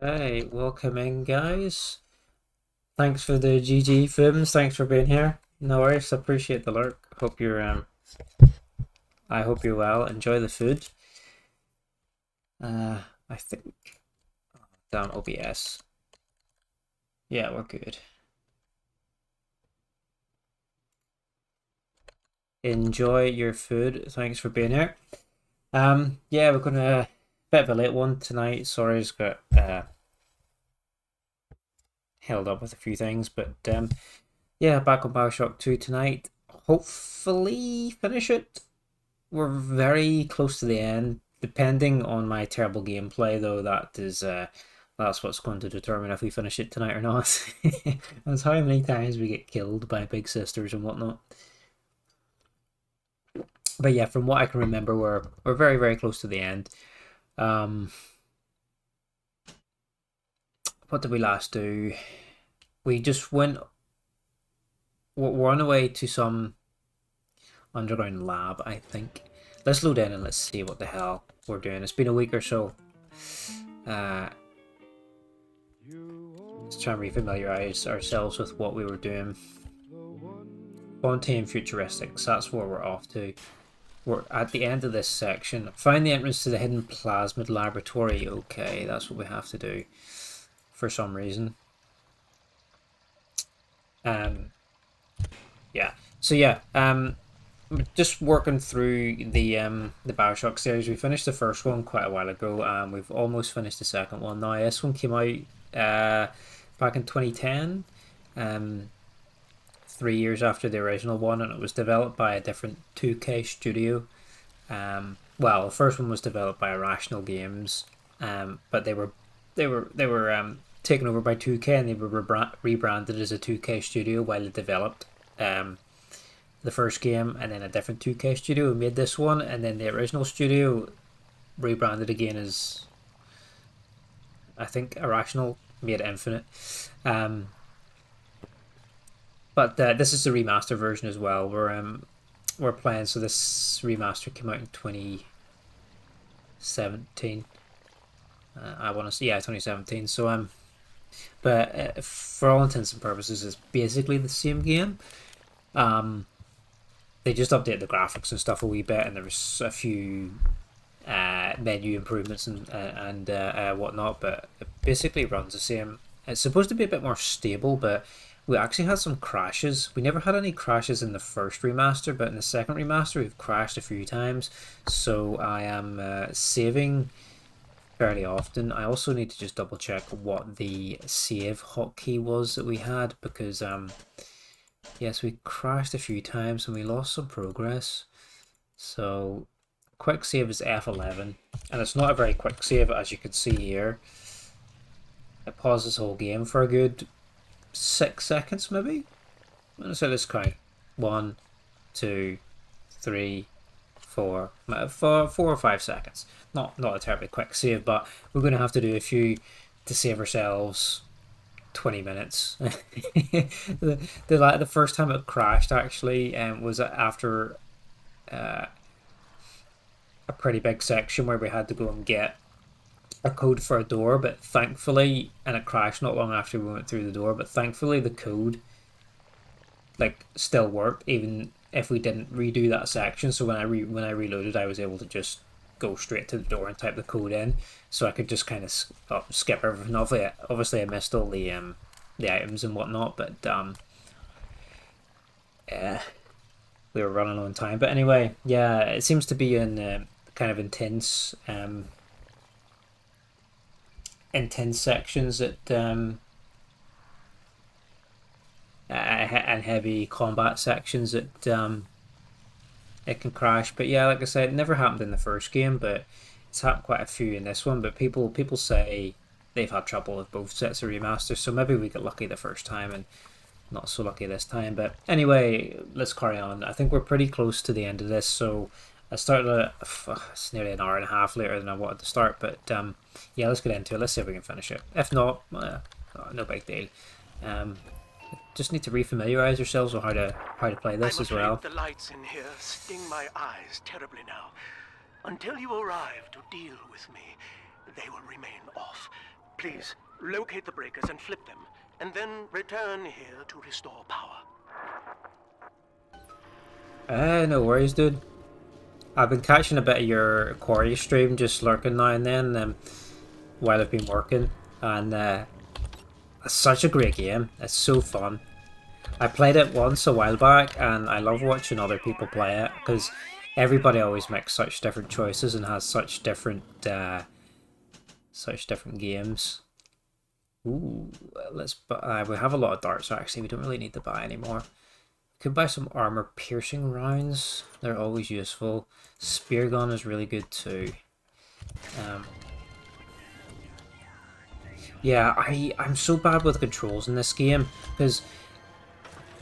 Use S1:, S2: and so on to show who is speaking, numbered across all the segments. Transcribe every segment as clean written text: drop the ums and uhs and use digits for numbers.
S1: Hey, welcome in, guys. Thanks for the GG films. Thanks for being here. No worries. Appreciate the lurk. I hope you're well. Enjoy the food. I think down OBS. Yeah, we're good. Enjoy your food. Thanks for being here. Yeah, we're gonna bit of a late one tonight. Sorry, it's got held up with a few things, but yeah, back on BioShock 2 tonight. Hopefully finish it. We're very close to the end. Depending on my terrible gameplay, though, that's what's going to determine if we finish it tonight or not. That's how many times we get killed by big sisters and whatnot. But yeah, from what I can remember, we're very close to the end. What did we last do? We just went. We're on the way to some underground lab, I think. Let's load in and let's see what the hell we're doing. It's been a week or so. Uh, let's try and refamiliarize ourselves with what we were doing. Fontaine Futuristics, that's where we're off to. We're at the end of this section. Find the entrance to the hidden plasmid laboratory. Okay, that's what we have to do for some reason. Yeah. So yeah, just working through the BioShock series. We finished the first one quite a while ago, and we've almost finished the second one now. This one came out back in 2010, 3 years after the original one, and it was developed by a different 2K studio. Well, the first one was developed by Irrational Games, but they were taken over by 2K, and they were rebranded as a 2K studio while they developed the first game, and then a different 2K studio made this one, and then the original studio rebranded again as, I think, Irrational made Infinite. But this is the remaster version as well. We're playing. So this remaster came out in 2017. I want to say, yeah, 2017. So but for all intents and purposes, it's basically the same game. They just update the graphics and stuff a wee bit, and there's a few menu improvements and whatnot, but it basically runs the same. It's supposed to be a bit more stable, but we actually had some crashes. We never had any crashes in the first remaster, but in the second remaster, we've crashed a few times. So I am saving fairly often. I also need to just double check what the save hotkey was that we had, because yes, we crashed a few times and we lost some progress. So quick save is F11, and it's not a very quick save, as you can see here. It pauses the whole game for a good 6 seconds, maybe. So let's count: 1, 2, 3, 4, 4 or 5 seconds. Not a terribly quick save, but we're going to have to do a few to save ourselves 20 minutes. The first time it crashed actually was after a pretty big section where we had to go and get a code for a door, but thankfully, and it crashed not long after we went through the door, but thankfully the code still worked even if we didn't redo that section. So when I reloaded, I was able to just go straight to the door and type the code in, so I could just kind of skip everything. Obviously I missed all the items and whatnot, but yeah, we were running on time. But anyway, yeah, it seems to be in kind of intense sections that and heavy combat sections that it can crash. But yeah, like I said, it never happened in the first game, but it's happened quite a few in this one. But people say they've had trouble with both sets of remasters, so maybe we got lucky the first time and not so lucky this time. But anyway, let's carry on. I think we're pretty close to the end of this, so I started it's nearly an hour and a half later than I wanted to start, but yeah, let's get into it. Let's see if we can finish it. If not, no big deal. Just need to refamiliarize ourselves with how to play this as well.
S2: The lights in here sting my eyes terribly now. Until you arrive to deal with me, they will remain off. Please, locate the breakers and flip them, and then return here to restore power.
S1: No worries, dude. I've been catching a bit of your quarry stream, just lurking now and then while I've been working, and it's such a great game. It's so fun. I played it once a while back, and I love watching other people play it because everybody always makes such different choices and has such different games. Ooh, let's. We have a lot of darts actually. We don't really need to buy anymore. Could buy some armor piercing rounds. They're always useful. Spear gun is really good too. Yeah, I'm so bad with controls in this game because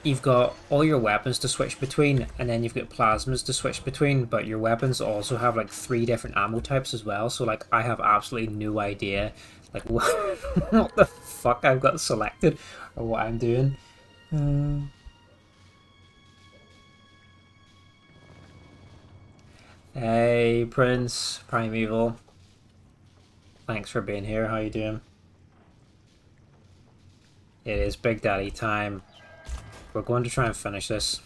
S1: you've got all your weapons to switch between, and then you've got plasmas to switch between, but your weapons also have like 3 different ammo types as well, so like I have absolutely no idea like what the fuck I've got selected or what I'm doing. Hey Prince Primeval, thanks for being here. How you doing? It is Big Daddy time. We're going to try and finish this.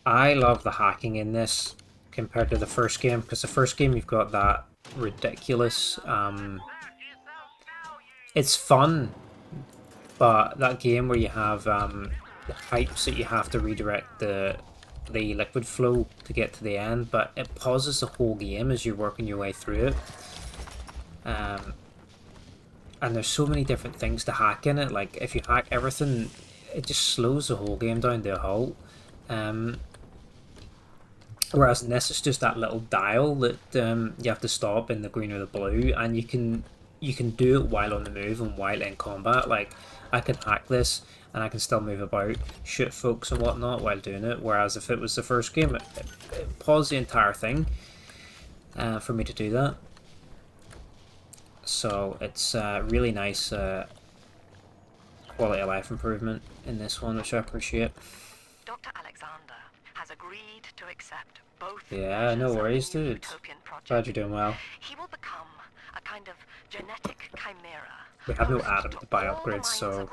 S1: I love the hacking in this compared to the first game, because the first game you've got that ridiculous it's fun, but that game where you have the pipes that you have to redirect the liquid flow to get to the end, but it pauses the whole game as you're working your way through it. And there's so many different things to hack in it. Like if you hack everything, it just slows the whole game down to a halt. Whereas in this, it's just that little dial that you have to stop in the green or the blue, and you can do it while on the move and while in combat. Like I can hack this and I can still move about, shoot folks and whatnot while doing it. Whereas if it was the first game, it paused the entire thing for me to do that. So it's really nice quality of life improvement in this one, which I appreciate.
S3: Dr. Alexander has agreed to accept both.
S1: Yeah, no worries, dude. Glad you're doing well.
S3: He will become a kind of genetic chimera.
S1: We have no Adam to buy upgrades, so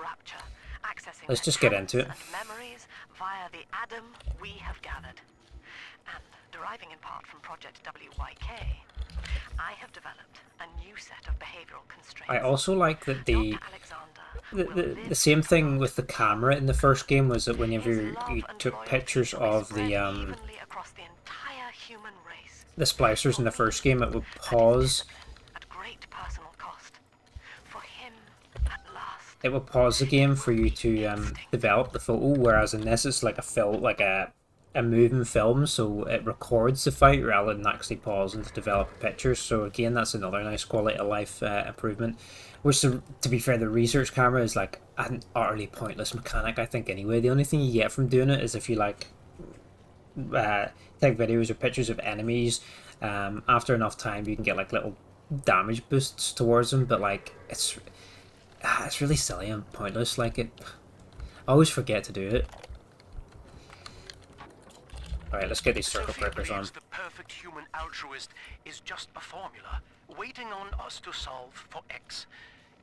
S1: let's just get into it.
S3: Memories via the Adam we have gathered, and deriving in part from Project WYK, I have developed a new set of behavioral constraints.
S1: I also like that the same thing with the camera in the first game was that whenever you took pictures of the splicers in the first game, it would pause.
S3: At great personal cost. For him, at last.
S1: It would pause the game for you to develop the photo, whereas in this it's like a moving film, so it records the fight rather than actually pausing to develop pictures. So again, that's another nice quality of life improvement. Which, to be fair, the research camera is like an utterly pointless mechanic, I think, anyway. The only thing you get from doing it is if you like take videos or pictures of enemies. After enough time, you can get like little damage boosts towards them, but like it's really silly and pointless. Like I always forget to do it. Alright, let's get these circle breakers on.
S2: The perfect human altruist is just a formula, waiting on us to solve for X.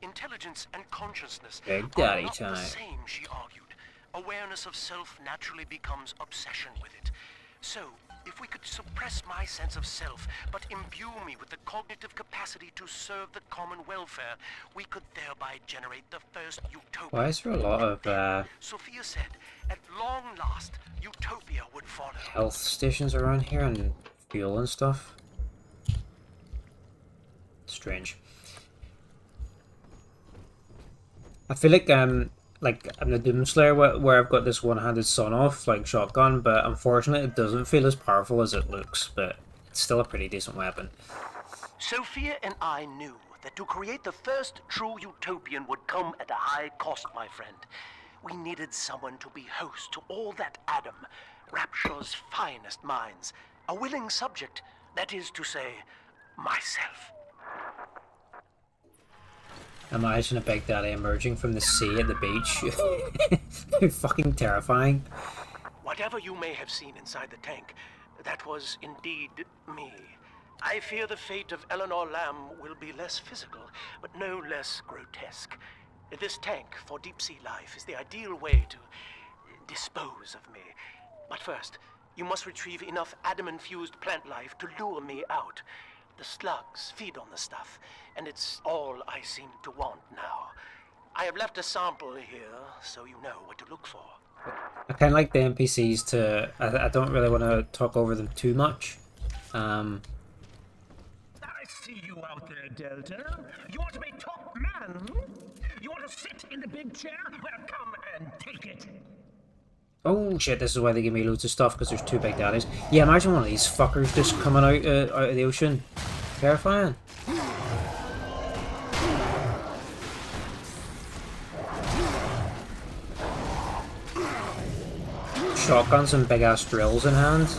S2: Intelligence and consciousness
S1: Big
S2: are
S1: Daddy
S2: not
S1: time.
S2: the same, she argued. Awareness of self naturally becomes obsession with it. So, if we could suppress my sense of self, but imbue me with the cognitive capacity to serve the common welfare, we could thereby generate the first utopia.
S1: Why is there a lot of
S2: Sofia said, at long last, utopia would follow.
S1: health stations around here and fuel and stuff? Strange. I feel like I'm the Doomslayer where I've got this one-handed son-off like shotgun, but unfortunately it doesn't feel as powerful as it looks, but it's still a pretty decent weapon.
S2: Sophia and I knew that to create the first true utopian would come at a high cost, my friend. We needed someone to be host to all that Adam, Rapture's finest minds. A willing subject, that is to say, myself.
S1: Imagine a Big Daddy emerging from the sea at the beach. Fucking terrifying.
S2: Whatever you may have seen inside the tank, that was indeed me. I fear the fate of Eleanor Lamb will be less physical, but no less grotesque. This tank for deep-sea life is the ideal way to dispose of me. But first, you must retrieve enough Adam-infused plant life to lure me out. The slugs feed on the stuff, and it's all I seem to want now. I have left a sample here, so you know what to look for.
S1: I kind of like the NPCs to... I don't really want to talk over them too much.
S4: I see you out there, Delta. You want to be top man? You want to sit in the big chair? Well, come and take it.
S1: Oh shit, this is why they give me loads of stuff, because there's two big daddies. Yeah, imagine one of these fuckers just coming out of the ocean. Terrifying. Shotguns and big ass drills in hand.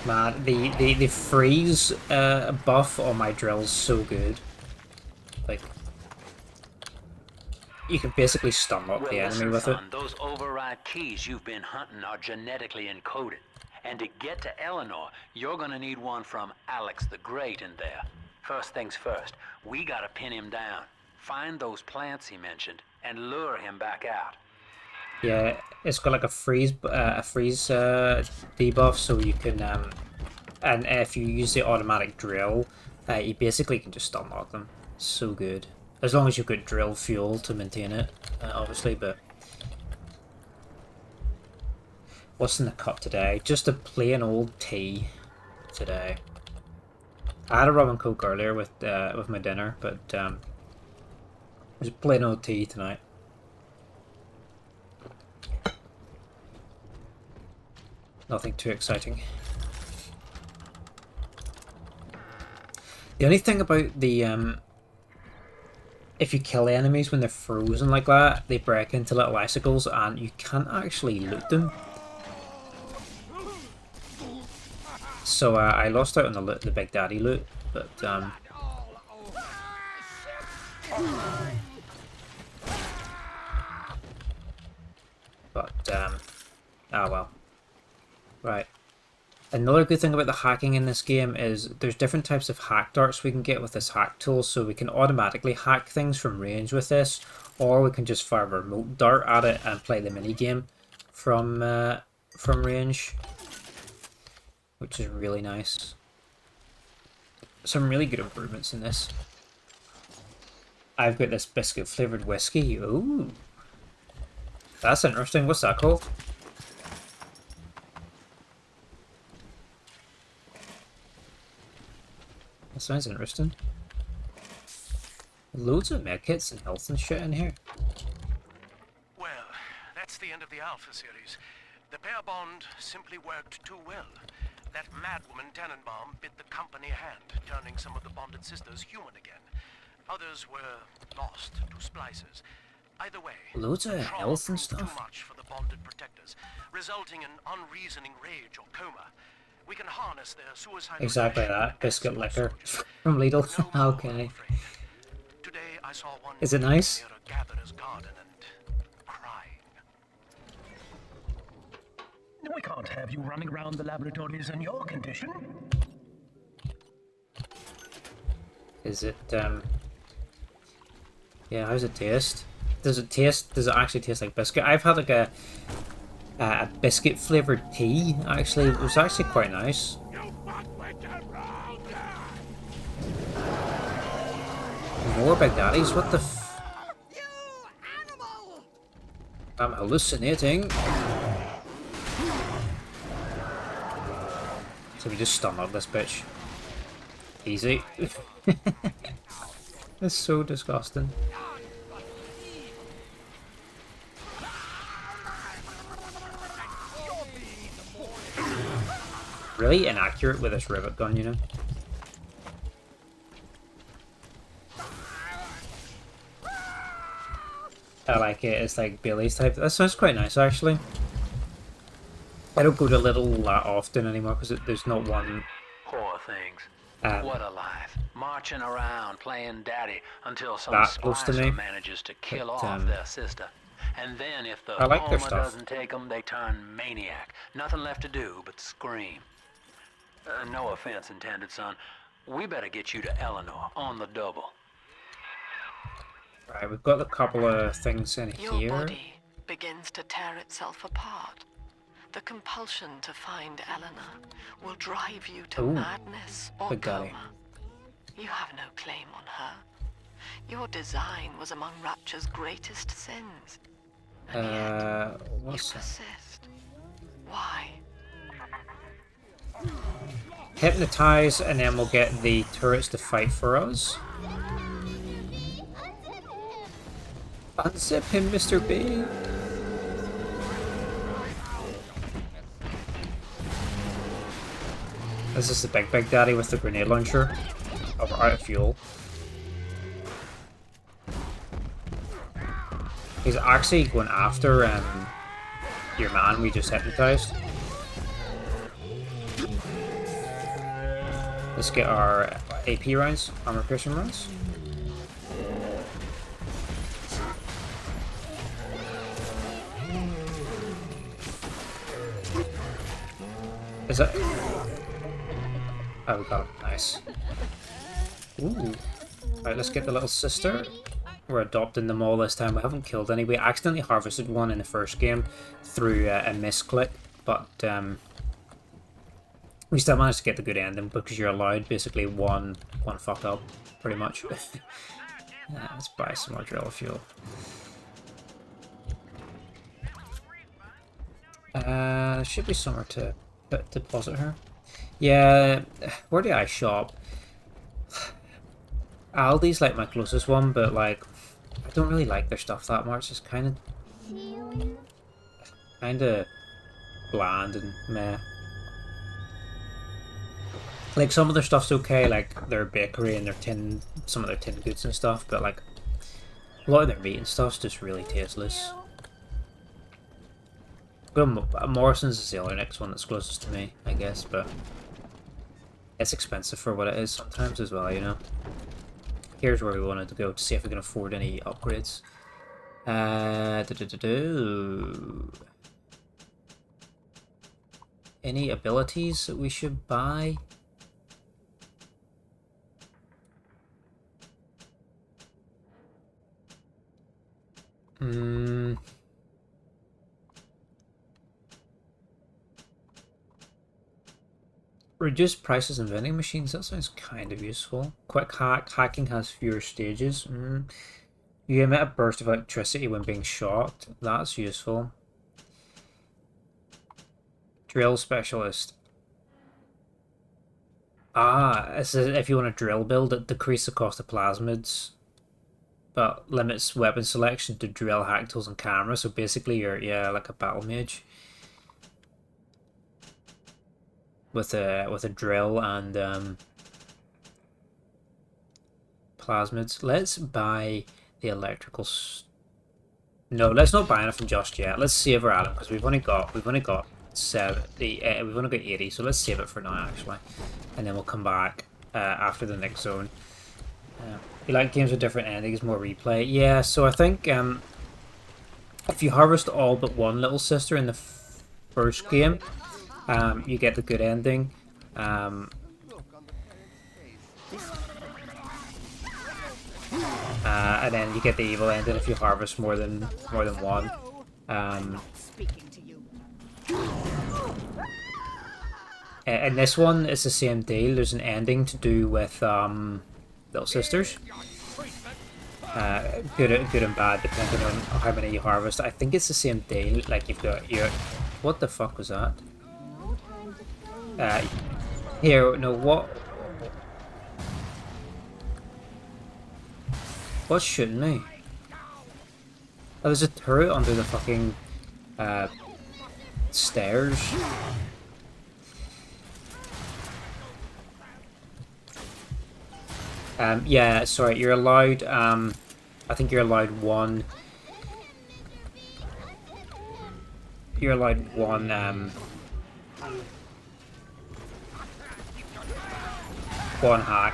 S1: Man, the freeze buff on my drill's so good. Like, you can basically stun lock the enemy with it.
S5: Those override keys you've been hunting are genetically encoded. And to get to Eleanor, you're gonna need one from Alex the Great in there. First things first, we gotta pin him down. Find those plants he mentioned, and lure him back out.
S1: Yeah, it's got like a freeze debuff, so you can and if you use the automatic drill, you basically can just stun lock them. It's so good, as long as you've got drill fuel to maintain it, obviously. But what's in the cup today? Just a plain old tea today. I had a rum and coke earlier with my dinner, but there's plain old tea tonight. Nothing too exciting. The only thing about the if you kill enemies when they're frozen like that, they break into little icicles and you can't actually loot them. So I lost out on the Big Daddy loot, but oh well. Right. Another good thing about the hacking in this game is there's different types of hack darts we can get with this hack tool, so we can automatically hack things from range with this, or we can just fire a remote dart at it and play the mini game from range, which is really nice. Some really good improvements in this. I've got this biscuit flavored whiskey. Ooh, that's interesting. What's that called? That sounds interesting. Loads of medkits and health and shit in here.
S2: Well, that's the end of the Alpha series. The pair bond simply worked too well. That madwoman Tannenbaum bit the company hand, turning some of the bonded sisters human again. Others were lost to splicers. Either way,
S1: loads of health and
S2: too
S1: stuff.
S2: much for the bonded protectors, resulting in unreasoning rage or coma. We can harness their suicidal
S1: Exactly that. Biscuit liquor from Lidl. Okay.
S2: Today I saw one
S1: Is it nice?
S2: near a gatherer's garden and crying.
S4: We can't have you running around the laboratories in your condition.
S1: Is it yeah, how's it taste? Does it actually taste like biscuit? I've had like a biscuit flavored tea, actually. It was actually quite nice. More Big Daddies, what the f... I'm hallucinating. So we just stun up this bitch. Easy. It's so disgusting. Really inaccurate with this rivet gun, you know. I like it. It's like Bailey's type. That sounds quite nice, actually. I don't go to Lidl that often anymore because there's not one.
S5: Poor things. What a life. Marching around, playing daddy, until some
S1: That close to me.
S5: splicer manages to kill
S1: But,
S5: off their sister. And then if the
S1: I like their
S5: coma
S1: stuff.
S5: doesn't take them, they turn maniac. Nothing left to do but scream. No offense intended, son. We better get you to Eleanor on the double.
S1: Right, we've got a couple of things in
S3: Your
S1: here.
S3: body begins to tear itself apart. The compulsion to find Eleanor will drive you to
S1: Ooh,
S3: madness or
S1: big daddy.
S3: coma. You have no claim on her. Your design was among Rapture's greatest sins. And yet, you
S1: What's that?
S3: persist. Why?
S1: Hypnotize, and then we'll get the turrets to fight for us. Unzip him, Mr. B. This is the big daddy with the grenade launcher. Oh, we're out of fuel. He's actually going after your man we just hypnotized. Let's get our AP rounds, armor piercing rounds. Is that? Oh, we got it. Nice. Ooh. Right, let's get the little sister. We're adopting them all this time. We haven't killed any. We accidentally harvested one in the first game through a misclick, but we still managed to get the good ending because you're allowed basically one fuck up, pretty much. Let's buy some more drill fuel. There should be somewhere to deposit her. Yeah, where do I shop? Aldi's like my closest one, but like I don't really like their stuff that much. It's kind of bland and meh. Like some of their stuff's okay, like their bakery and some of their tin goods and stuff, but like a lot of their meat and stuff's just really tasteless. Morrison's is the other next one that's closest to me, I guess, but it's expensive for what it is sometimes as well, you know. Here's where we wanted to go to see if we can afford any upgrades. Any abilities that we should buy? Reduce prices in vending machines, that sounds kind of useful. Quick hack, hacking has fewer stages. You emit a burst of electricity when being shocked, that's useful. Drill specialist. It says if you want a drill build, it decreases the cost of plasmids, but limits weapon selection to drill, hack tools, and camera. So basically you're like a battle mage. With a drill and plasmids. Let's buy the electrical. No, let's not buy anything just yet. Let's save our item because we've only got 70. We've only got 80, so let's save it for now actually, and then we'll come back after the next zone. You like games with different endings, more replay? Yeah. So I think if you harvest all but one little sister in the first game. You get the good ending. And then you get the evil ending if you harvest more than one. And this one is the same deal. There's an ending to do with little sisters. Good and bad depending on how many you harvest. I think it's the same deal. Like you've got your. What the fuck was that? Here, no, what's shooting me? Oh, there's a turret under the fucking stairs. Yeah, sorry, you're allowed, I think you're allowed one. You're allowed one, one hack.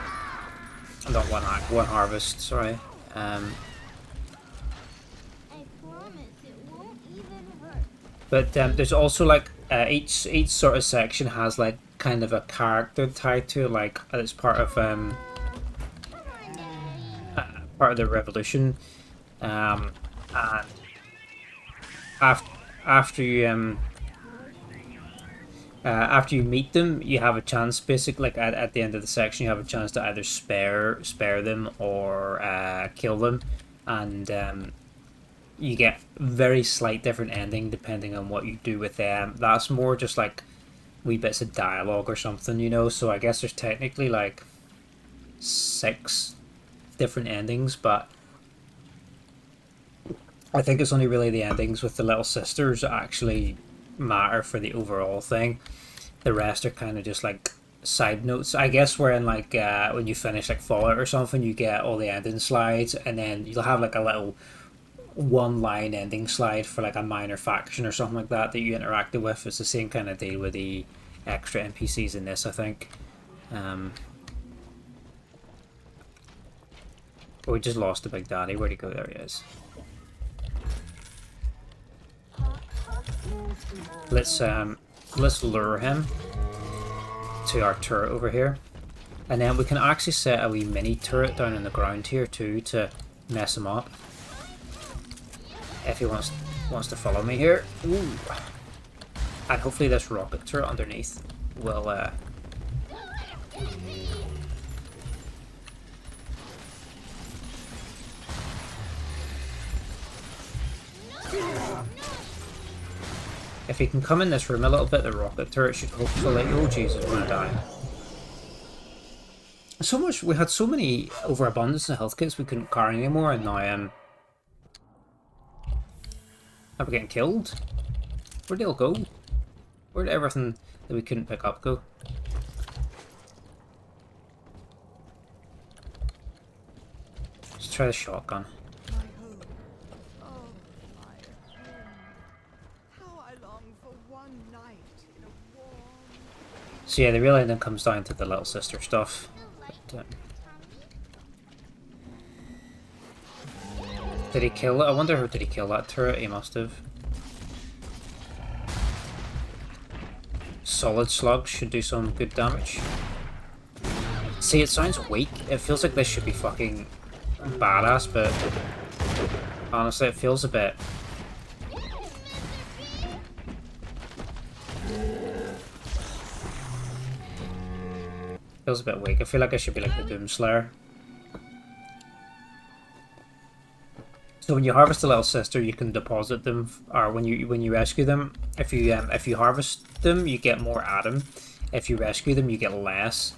S1: Not one hack, one harvest, sorry. But there's also like each sort of section has like kind of a character tied to it, like it's part of the revolution, and after after you after you meet them, you have a chance. Basically, like at the end of the section, you have a chance to either spare them or kill them, and you get very slight different ending depending on what you do with them. That's more just like wee bits of dialogue or something, you know. So I guess there's technically like 6 different endings, but I think it's only really the endings with the little sisters that actually matter for the overall thing. The rest are kind of just like side notes, I guess. Wherein like when you finish like Fallout or something, you get all the ending slides, and then you'll have like a little 1-line ending slide for like a minor faction or something like that you interacted with. It's the same kind of deal with the extra NPCs in this, I think. But we just lost the Big Daddy. Where'd he go? There he is. Let's lure him to our turret over here, and then we can actually set a wee mini turret down on the ground here too to mess him up if he wants to follow me here. Ooh. And hopefully this rocket turret underneath will if he can come in this room a little bit, the rocket turret should hopefully... Oh Jesus, we're gonna die. We had so many overabundance in health kits we couldn't carry anymore, and now are we getting killed? Where'd they all go? Where'd everything that we couldn't pick up go? Let's try the shotgun. So yeah, the real ending comes down to the little sister stuff. But, did he kill it? I wonder how did he kill that turret? He must have. Solid slugs should do some good damage. See, it sounds weak. It feels like this should be fucking badass, but honestly, it feels a bit... Feels a bit weak. I feel like I should be like the Doomslayer. So when you harvest the little sister, you can deposit them, or when you rescue them, if you harvest them, you get more Adam. If you rescue them, you get less.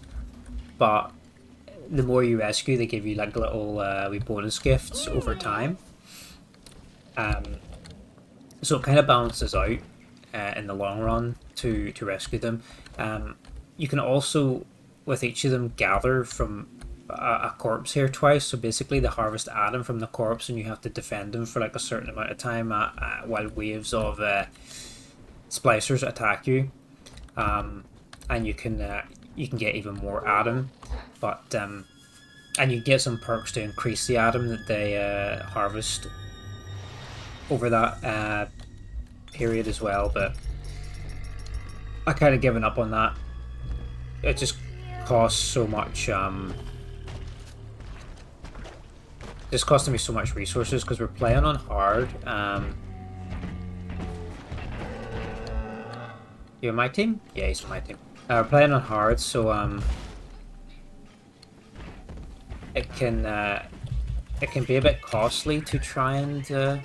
S1: But the more you rescue, they give you like little wee bonus gifts over time. So it kind of balances out in the long run to rescue them. You can also, with each of them, gather from a corpse here twice. So basically they harvest Adam from the corpse, and you have to defend them for like a certain amount of time while waves of splicers attack you. And you can get even more Adam, but and you get some perks to increase the Adam that they harvest over that period as well. But I kind of given up on that. It just costs so much. It's costing me so much resources because we're playing on hard. You on my team? Yeah, he's on my team. We're playing on hard, so it can be a bit costly to try and to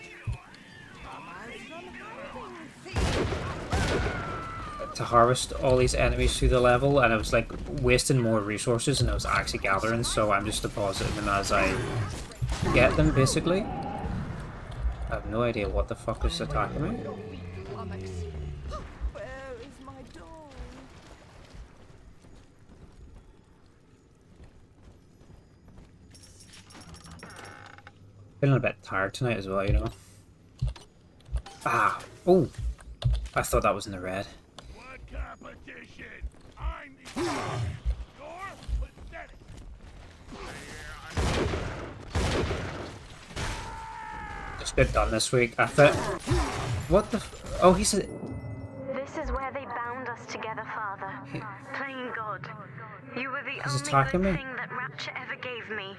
S1: harvest all these enemies through the level, and it was like wasting more resources than I was actually gathering. So I'm just depositing them as I get them, basically. I have no idea what the fuck is attacking me. Feeling a bit tired tonight as well, you know. Ah! Oh! I thought that was in the red.
S6: What competition? I'm the You're pathetic.
S1: Just get done this week. I thought... What the... Oh, he said.
S7: This is where they bound us together, Father. Playing God. You were the
S1: He's
S7: only
S1: attacking
S7: good
S1: me.
S7: thing that Rapture ever gave me.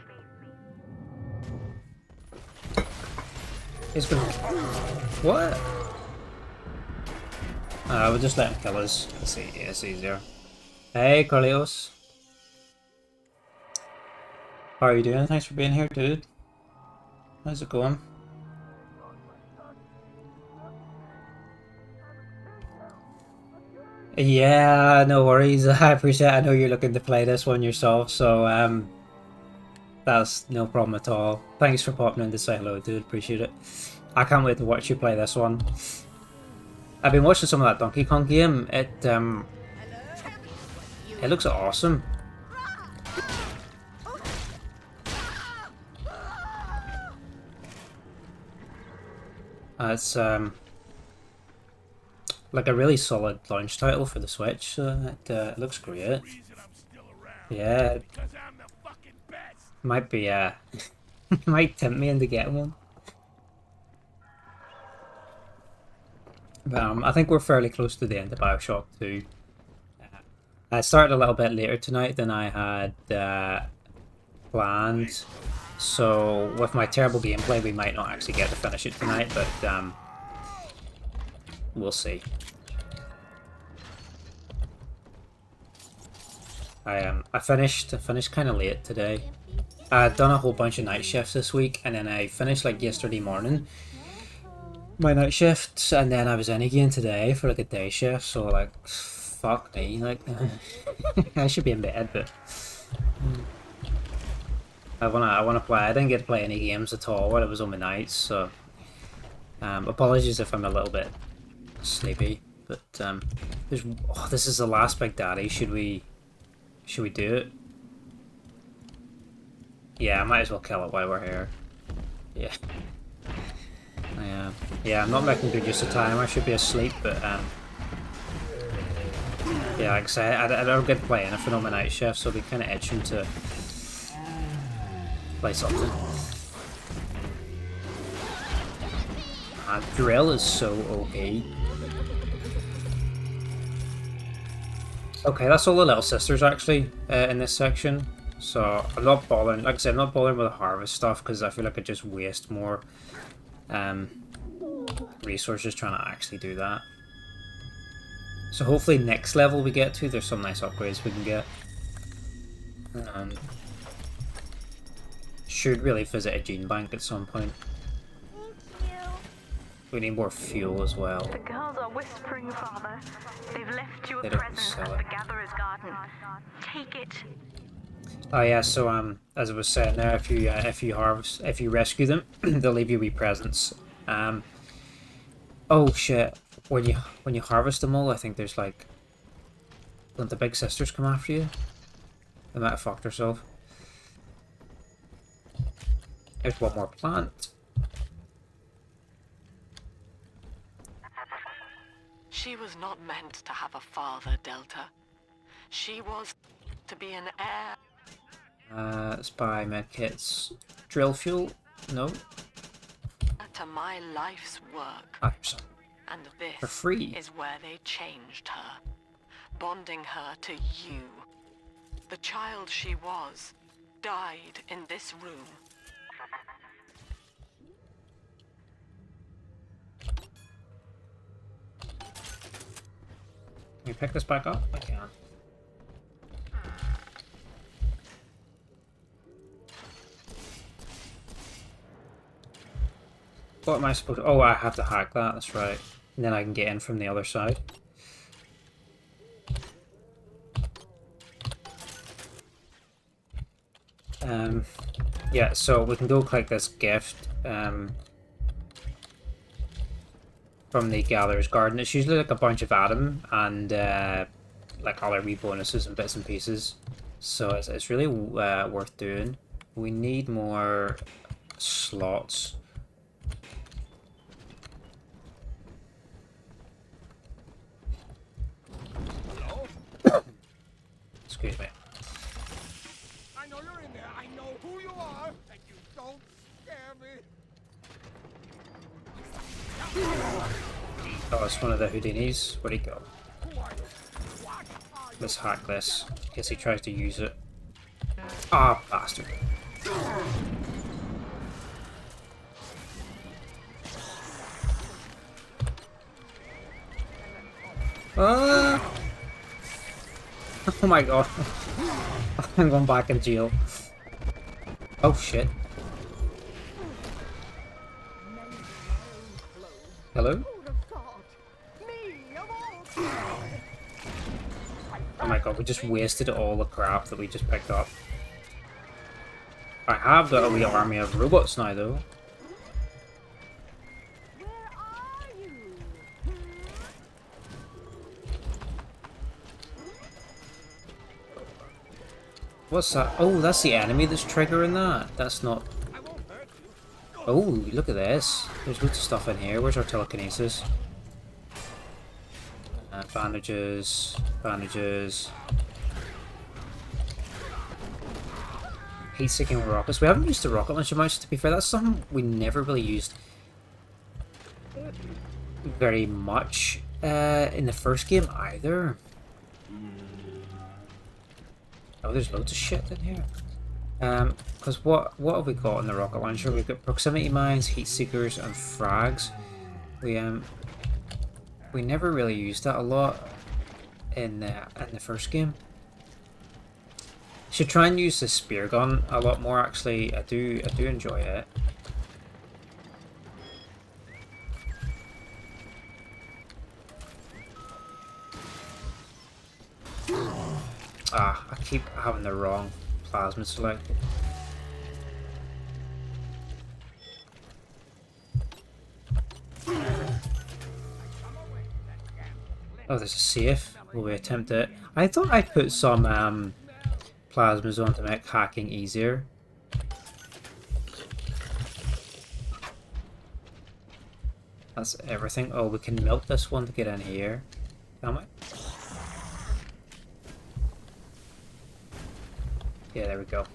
S1: He's gonna. What? We'll just let him kill us. It's easier. Hey, Carlitos. How are you doing? Thanks for being here, dude. How's it going? Yeah, no worries. I appreciate it. I know you're looking to play this one yourself, so that's no problem at all. Thanks for popping in to say hello, dude. Appreciate it. I can't wait to watch you play this one. I've been watching some of that Donkey Kong game. It looks awesome. It's like a really solid launch title for the Switch, so it looks great. Yeah, might be might tempt me into getting one. But I think we're fairly close to the end of BioShock 2. I started a little bit later tonight than I had planned, so with my terrible gameplay we might not actually get to finish it tonight, but we'll see. I finished kind of late today. I'd done a whole bunch of night shifts this week, and then I finished like yesterday morning my night shift, and then I was in again today for like a day shift. So like, fuck me, like I should be in bed, but I wanna play. I didn't get to play any games at all while I was on my nights, so apologies if I'm a little bit sleepy. But this is the last Big Daddy. Should we do it? Yeah, I might as well kill it while we're here. Yeah. Yeah, I'm not making good use of time. I should be asleep, but yeah, like I say, I don't get to play anything on my night shift, so I'll be kind of itching to play something. Drill is so OP. Okay, that's all the little sisters actually in this section. So I'm not bothering, like I said, I'm not bothering with the harvest stuff because I feel like I just waste more resources trying to actually do that. So hopefully next level we get to, there's some nice upgrades we can get. Should really visit a gene bank at some point. We need more fuel as well.
S7: The girls are whispering, Father. They've left you a
S1: They don't
S7: present
S1: sell
S7: at
S1: it.
S7: the Gatherer's Garden. Take it.
S1: Oh yeah, so as I was saying there, if you rescue them, they'll leave you wee presents. Oh shit! When you harvest them all, I think there's like, don't the big sisters come after you? They might have fucked herself. There's one more plant.
S3: She was not meant to have a father, Delta. She was to be an heir.
S1: Let's buy medkits. Drill fuel? No.
S3: To my life's work.
S1: 5%.
S3: And this
S1: For free.
S3: is where they changed her, bonding her to you. The child she was died in this room.
S1: Can we pick this back up? I can. What am I supposed to... Oh, I have to hack that, that's right. And then I can get in from the other side. Yeah, so we can go collect this gift from the Gatherer's Garden. It's usually like a bunch of Adam and like other wee bonuses and bits and pieces. So it's really worth doing. We need more slots. Excuse me.
S6: I know you're in there. I know who you are, and you don't scare me.
S1: Oh, it's one of the Houdinis. Where'd he go? Let's hack this. In case he tries to use it. Ah, bastard. Ah! Oh my god. I'm going back in jail. Oh shit. Hello? Oh my god, we just wasted all the crap that we just picked up. I have got a wee army of robots now though. What's that? Oh, that's the enemy that's triggering that. That's not... Oh, look at this. There's loads of stuff in here. Where's our telekinesis? Bandages. Bandages. Heat-seeking rockets. We haven't used the rocket launcher much, to be fair. That's something we never really used very much in the first game either. Oh, there's loads of shit in here. Because what have we got in the rocket launcher? We've got proximity mines, heat seekers, and frags. We never really used that a lot in the first game. Should try and use the spear gun a lot more. Actually, I do enjoy it. Ah, I keep having the wrong plasmid selected. Oh, there's a safe. Will we attempt it? I thought I put some plasmas on to make hacking easier. That's everything. Oh, we can melt this one to get in here. Can we? Yeah, there we go.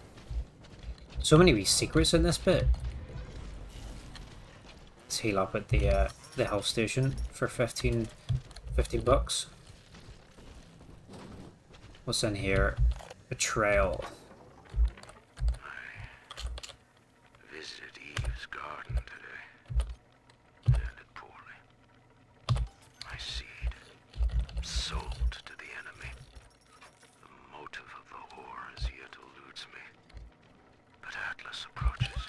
S1: So many wee secrets in this bit. Let's heal up at the health station for 15 bucks. What's in here? Betrayal.
S8: I visited Eve's garden today. Ended poorly. My seed sold to the enemy. The motive of the war as yet eludes me. But Atlas approaches.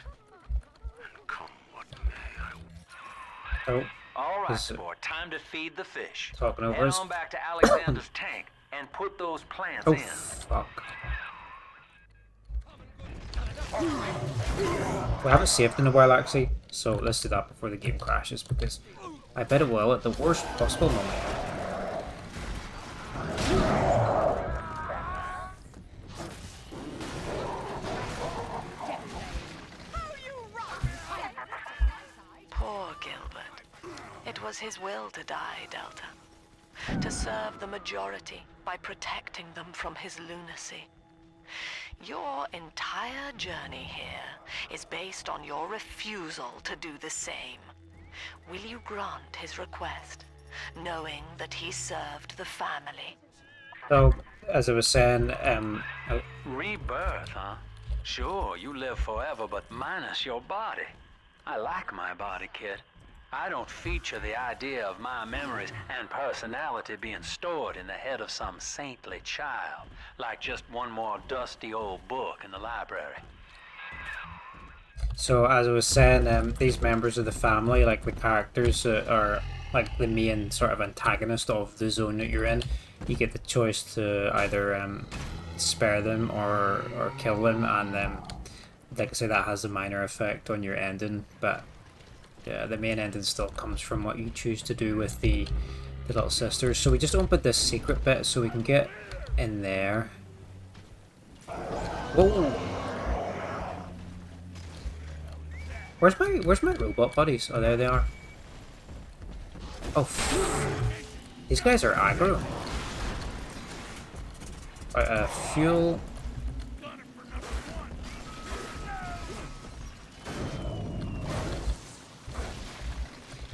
S8: And come what may,
S1: Oh.
S5: All right, sport. Time to feed the fish.
S1: Talking over
S5: Head
S1: us.
S5: on back to Alexander's tank and put those plants
S1: Oh,
S5: in.
S1: fuck. We haven't saved in a while, actually, so let's do that before the game crashes, because I bet it will at the worst possible moment.
S3: Poor Gilbert. It was his will to die, Delta. To serve the majority by protecting them from his lunacy. Your entire journey here is based on your refusal to do the same. Will you grant his request, knowing that he served the family?
S1: So, as I was saying,
S5: Rebirth, huh? Sure, you live forever, but minus your body. I like my body, kid. I don't feature the idea of my memories and personality being stored in the head of some saintly child, like just one more dusty old book in the library.
S1: so as I was saying, these members of the family, like the characters that are like the main sort of antagonist of the zone that you're in, you get the choice to either spare them or kill them, and like I say, that has a minor effect on your ending, but yeah, the main ending still comes from what you choose to do with the little sisters. So we just opened this secret bit so we can get in there. Whoa! Where's my robot buddies? Oh, there they are. Oh, these guys are aggro. Fuel.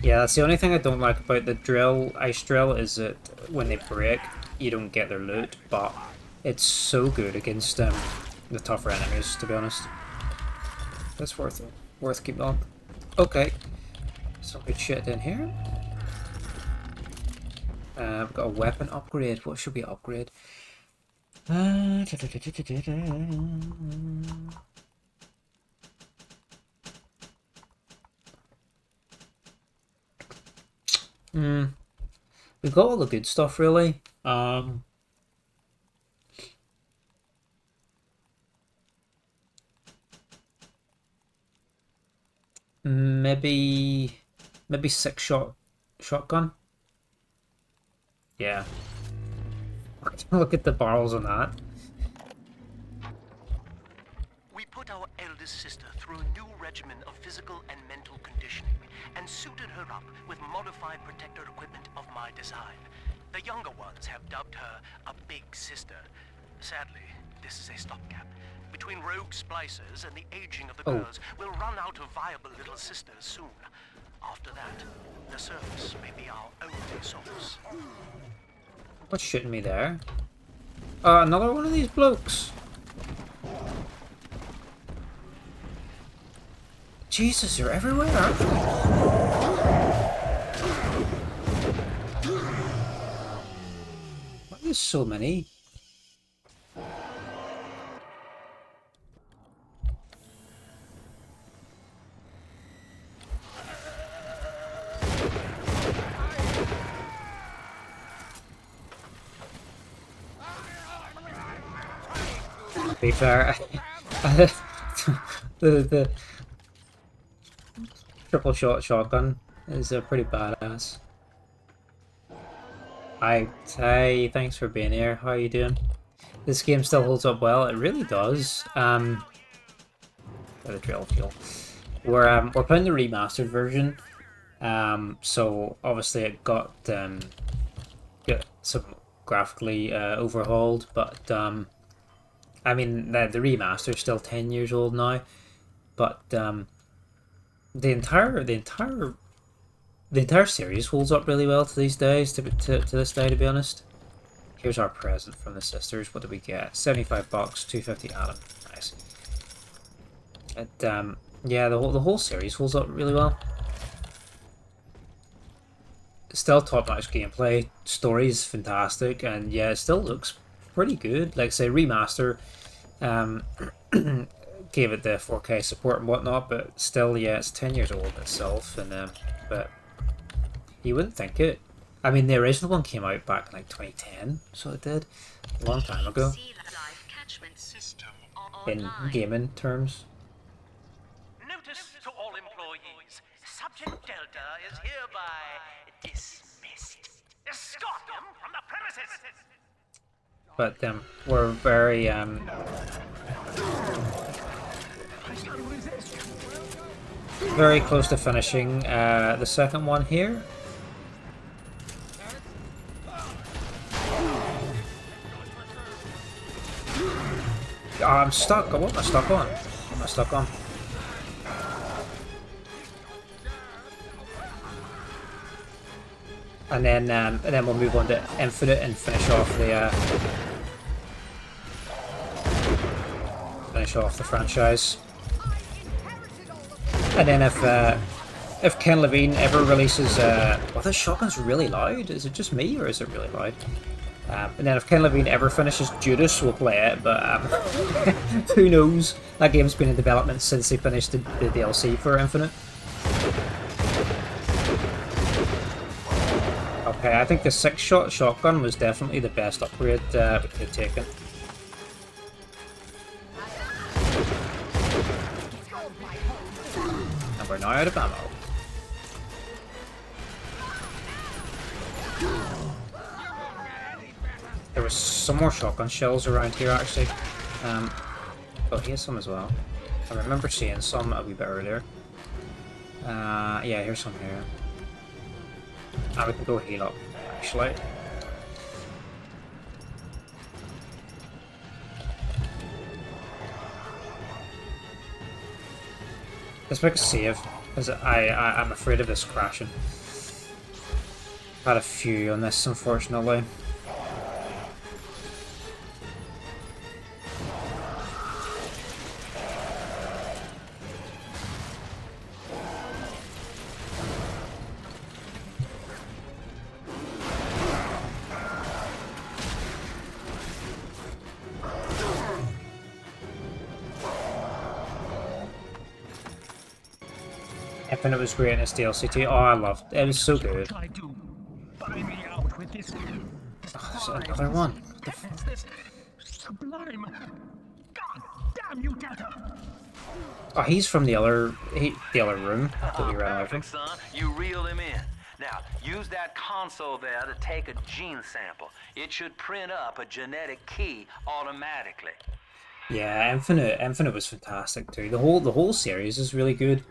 S1: Yeah, that's the only thing I don't like about the ice drill, is that when they break, you don't get their loot, but it's so good against the tougher enemies, to be honest. That's worth keeping on. Okay, some good shit in here. We've got a weapon upgrade. What should we upgrade? We've got all the good stuff, really. Maybe 6-shot shotgun. Yeah. Look at the barrels on that.
S2: We put our eldest sister through a new regimen of physical and mental conditioning and suited her up with modified protector equipment of my design. The younger ones have dubbed her a big sister. Sadly, this is a stopgap. Between rogue splicers and the aging of the girls, we'll run out of viable little sisters soon. After that, the service may be our only source.
S1: What's shooting me there? Another one of these blokes. Jesus, they're everywhere, aren't they? Why there's so many? To be fair, the triple shot shotgun is a pretty badass. Hi, thanks for being here. How are you doing? This game still holds up well. It really does. The drill fuel. We're playing the remastered version. So obviously it got some graphically overhauled, but I mean the remaster is still 10 years old now. But the entire series holds up really well to these days. To this day, to be honest. Here's our present from the sisters. What do we get? $75, 250 Adam. Nice. Yeah, the whole series holds up really well. Still top-notch gameplay. Story's fantastic, and yeah, it still looks pretty good. Like say, remaster gave it the 4K support and whatnot, but still, yeah, it's 10 years old itself, and but you wouldn't think it. I mean, the original one came out back in like 2010, so it did a long time ago. In gaming terms.
S2: Notice to all employees, Subject Delta is hereby dismissed. Escort him from the premises.
S1: But we're very very close to finishing the second one here. Oh, I'm stuck. What am I stuck on? What am I stuck on? And then we'll move on to Infinite and finish off the franchise. And then if Ken Levine ever releases, well, this shotgun's really loud. Is it just me, or is it really loud? And then if Ken Levine ever finishes Judas, we'll play it, but who knows? That game's been in development since they finished the DLC for Infinite. Okay, I think the 6-shot shotgun was definitely the best upgrade we could have taken. And we're now out of ammo. There was some more shotgun shells around here, actually. Oh, here's some as well. I remember seeing some a wee bit earlier. Yeah, here's some here. And we can go heal up, actually. Let's make a save, because I'm afraid of this crashing. Had a few on this, unfortunately. Infinite was great in its DLC too. Oh, I loved it. It was so good.
S4: Try to buy me out with this.
S1: Oh, another one.
S4: This sublime. God damn you, Delta!
S1: Oh, he's from the other room that we ran away from.
S5: Perfect, son. You reeled him in. Now, use that console there to take a gene sample. It should print up a genetic key automatically.
S1: Yeah, Infinite was fantastic too. The whole series is really good.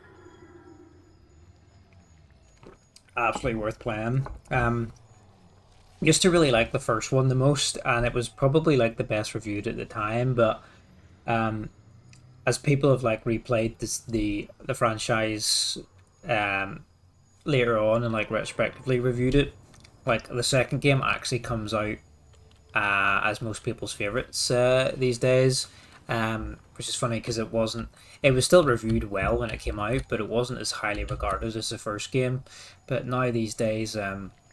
S1: Absolutely worth playing. Used to really like the first one the most, and it was probably like the best reviewed at the time. But as people have like replayed the franchise later on and like retrospectively reviewed it, like the second game actually comes out as most people's favorites these days. Which is funny because it was still reviewed well when it came out, but it wasn't as highly regarded as the first game. But now these days,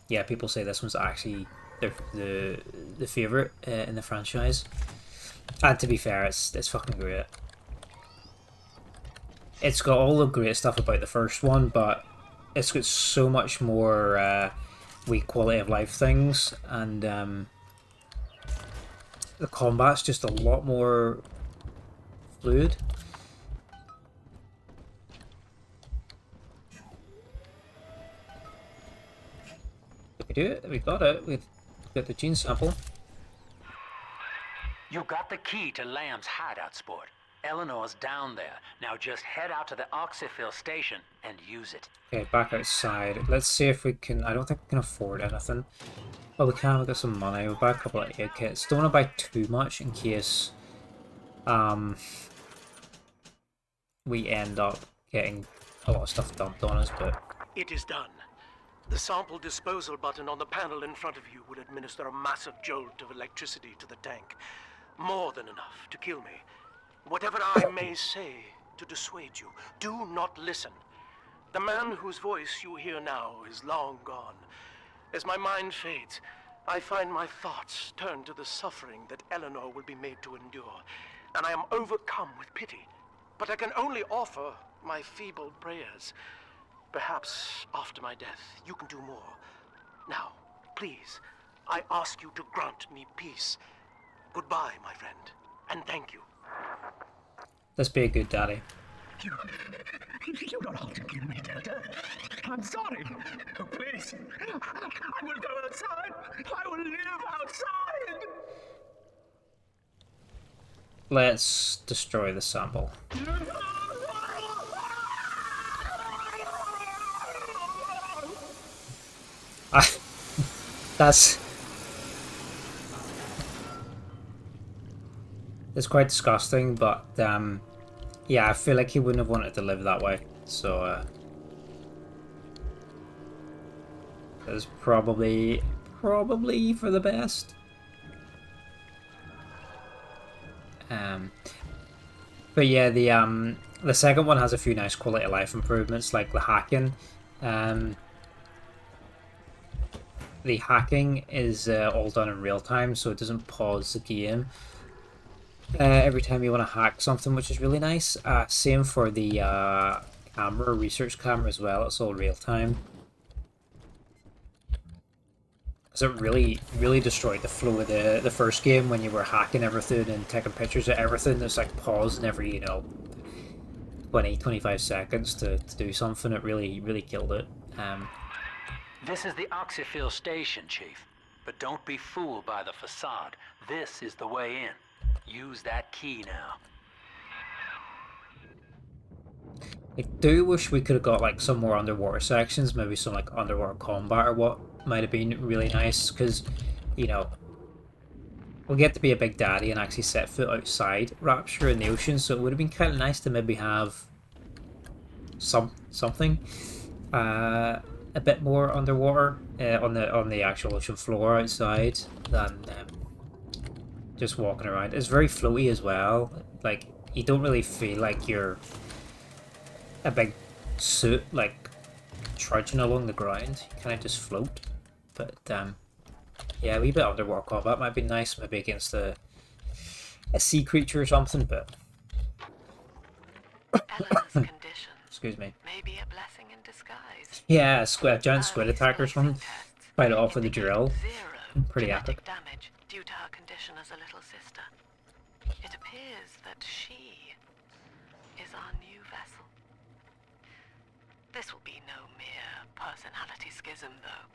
S1: yeah, people say this one's actually the favorite in the franchise. And to be fair, it's fucking great. It's got all the great stuff about the first one, but it's got so much more weak quality of life things, and the combat's just a lot more fluid. Did we do it? We got it. We've got the gene sample.
S5: You got the key to Lamb's hideout, sport. Eleanor's down there. Now just head out to the oxyfill station and use it.
S1: Okay, back outside. Let's see if we can... I don't think we can afford anything. Well, we can. We've got some money. We'll buy a couple of aid kits. Don't want to buy too much in case we end up getting a lot of stuff dumped on us, but...
S2: It is done. The sample disposal button on the panel in front of you will administer a massive jolt of electricity to the tank. More than enough to kill me. Whatever I may say to dissuade you, do not listen. The man whose voice you hear now is long gone. As my mind fades, I find my thoughts turn to the suffering that Eleanor will be made to endure, and I am overcome with pity. But I can only offer my feeble prayers. Perhaps after my death, you can do more. Now, please, I ask you to grant me peace. Goodbye, my friend, and thank you.
S1: Let's be a good daddy.
S4: You don't have to kill me, Delta. I'm sorry. Please, I will go outside. I will live outside.
S1: Let's destroy the sample. That's... It's quite disgusting, but yeah, I feel like he wouldn't have wanted to live that way, so it's probably for the best. But yeah, the second one has a few nice quality of life improvements, like the hacking. The hacking is all done in real time, so it doesn't pause the game every time you want to hack something, which is really nice. Same for the camera, research camera as well. It's all real time. So it really destroyed the flow of the first game when you were hacking everything and taking pictures of everything. There's like pausing every 20-25 seconds to do something. It really killed it.
S5: This is the oxyfill station, Chief. But don't be fooled by the facade. This is the way in. Use that key now.
S1: I do wish we could have got like some more underwater sections, maybe some like underwater combat or what might have been really nice, because we'll get to be a big daddy and actually set foot outside Rapture in the ocean, so it would have been kind of nice to maybe have something a bit more underwater on the actual ocean floor outside than just walking around. It's very floaty as well. Like, you don't really feel like you're a big suit like trudging along the ground. You kind of just float. But yeah, a wee bit underwater combat might be nice, maybe against a sea creature or something. But
S3: Eleanor's condition
S1: excuse me.
S3: may be a blessing in disguise.
S1: Yeah, a giant squid
S3: Early
S1: attack or something.
S3: splicing tests
S1: Fight it off with a
S3: indicate
S1: drill.
S3: zero
S1: Pretty
S3: genetic
S1: epic.
S3: damage due to her condition as a little sister. It appears that she is our new vessel. This will be no mere personality schism, though.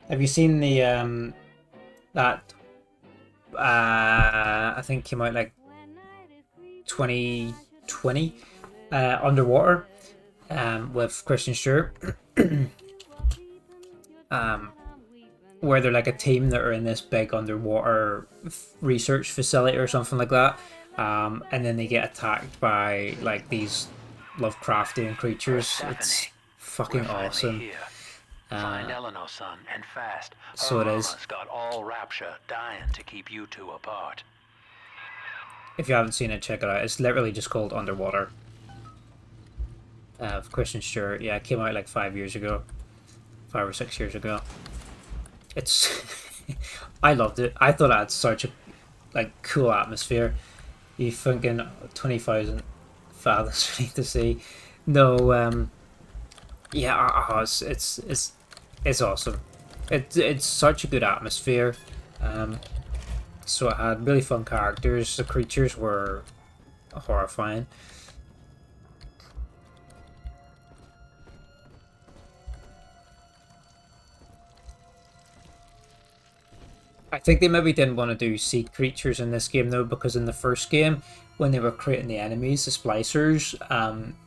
S1: Have you seen the that I think came out like 2020 Underwater with Kristen Stewart where they're like a team that are in this big underwater research facility or something like that, and then they get attacked by like these Lovecraftian creatures. It's fucking awesome.
S5: Find Eleanor, son, and fast.
S1: So it is.
S5: Mama's got all Rapture dying to keep you two apart.
S1: If you haven't seen it, check it out. It's literally just called Underwater. Kristen Stewart. Yeah, it came out like 5 years ago. 5 or 6 years ago. It's... I loved it. I thought it had such a like cool atmosphere. You thinking 20,000 fathoms beneath the sea. No, yeah, it's awesome. It's such a good atmosphere. So it had really fun characters. The creatures were horrifying. I think they maybe didn't want to do sea creatures in this game though, because in the first game, when they were creating the enemies, the splicers,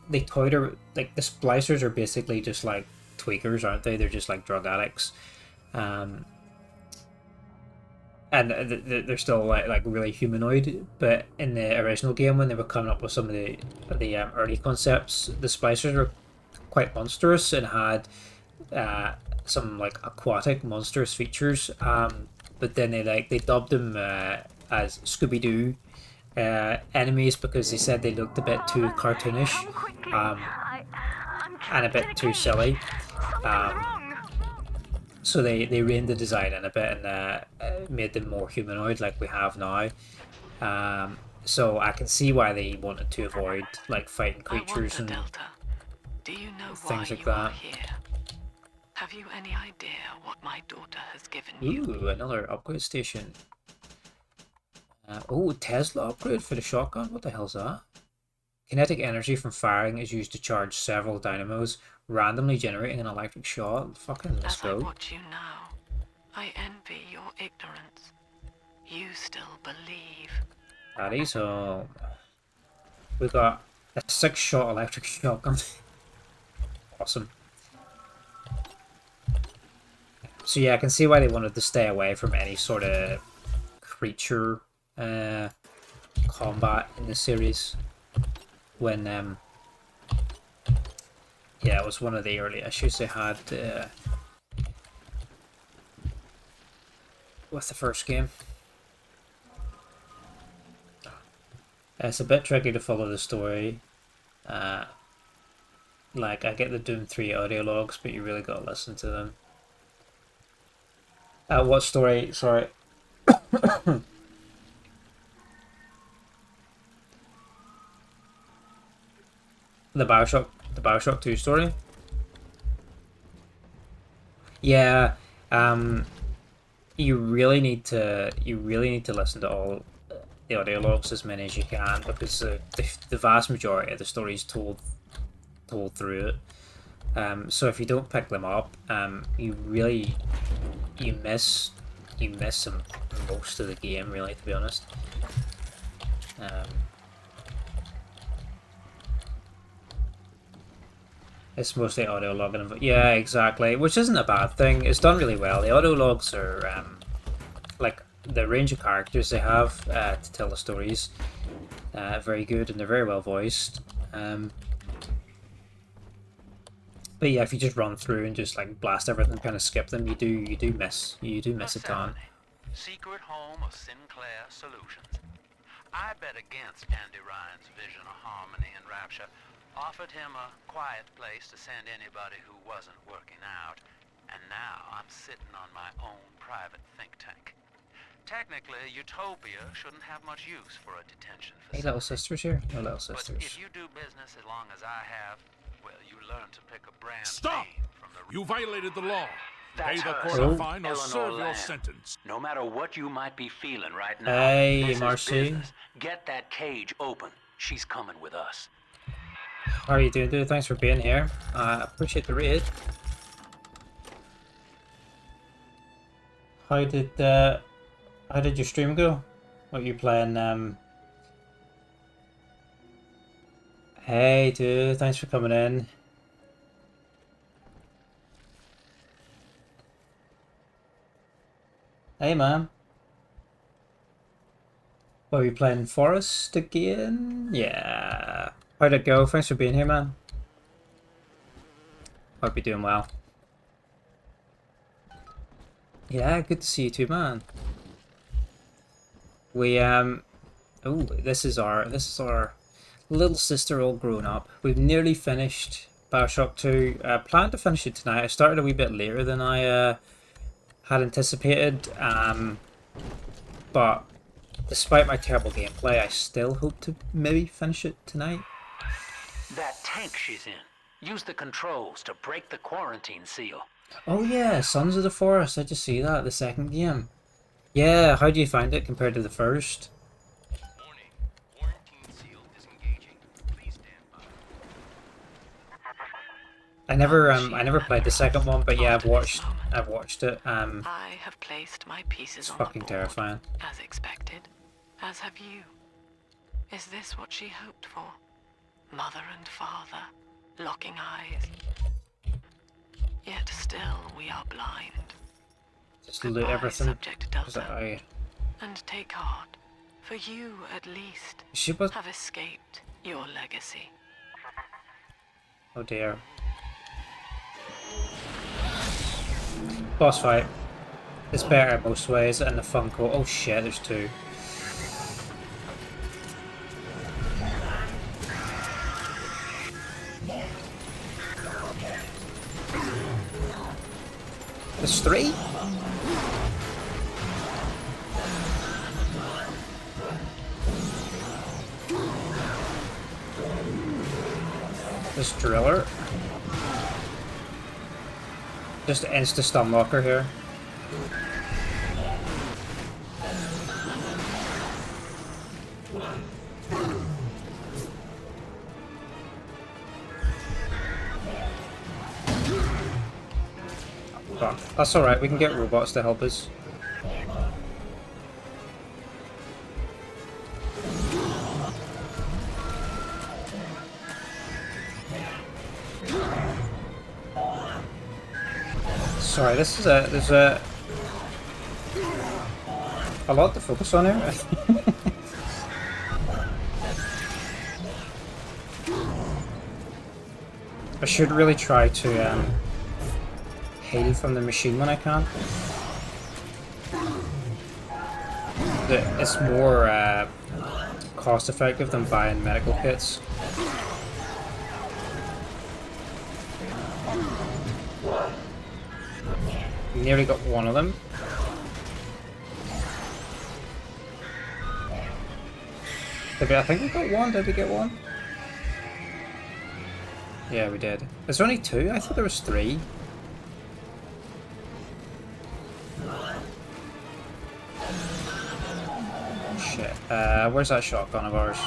S1: they toyed around, like the splicers are basically just like tweakers, aren't they? They're just like drug addicts, and they're still like really humanoid. But in the original game, when they were coming up with some of the early concepts, the splicers were quite monstrous and had some like aquatic monstrous features. But then they dubbed them as Scooby-Doo enemies because they said they looked a bit too cartoonish and a bit too silly. So they reined the design in a bit and made them more humanoid like we have now. So I can see why they wanted to avoid like fighting creatures and
S3: Delta, do you know
S1: things
S3: why
S1: like
S3: you are
S1: that.
S3: here? Have you any idea what my daughter has given you?
S1: Ooh, another upgrade station. Oh, Tesla upgrade for the shotgun? What the hell's that? Kinetic energy from firing is used to charge several dynamos, randomly generating an electric shot. Fucking let's
S3: As I
S1: go.
S3: watch you now, I envy your ignorance. You still believe.
S1: Daddy's home. We've got a 6-shot electric shotgun. Awesome. So yeah, I can see why they wanted to stay away from any sort of creature combat in the series. When yeah, it was one of the early issues they had with the first game. It's a bit tricky to follow the story. Like, I get the Doom 3 audio logs, but you really gotta listen to them. What story? Sorry. The BioShock 2 story. Yeah, you really need to listen to all the audio logs, as many as you can, because the vast majority of the story is told through it. So if you don't pick them up, you miss some most of the game, really, to be honest. It's mostly audio logging. Yeah, exactly. Which isn't a bad thing. It's done really well. The audio logs are like the range of characters they have to tell the stories, very good, and they're very well voiced. But yeah, if you just run through and just like blast everything, kind of skip them, you do miss a ton.
S5: Secret home of Sinclair Solutions. I bet against Andy Ryan's vision of harmony and Rapture. Offered him a quiet place to send anybody who wasn't working out. And now I'm sitting on my own private think tank. Technically, Utopia shouldn't have much use for a detention facility.
S1: Hey, little sisters here? No little
S5: But
S1: sisters.
S5: if you do business as long as I have, well, you learn to pick a brand
S6: Stop!
S5: name from the...
S6: You violated the law. Pay
S5: That's
S6: the
S5: her.
S6: court a fine or
S5: Eleanor
S6: serve your
S5: Lamb.
S6: sentence.
S5: No matter what you might be feeling right now,
S1: Hey,
S5: this is
S1: Marcy.
S5: business. Get that cage open. She's coming with us.
S1: How are you doing, dude? Thanks for being here. Appreciate the raid. How did your stream go? What you playing? Hey, dude. Thanks for coming in. Hey, man. What are you playing? Forest again? Yeah. How'd it go? Thanks for being here, man. Hope you're doing well. Yeah, good to see you too, man. We oh, this is our little sister all grown up. We've nearly finished BioShock 2. Planned to finish it tonight. I started a wee bit later than I had anticipated. But despite my terrible gameplay, I still hope to maybe finish it tonight.
S5: That tank she's in. Use the controls to break the quarantine seal.
S1: Oh yeah, Sons of the Forest. I just see that, the second game. Yeah, how do you find it compared to the first?
S8: Warning. Quarantine seal disengaging. Please stand by.
S1: I never played the second one, but yeah, I've watched it.
S3: I have placed my pieces
S1: It's
S3: on
S1: fucking
S3: the board,
S1: terrifying.
S3: as expected. As have you. Is this what she hoped for? Mother and father, locking eyes. Yet still we are blind.
S1: Just loot
S3: Goodbye,
S1: everything.
S3: Subject
S1: 'Cause
S3: Delta. And take heart, for you at least
S1: she was.
S3: have escaped your legacy.
S1: Oh dear. Boss fight. It's better in most ways, and the Funko. Oh shit, there's two. There's three? This driller. Just insta stun locker here. But that's alright, we can get robots to help us. Sorry, there's a lot to focus on here. I should really try to heal from the machine when I can. It's more cost effective than buying medical kits. Nearly got one of them. I think we got one. Did we get one? Yeah, we did. Is there only two? I thought there was three. Shit. Where's that shotgun of ours?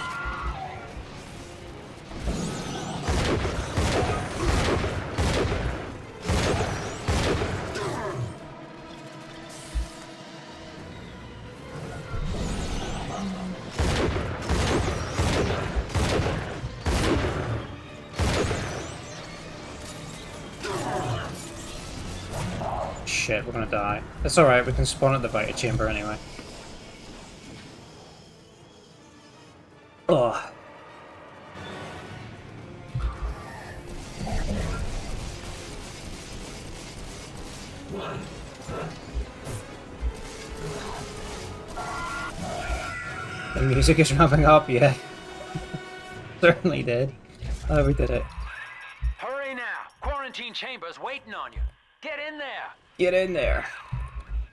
S1: shit, we're gonna die. It's alright, we can spawn at the Vita Chamber anyway. Oh. The music is ramping up, yeah. Certainly did. Oh, we did it.
S5: Hurry now! Quarantine chamber's waiting on you. Get in there!
S1: Get in there.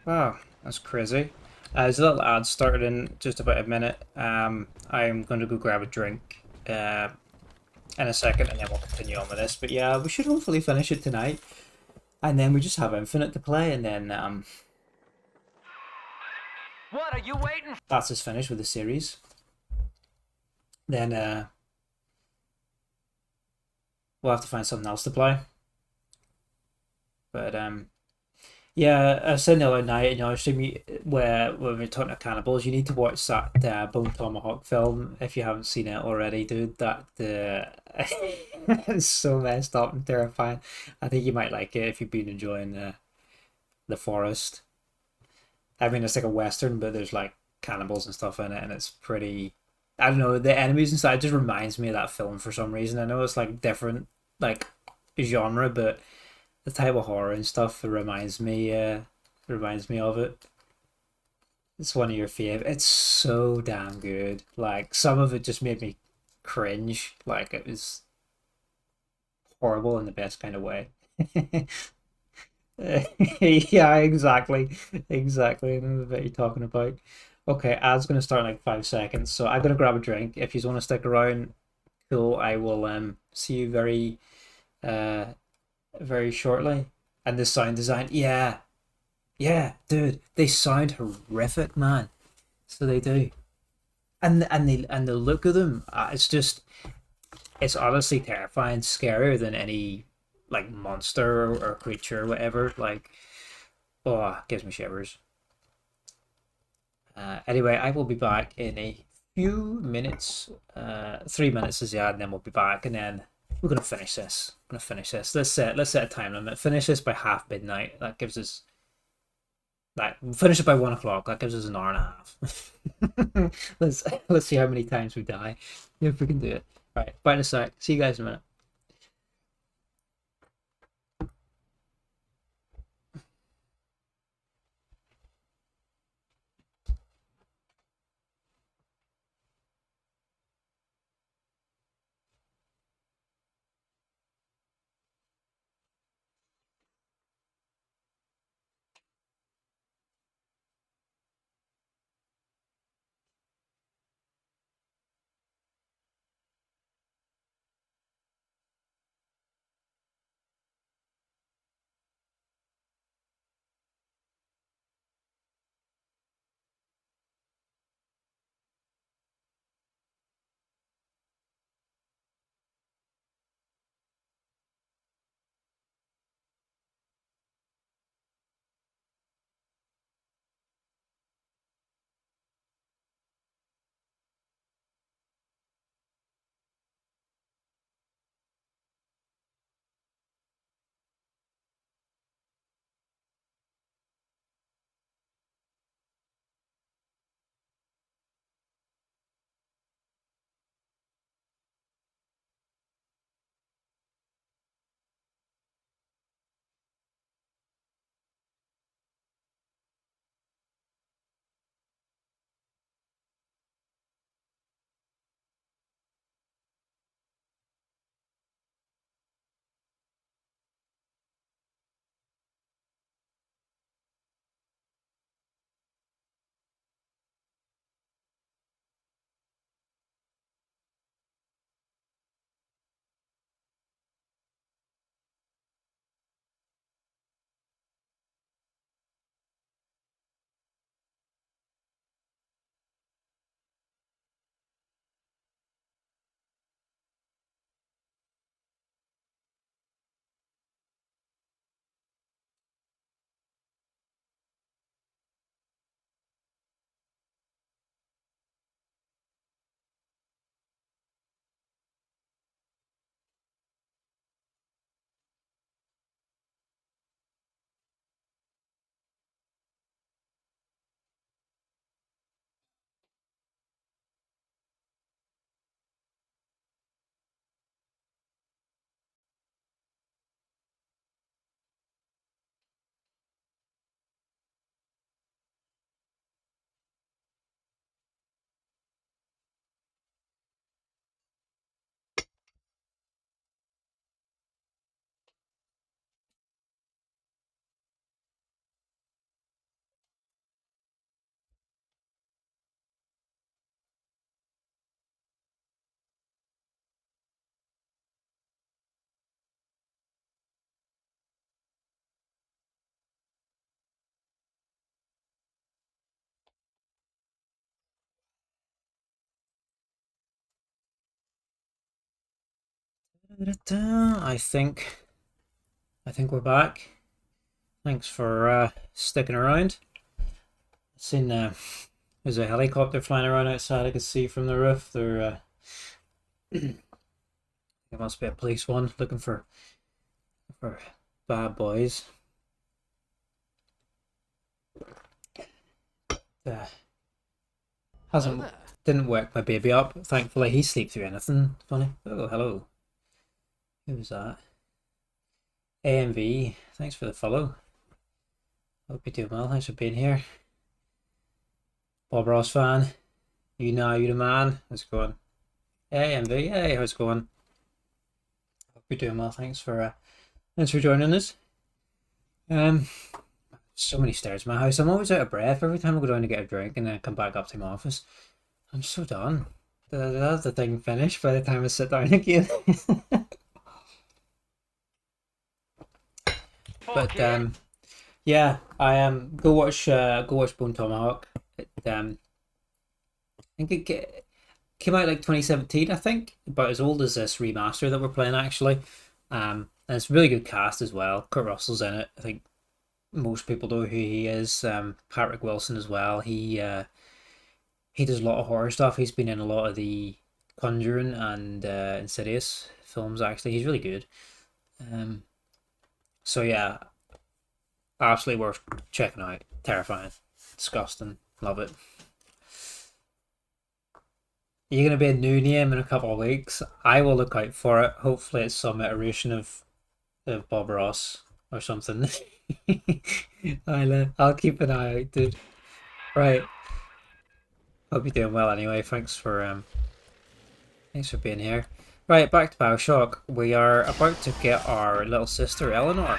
S1: Wow, that's crazy. There's a little ad started in just about a minute. I'm going to go grab a drink in a second and then we'll continue on with this. But yeah, we should hopefully finish it tonight. And then we just have Infinite to play and then
S5: What are you waiting for?
S1: that's us finished with the series. Then we'll have to find something else to play. But yeah, I said the other night, you know, where when we're talking about cannibals, you need to watch that Bone Tomahawk film if you haven't seen it already, dude. That it's so messed up and terrifying. I think you might like it if you've been enjoying the Forest. I mean, it's like a western, but there's like cannibals and stuff in it, and it's pretty. I don't know, the enemies and stuff. It just reminds me of that film for some reason. I know it's like different, like genre, but the type of horror and stuff reminds me of it. It's one of your favorite. It's so damn good. Like some of it just made me cringe. Like it was horrible in the best kind of way. Yeah, exactly. Exactly. I know what you're talking about. Okay, ad's gonna start in like 5 seconds, so I'm gonna grab a drink. If you want to stick around, cool. I will see you uh very shortly. And the sound design, yeah, yeah, dude, they sound horrific, man. So they do, and the look of them, it's honestly terrifying, scarier than any like monster or creature or whatever. Like, oh, it gives me shivers. Anyway, I will be back in a few minutes. 3 minutes is the ad, and then we'll be back, and then we're gonna finish this. I'm gonna finish this. Let's set a time limit. Finish this by half midnight. That gives us like finish it by 1 o'clock. That gives us an hour and a half. Let's see how many times we die. If we can do it. All right. Bye in a sec. See you guys in a minute. I think we're back. Thanks for sticking around. Seen there's a helicopter flying around outside. I can see from the roof. There it must be a police one looking for bad boys. Didn't wake my baby up. Thankfully, he sleep through anything funny. Oh, hello. Who was that? AMV, thanks for the follow. Hope you're doing well. Thanks for being here. Bob Ross fan, you the man. How's it going? AMV, hey, how's it going? Hope you're doing well. Thanks for joining us. So many stairs in my house. I'm always out of breath every time I go down to get a drink and then come back up to my office. I'm so done. That's the thing finished by the time I sit down again. But yeah, I am go watch Bone Tomahawk. I think it came out like 2017, I think, about as old as this remaster that we're playing actually. And it's a really good cast as well. Kurt Russell's in it. I think most people know who he is. Patrick Wilson as well. He does a lot of horror stuff. He's been in a lot of the Conjuring and Insidious films actually. He's really good. So yeah, absolutely worth checking out. Terrifying, disgusting, love it. You're gonna be a new name in a couple of weeks. I will look out for it. Hopefully, it's some iteration of Bob Ross or something. I'll keep an eye out, dude. Right. Hope you're doing well anyway. Thanks for being here. Right, back to BioShock. We are about to get our little sister Eleanor.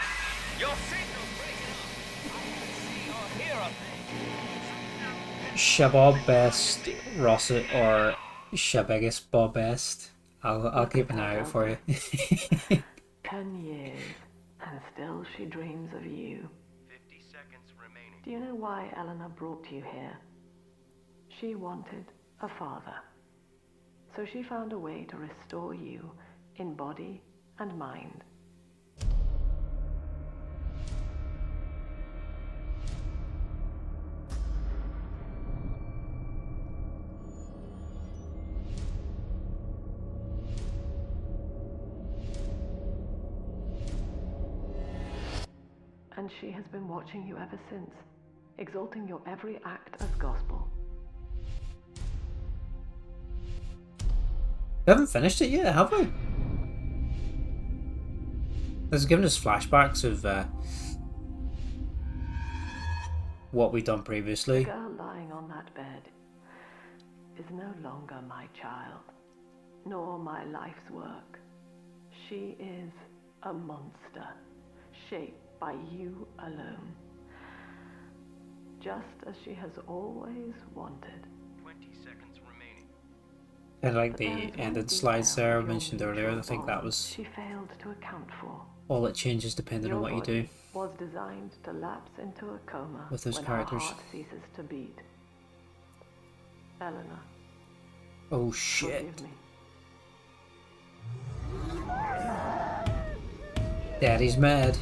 S1: Shabob Best, Rossett, or Shabiggest Bob Best. I'll keep an eye out for you.
S3: 10 years, and still she dreams of you.
S8: 50 seconds remaining.
S3: Do you know why Eleanor brought you here? She wanted a father. So she found a way to restore you in body and mind. And she has been watching you ever since, exalting your every act as gospel.
S1: We haven't finished it yet, have we? It's given us flashbacks of what we've done previously.
S3: The girl lying on that bed is no longer my child, nor my life's work. She is a monster, shaped by you alone. Just as she has always wanted.
S8: 20 seconds remaining.
S1: And like the ended slides there I mentioned earlier, I think that was
S3: she failed to account for.
S1: all it changes depending on what you do
S3: was designed to lapse into a coma
S1: with those
S3: when
S1: characters.
S3: Her heart ceases to beat. Eleanor.
S1: Oh shit.
S3: Forgive me.
S1: Daddy's mad.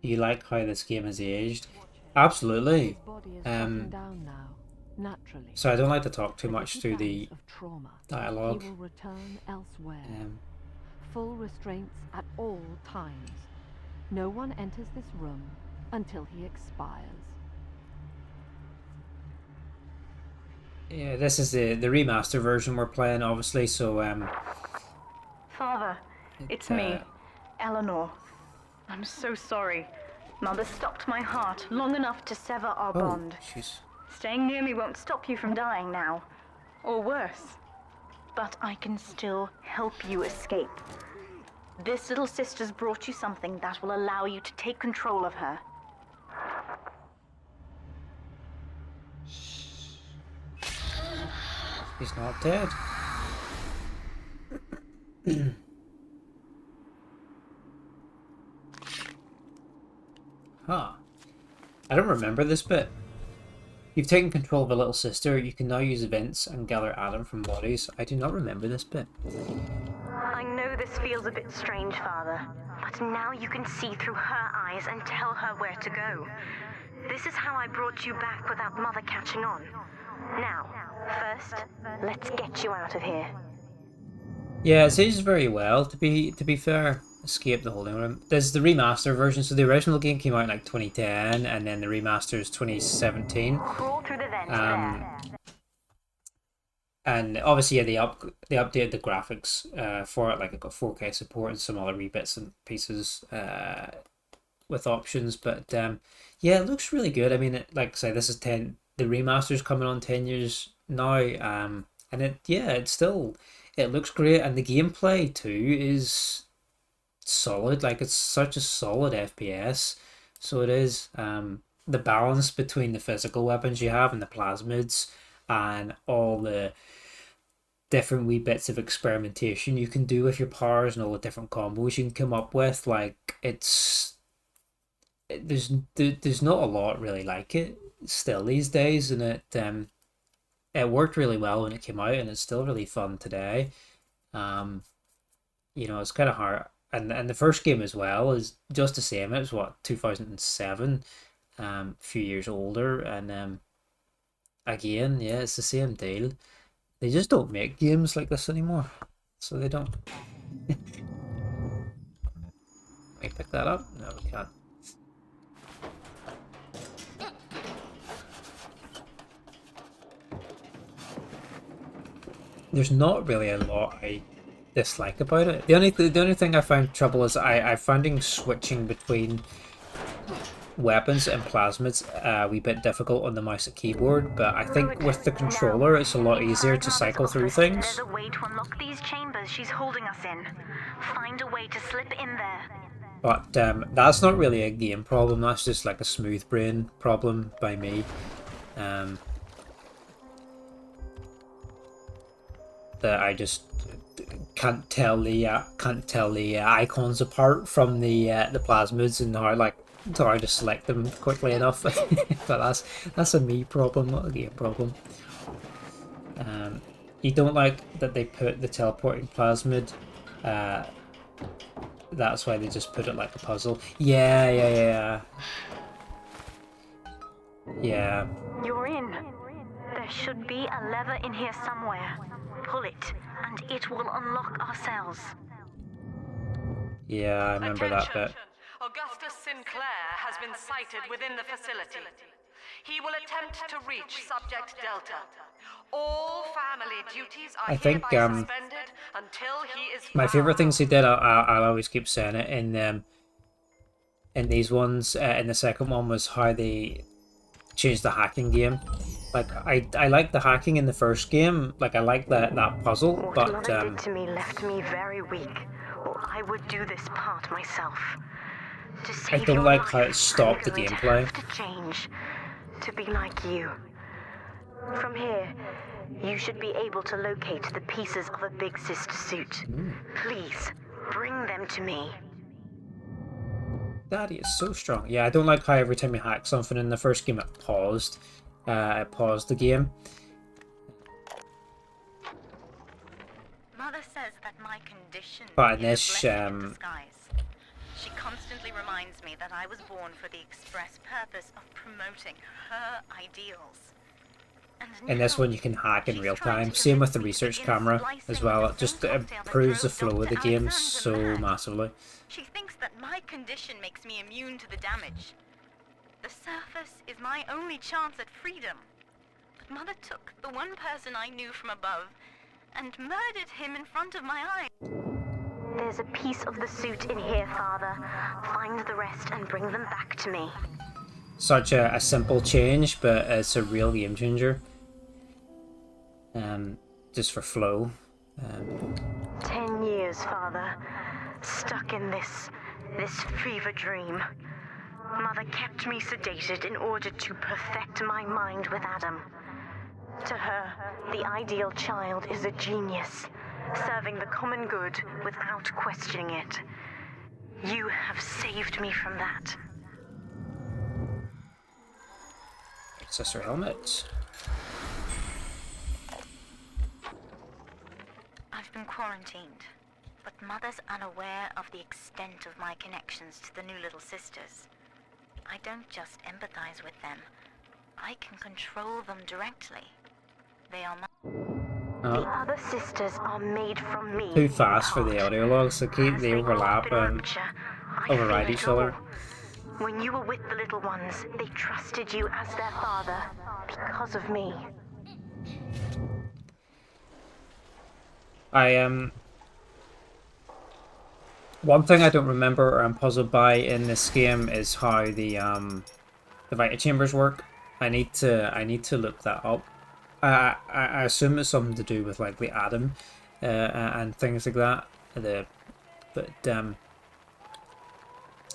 S1: Do you like how this game has aged? Absolutely. So I don't like to talk too much through the dialogue.
S9: He will return elsewhere. Full restraints at all times. No one enters this room until he expires.
S1: Yeah, this is the remaster version we're playing, obviously. So
S7: Father, it's me, Eleanor. I'm so sorry. Mother stopped my heart long enough to sever our bond.
S1: Jeez.
S7: Staying near me won't stop you from dying now. Or worse. But I can still help you escape. This little sister's brought you something that will allow you to take control of her.
S1: He's not dead. Huh. I don't remember this bit. You've taken control of a little sister. You can now use events and gather Adam from bodies. I do not remember this bit.
S7: I know this feels a bit strange, Father, but now you can see through her eyes and tell her where to go. This is how I brought you back without Mother catching on. Now, first, let's get you out of here.
S1: Yeah, it says very well, to be fair. Escape the holding room. There's the remaster version, so the original game came out in like 2010, and then the remaster is 2017.
S7: Crawl through the vent there.
S1: And obviously, yeah, they updated the graphics for it, like it got 4K support and some other wee bits and pieces with options. But yeah, it looks really good. I mean, like I say, this is 10. The remaster's coming on 10 years now, and it looks great, and the gameplay too is solid. Like, it's such a solid FPS. So it is. The balance between the physical weapons you have and the plasmids and all the different wee bits of experimentation you can do with your powers and all the different combos you can come up with, like, there's not a lot really like it still these days, and it worked really well when it came out, and it's still really fun today. It's kind of hard, and the first game as well is just the same. It was what, 2007, a few years older, and again, yeah, it's the same deal. They just don't make games like this anymore, so they don't. Can we pick that up? No, we can't. There's not really a lot I dislike about it. The only thing I find trouble is I'm finding switching between weapons and plasmids a wee bit difficult on the mouse and keyboard, but I think with the controller it's a lot easier to cycle through things.
S7: There's a way to unlock these chambers she's holding us in. Find a way to slip in there.
S1: But that's not really a game problem, that's just like a smooth brain problem by me. That I just can't tell the icons apart from the plasmids, and how to select them quickly enough. But that's a me problem, not a game problem. You don't like that they put the teleporting plasmid. That's why they just put it like a puzzle. Yeah.
S7: You're in. There should be a lever in here somewhere. Pull it, and it will unlock our cells.
S1: Yeah, I remember that bit.
S3: Augustus Sinclair has been sighted within the facility. He will attempt to reach Subject Delta. All family duties are hereby suspended until he is found.
S1: My favorite things he did, I'll always keep saying it, in these ones, in the second one, was how they changed the hacking game. Like, I like the hacking in the first game. Like, I like that puzzle, but
S7: what Mother did to me left me very weak. Or I would do this part myself. To save
S1: I don't
S7: your
S1: like
S7: life,
S1: how it stopped the
S7: I'm going
S1: gameplay.
S7: to have to change to be like you. From here, you should be able to locate the pieces of a big sister suit. Please, bring them to me.
S1: Daddy is so strong. Yeah, I don't like how every time you hack something in the first game it paused. It paused the game.
S7: Mother says that my condition
S1: But in
S7: is
S1: this,
S7: a blessing in disguise. She constantly reminds me that I was born for the express purpose of promoting her ideals. And
S1: in this one you can hack in real time. Same with the research camera as well. It just improves the flow of the game so massively.
S7: She thinks that my condition makes me immune to the damage. The surface is my only chance at freedom. But Mother took the one person I knew from above and murdered him in front of my eyes. There's a piece of the suit in here, Father. Find the rest and bring them back to me.
S1: Such a simple change, but it's a real game changer. Just for flow.
S7: 10 years, Father. Stuck in this fever dream. Mother kept me sedated in order to perfect my mind with Adam. To her, the ideal child is a genius, serving the common good without questioning it. You have saved me from that.
S1: Sister helmet.
S7: I've been quarantined, but Mother's unaware of the extent of my connections to the new little sisters. I don't just empathize with them. I can control them directly. They are the other sisters are made from me.
S1: Too fast for the audio logs, so they overlap and override each other.
S7: When you were with the little ones, they trusted you as their father because of me.
S1: One thing I don't remember or I'm puzzled by in this game is how the Vita chambers work. I need to look that up. I assume it's something to do with like the atom and things like that.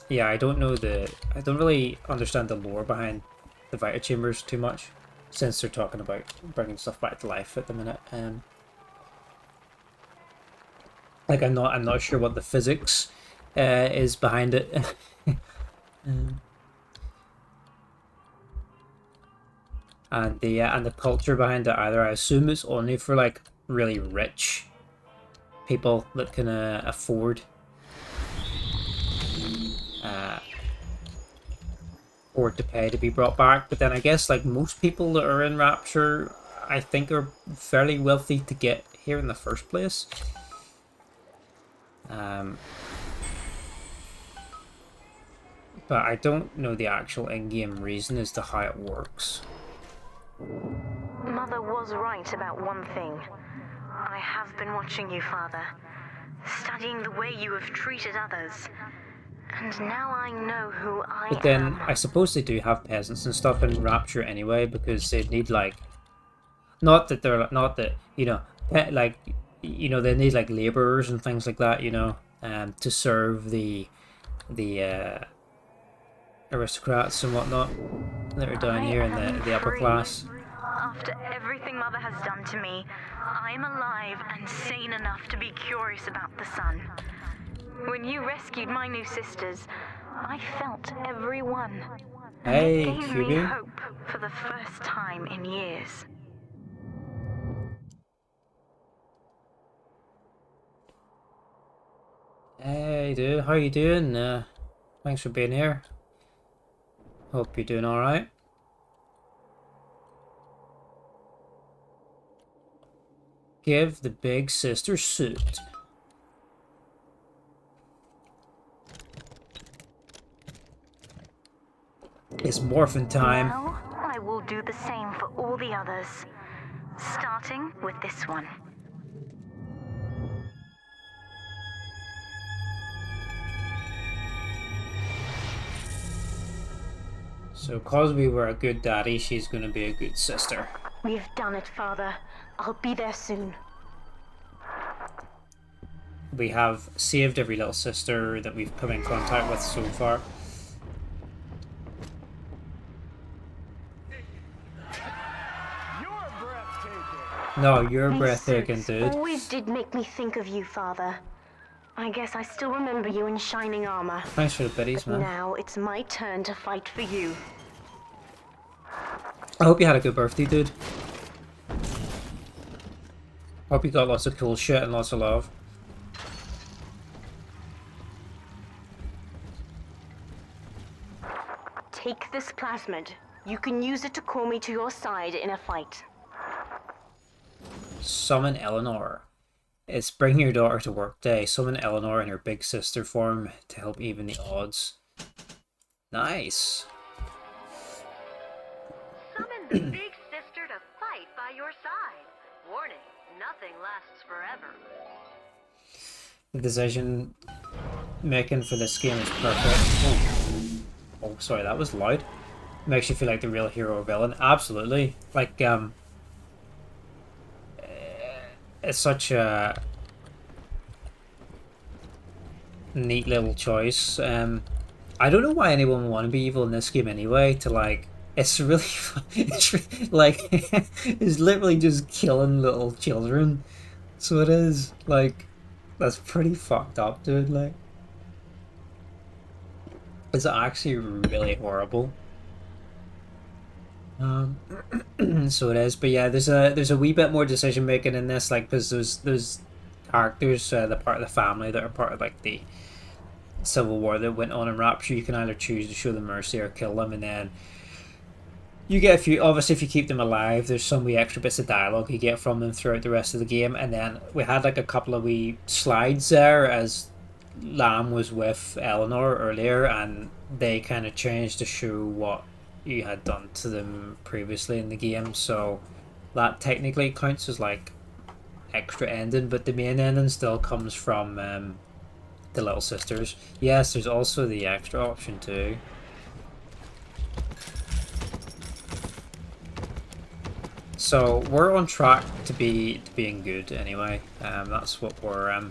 S1: Yeah, I don't really understand the lore behind the Vita chambers too much, since they're talking about bringing stuff back to life at the minute. Like I'm not sure what the physics is behind it. And the culture behind it either. I assume it's only for like really rich people that can afford to pay to be brought back. But then I guess like most people that are in Rapture, I think are fairly wealthy to get here in the first place. But I don't know the actual in-game reason as to how it works.
S7: Mother was right about one thing. I have been watching you, Father, studying the way you have treated others, and now I know who I am.
S1: But then I suppose they do have peasants and stuff in Rapture anyway, because they need like, they need like laborers and things like that, to serve the aristocrats and whatnot that are down here in the upper class.
S7: After everything Mother has done to me, I am alive and sane enough to be curious about the sun. When you rescued my new sisters, I felt every one.
S1: Hey,
S7: it gave me
S1: QB.
S7: hope for the first time in years.
S1: Hey dude, how you doing? Thanks for being here. Hope you're doing alright. Give the big sister suit. It's morphin' time.
S7: Now, I will do the same for all the others, starting with this one.
S1: So, cause we were a good daddy, she's gonna be a good sister.
S7: We've done it, Father. I'll be there soon.
S1: We have saved every little sister that we've come in contact with so far.
S6: You're breathtaking.
S1: No, you're
S7: These
S1: breathtaking,
S7: suits
S1: dude.
S7: always did make me think of you, Father. I guess I still remember you in shining armor.
S1: Thanks for the biddies, man.
S7: Now it's my turn to fight for you.
S1: I hope you had a good birthday, dude. Hope you got lots of cool shit and lots of love.
S7: Take this plasmid. You can use it to call me to your side in a fight.
S1: Summon Eleanor. It's bring your daughter to work day. Summon Eleanor in her big sister form to help even the odds. Nice.
S3: Summon the big sister to fight by your side. Warning, nothing lasts forever.
S1: The decision making for this game is perfect. Oh, sorry, that was loud. Makes you feel like the real hero or villain. Absolutely. Like, it's such a neat little choice. I don't know why anyone would want to be evil in this game anyway. To like, it's really, it's like, it's literally just killing little children. So it is, like, that's pretty fucked up, dude. Like, it's actually really horrible. So it is, but yeah, there's a wee bit more decision making in this, like, because there's characters, the part of the family that are part of like the civil war that went on in Rapture. You can either choose to show them mercy or kill them, and then you get a few. Obviously, if you keep them alive, there's some wee extra bits of dialogue you get from them throughout the rest of the game, and then we had like a couple of wee slides there as Lamb was with Eleanor earlier, and they kind of changed to show what you had done to them previously in the game, so that technically counts as like extra ending, but the main ending still comes from the little sisters. Yes, there's also the extra option too. So we're on track to being good anyway. That's what we're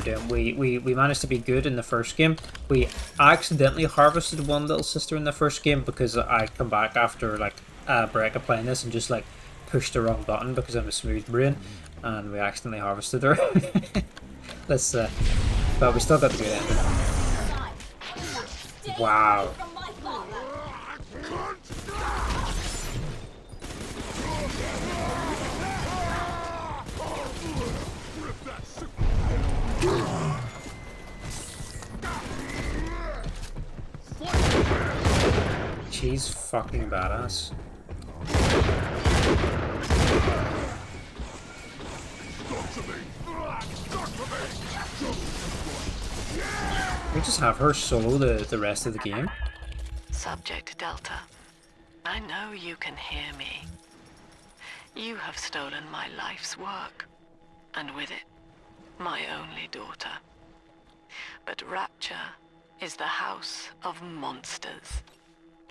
S1: doing. We managed to be good in the first game. We accidentally harvested one little sister in the first game because I'd come back after like a break of playing this and just like pushed the wrong button because I'm a smooth brain, and we accidentally harvested her. Let's but we still got the good ending. Wow. She's fucking badass. We just have her solo the rest of the game.
S3: Subject Delta, I know you can hear me. You have stolen my life's work, and with it, my only daughter. But Rapture is the house of monsters.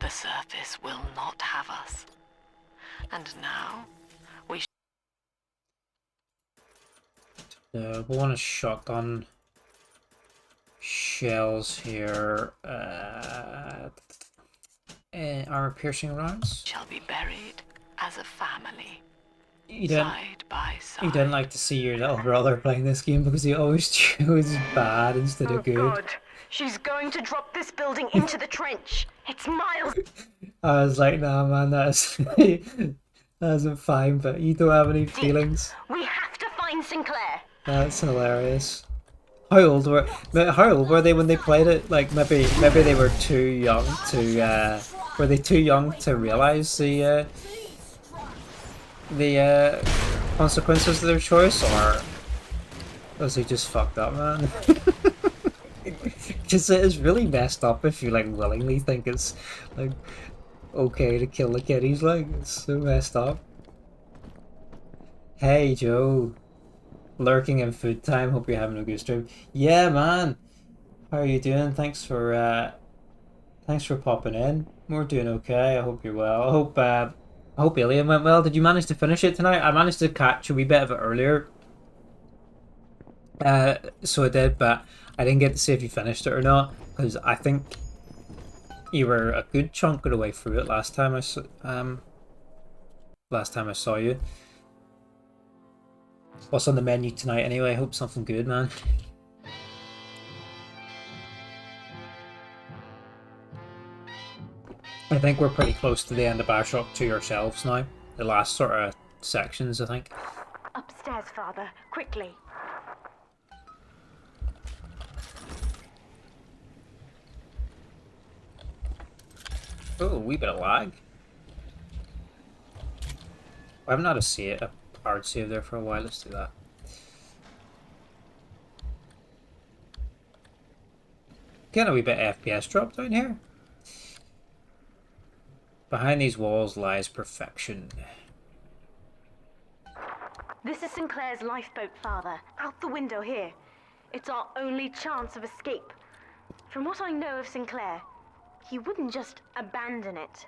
S3: The surface will not have us. And now, we
S1: we want a shotgun shells here. Armor piercing rounds.
S3: Shall be buried as a family.
S1: You don't,
S3: side by side.
S1: You don't like to see your little brother playing this game because he always chooses bad instead of good.
S7: God, she's going to drop this building into the trench. It's miles.
S1: I was like, nah, man, that's that isn't fine. But you don't have any feelings.
S7: We have to find Sinclair.
S1: That's hilarious. How old were they when they played it? Like maybe they were too young to. Were they too young to realize the consequences of their choice, or was he just fucked up, man? Because it is really messed up if you like willingly think it's like okay to kill the kiddies. Like it's so messed up. Hey Joe, lurking in food time. Hope you're having a good stream. Yeah, man. How are you doing? Thanks for popping in. We're doing okay. I hope you're well. I hope Alien went well. Did you manage to finish it tonight? I managed to catch a wee bit of it earlier. So I did, but I didn't get to see if you finished it or not, because I think you were a good chunk of the way through it last time I saw you. What's on the menu tonight anyway? I hope something good, man. I think we're pretty close to the end of BioShock 2 ourselves now. The last sort of sections, I think.
S7: Upstairs, Father. Quickly.
S1: Oh, a wee bit of lag. I haven't had a hard save there for a while. Let's do that. Getting a wee bit of FPS drop down here. Behind these walls lies perfection.
S7: This is Sinclair's lifeboat, Father. Out the window here. It's our only chance of escape. From what I know of Sinclair, he wouldn't just abandon it.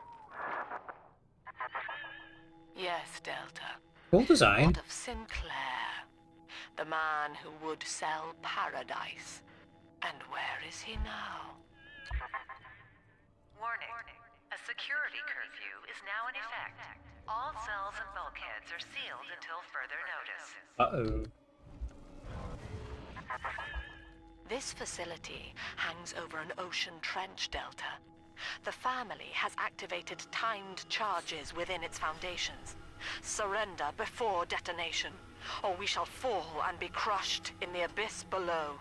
S3: Yes, Delta.
S1: Cool design.
S3: What of Sinclair? The man who would sell paradise. And where is he now?
S10: Warning. A security curfew is now in effect. All cells and bulkheads are sealed until further notice.
S1: Uh-oh.
S3: This facility hangs over an ocean trench delta. The family has activated timed charges within its foundations. Surrender before detonation, or we shall fall and be crushed in the abyss below.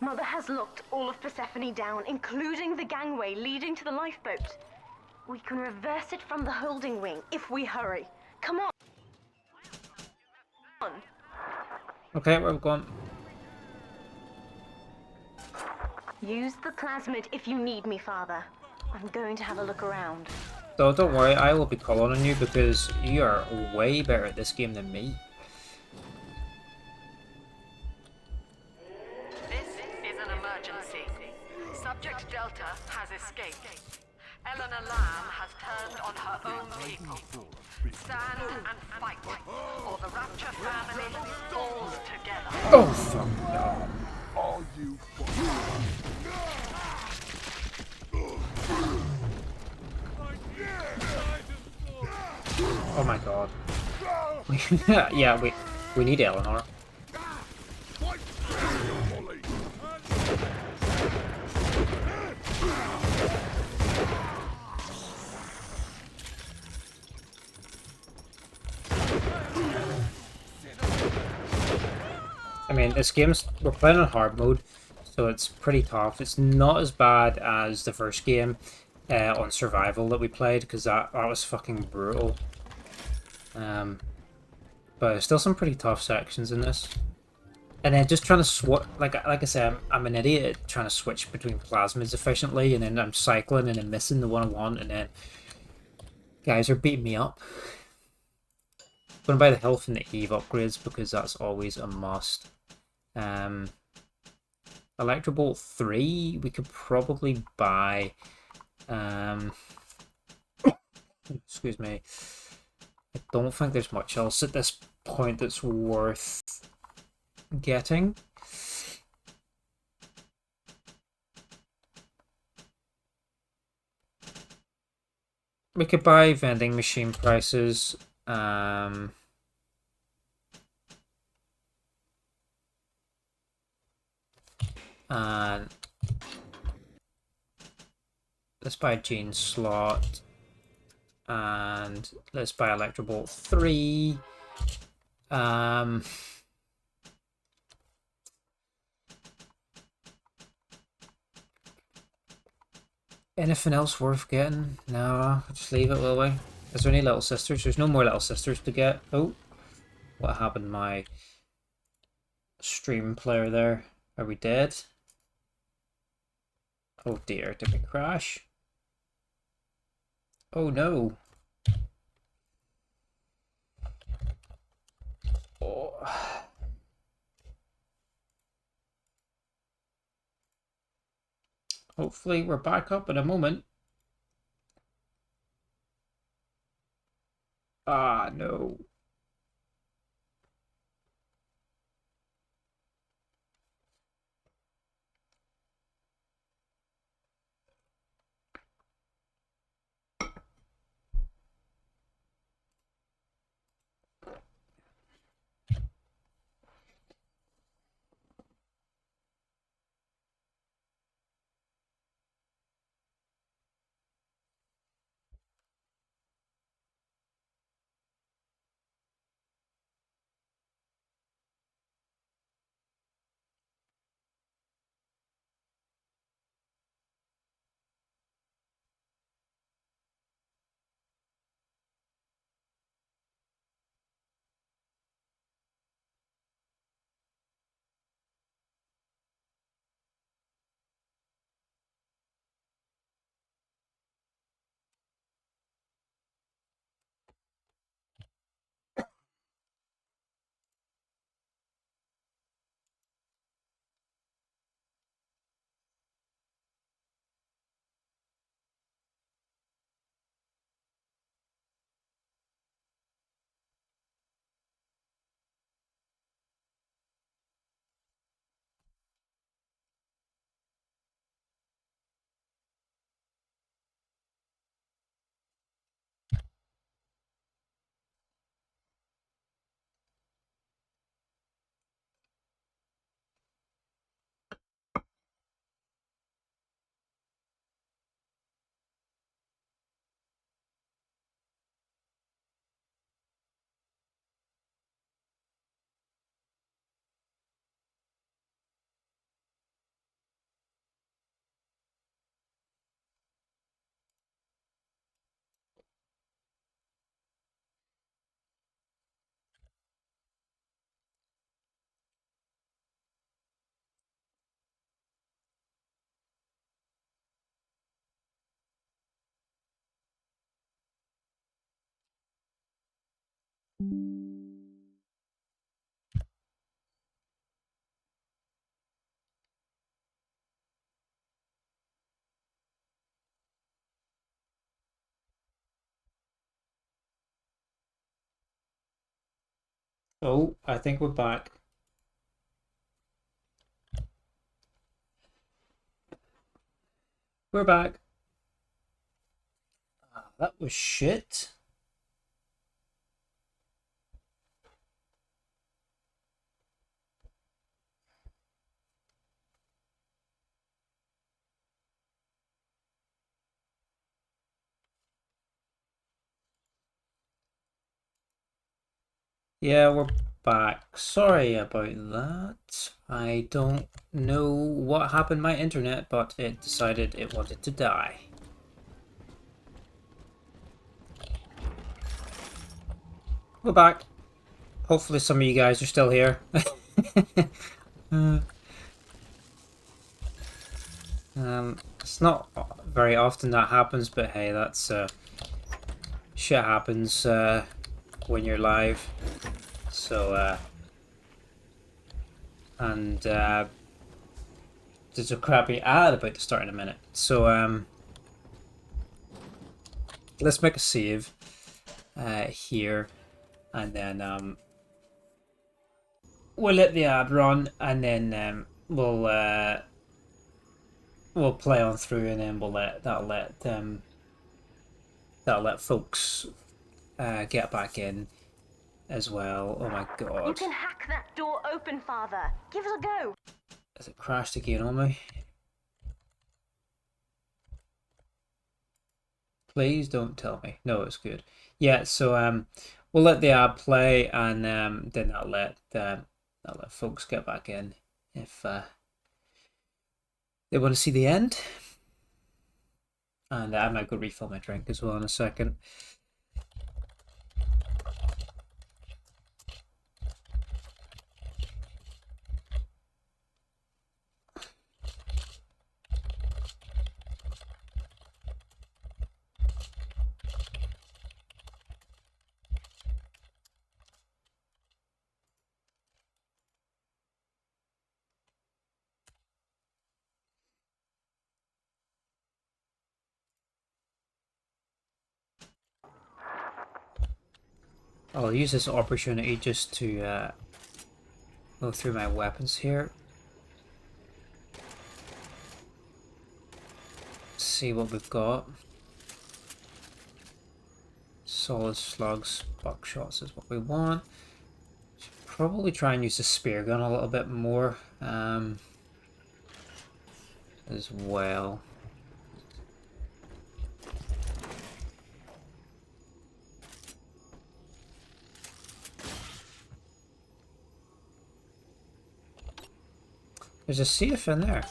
S7: Mother has locked all of Persephone down, including the gangway leading to the lifeboat. We can reverse it from the holding wing if we hurry. Come on!
S1: Okay, where are we going?
S7: Use the plasmid if you need me, Father. I'm going to have a look around.
S1: So don't worry, I will be calling on you because you are way better at this game than me.
S3: This is an emergency. Subject Delta has escaped. Eleanor Lamb has turned on her own people. Stand and fight, or the Rapture family falls together.
S1: Oh, fuck no.
S6: Are you
S1: Oh my god. Yeah, we need Eleanor. I mean, this game's, we're playing on hard mode, so it's pretty tough. It's not as bad as the first game on survival that we played, because that was fucking brutal. But there's still some pretty tough sections in this. And then just trying to switch, like I said, I'm an idiot at trying to switch between plasmids efficiently, and then I'm cycling and then missing the one I want, and then guys are beating me up. Going to buy the health and the Eve upgrades because that's always a must. Electrobolt 3 we could probably buy. Excuse me. I don't think there's much else at this point that's worth getting. We could buy vending machine prices. And let's buy Gene slot, and let's buy Electrobolt 3. Anything else worth getting? No, just leave it, will we? Is there any little sisters? There's no more little sisters to get. Oh, what happened to my stream player there? Are we dead? Oh dear, did we crash? Oh no. Oh. Hopefully we're back up in a moment. Ah, no. Oh, I think we're back. We're back. That was shit. Yeah, we're back. Sorry about that. I don't know what happened to my internet, but it decided it wanted to die. We're back. Hopefully some of you guys are still here. It's not very often that happens, but hey, that's shit happens when you're live. So and there's a crappy ad about to start in a minute. So let's make a save here, and then we'll let the ad run, and then we'll play on through, and then that'll let folks get back in as well. Oh my god!
S7: You can hack that door open, Father. Give it a go.
S1: Has it crashed again on me? Please don't tell me. No, it's good. Yeah, so we'll let the ad play, and then that'll let folks get back in if they want to see the end. And I might go refill my drink as well in a second. I'll use this opportunity just to go through my weapons here. See what we've got. Solid slugs, buckshots is what we want. Should probably try and use the spear gun a little bit more as well. There's a safe in there.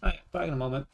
S1: Alright, back in a moment.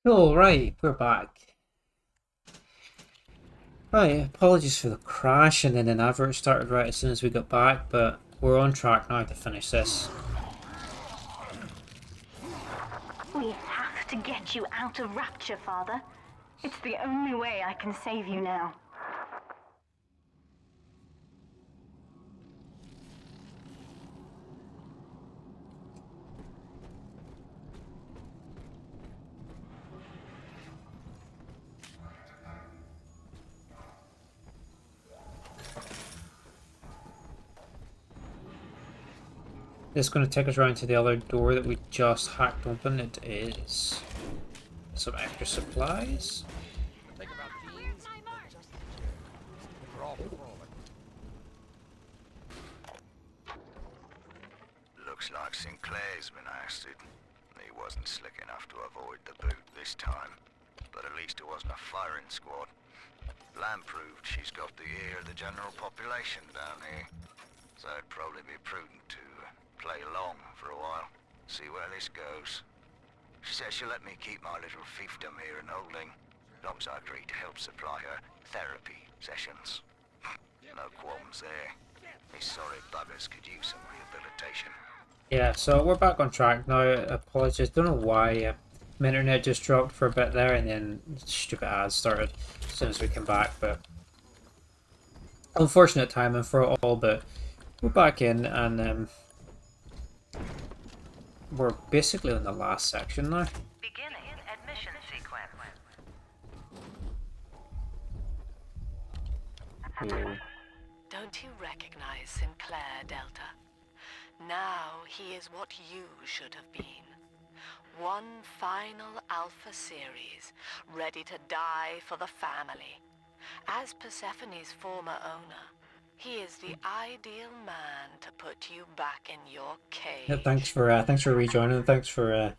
S1: All right, we're back. Right, apologies for the crash, and then an advert started right as soon as we got back, but we're on track now to finish this.
S7: We have to get you out of Rapture, Father. It's the only way I can save you now.
S1: This is going to take us around to the other door that we just hacked open. It is some extra supplies.
S6: Think about these. We're all falling.
S11: Looks like Sinclair's been ousted. He wasn't slick enough to avoid the boot this time, but at least it wasn't a firing squad. Lamb proved she's got the ear of the general population down here, so it'd probably be prudent to play along for a while, see where this goes. She says she'll let me keep my little fiefdom here in holding, as long as I agree to help supply her therapy sessions. No qualms there. These sorry buggers could use some rehabilitation.
S1: Yeah, so we're back on track now. Apologies, don't know why. My internet just dropped for a bit there, and then stupid ads started as soon as we came back. But unfortunate timing for it all. But we're back in, and we're basically in the last section now.
S10: Beginning admission sequence.
S1: Ooh.
S3: Don't you recognize Sinclair, Delta? Now he is what you should have been. One final Alpha series, ready to die for the family. As Persephone's former owner, he is the ideal man to put you back in your cage.
S1: Yeah, thanks for rejoining. Thanks for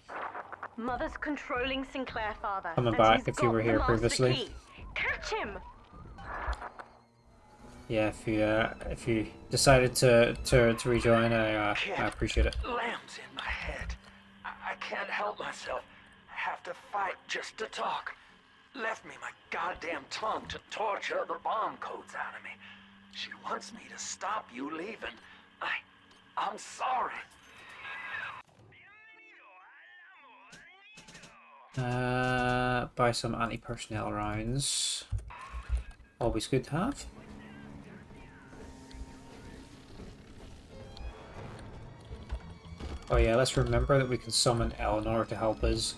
S7: Mother's controlling Sinclair, Father.
S1: coming
S7: and
S1: back
S7: he's
S1: if you
S7: got
S1: were
S7: the
S1: here
S7: master
S1: previously.
S7: key. Catch him!
S1: Yeah, if you decided to rejoin, I appreciate it.
S2: Lamb's in my head. I can't help myself. I have to fight just to talk. Left me my goddamn tongue to torture the bomb codes out of me. She wants me to stop you leaving. I'm sorry.
S1: Buy some anti-personnel rounds. Always good to have. Oh yeah, let's remember that we can summon Eleanor to help us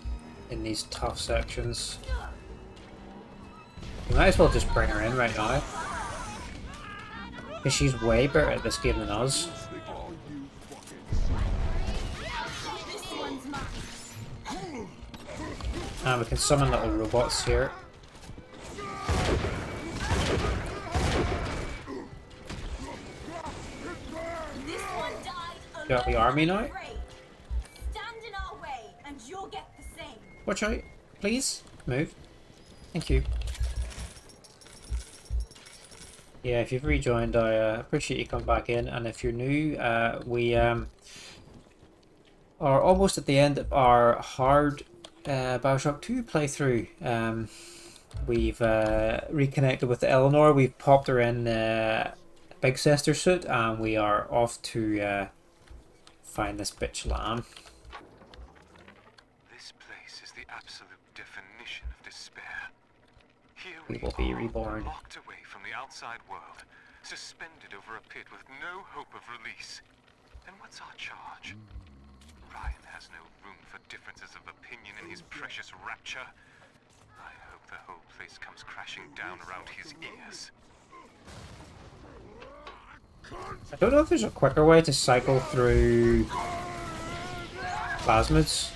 S1: in these tough sections. We might as well just bring her in right now. Because she's way better at this game than us. And we can summon little robots here. Got the army now. Watch out, please. Move. Thank you. Yeah, if you've rejoined, I appreciate you coming back in. And if you're new, we are almost at the end of our hard BioShock 2 playthrough. We've reconnected with Eleanor. We've popped her in Big Sister suit, and we are off to find this bitch Lamb.
S12: This place is the absolute definition of despair. Here
S1: We will be reborn.
S12: locked away from the outside world, suspended over a pit with no hope of release. And what's our charge? Ryan has no room for differences of opinion in his precious Rapture. I hope the whole place comes crashing down around his ears.
S1: I don't know if there's a quicker way to cycle through plasmids.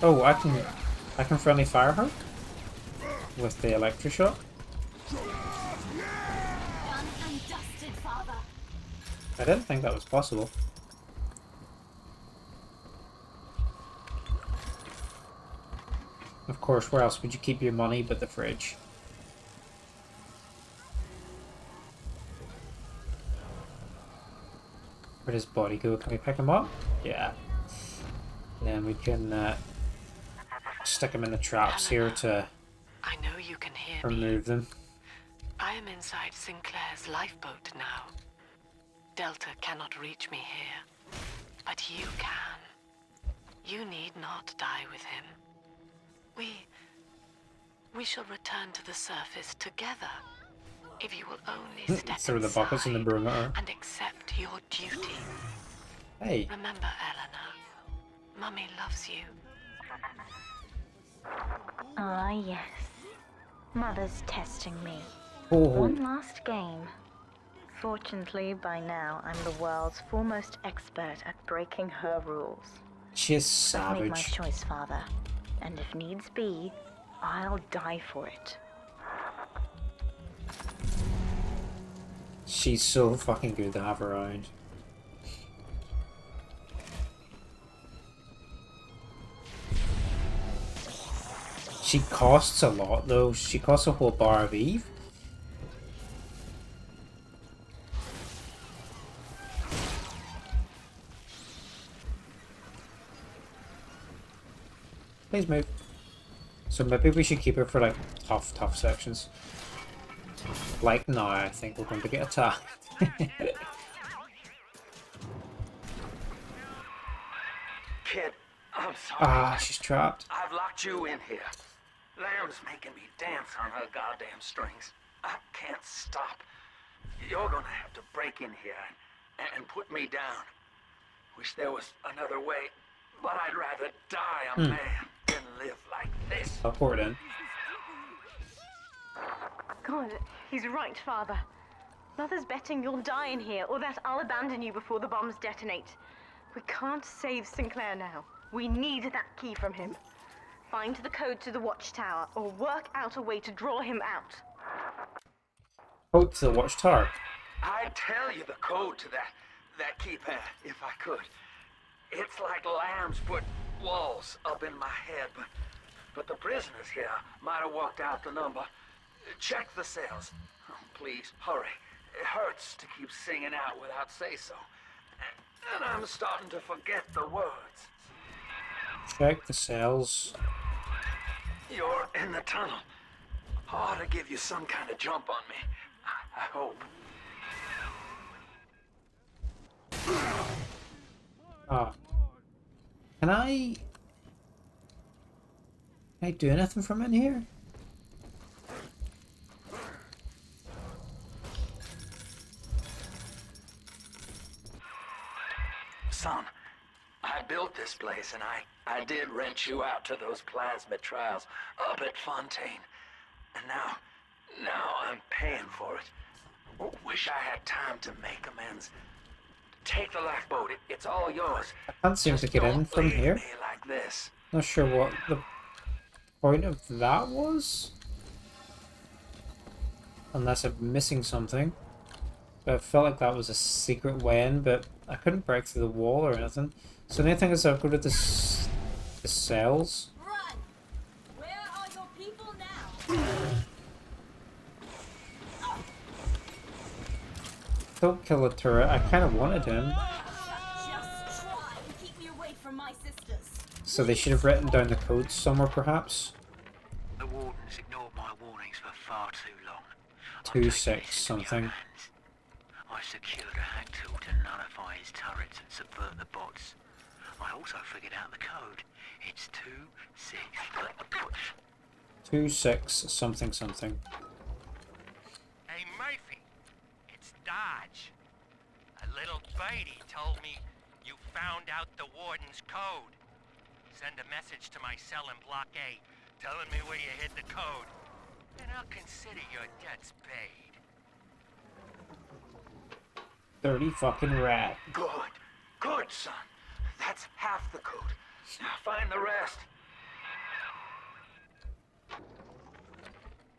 S1: Oh, I can friendly fire her with the electroshock. I didn't think that was possible. Of course, where else would you keep your money but the fridge? Where does Body go? Can we pick him up? Yeah. Then we can stick them in the traps here to
S3: I know you can hear me.
S1: remove them.
S3: I am inside Sinclair's lifeboat now. Delta cannot reach me here, but you can. You need not die with him. We shall return to the surface together. If you will only step
S1: through the buckets in the perimeter
S3: and accept your duty.
S1: Hey.
S3: Remember, Eleanor, Mummy loves you.
S7: Ah, yes. Mother's testing me.
S1: Oh.
S7: One last game. Fortunately, by now, I'm the world's foremost expert at breaking her rules.
S1: She is
S7: I've made my
S1: savage.
S7: choice, Father. And if needs be, I'll die for it.
S1: She's so fucking good to have around. She costs a lot though. She costs a whole bar of Eve. Please move. So maybe we should keep her for like tough sections. Like now, I think we're going to get attacked.
S2: Kid, I'm sorry.
S1: Ah, she's trapped.
S2: I've locked you in here. Lamb's making me dance on her goddamn strings. I can't stop. You're gonna have to break in here and put me down. Wish there was another way, but I'd rather die a man than live like this.
S1: Teleport in.
S7: God, he's right, Father. Mother's betting you'll die in here, or that I'll abandon you before the bombs detonate. We can't save Sinclair now. We need that key from him. Find the code to the watchtower, or work out a way to draw him out.
S1: Code to the watchtower.
S2: I'd tell you the code to that keypad, if I could. It's like Lamb's put walls up in my head, but the prisoners here might have walked out the number. Check the cells. Oh, please, hurry. It hurts to keep singing out without say-so. And I'm starting to forget the words.
S1: Check the cells.
S2: You're in the tunnel. Ought to give you some kind of jump on me. I hope.
S1: Ah. Can I do anything from in here?
S2: Son, I built this place and I did rent you out to those plasmid trials up at Fontaine. And now I'm paying for it. Wish I had time to make amends. Take the lifeboat. It's all yours.
S1: I can't seem to get in from here.
S2: Me like this.
S1: Not sure what the point of that was. Unless I'm missing something. But I felt like that was a secret way in, but I couldn't break through the wall or anything. So the only thing is I'll go to the cells.
S13: Run! Where are your people now?
S1: Don't kill the turret. I kind of wanted him.
S13: Just try and keep me away from my sisters.
S1: So they should have written down the codes somewhere, perhaps.
S5: The wardens ignored my warnings for far too long.
S1: 2-6 something.
S5: I secured a hack tool to nullify his turrets and subvert the bots. I also figured out the code. It's 2-6.
S1: 2-6 something something.
S6: Hey, Murphy. It's Dodge. A little birdie told me you found out the warden's code. Send a message to my cell in Block A, telling me where you hid the code. And I'll consider your debts paid.
S1: 30 fucking rat.
S2: Good, son. That's half the code. Now find the rest.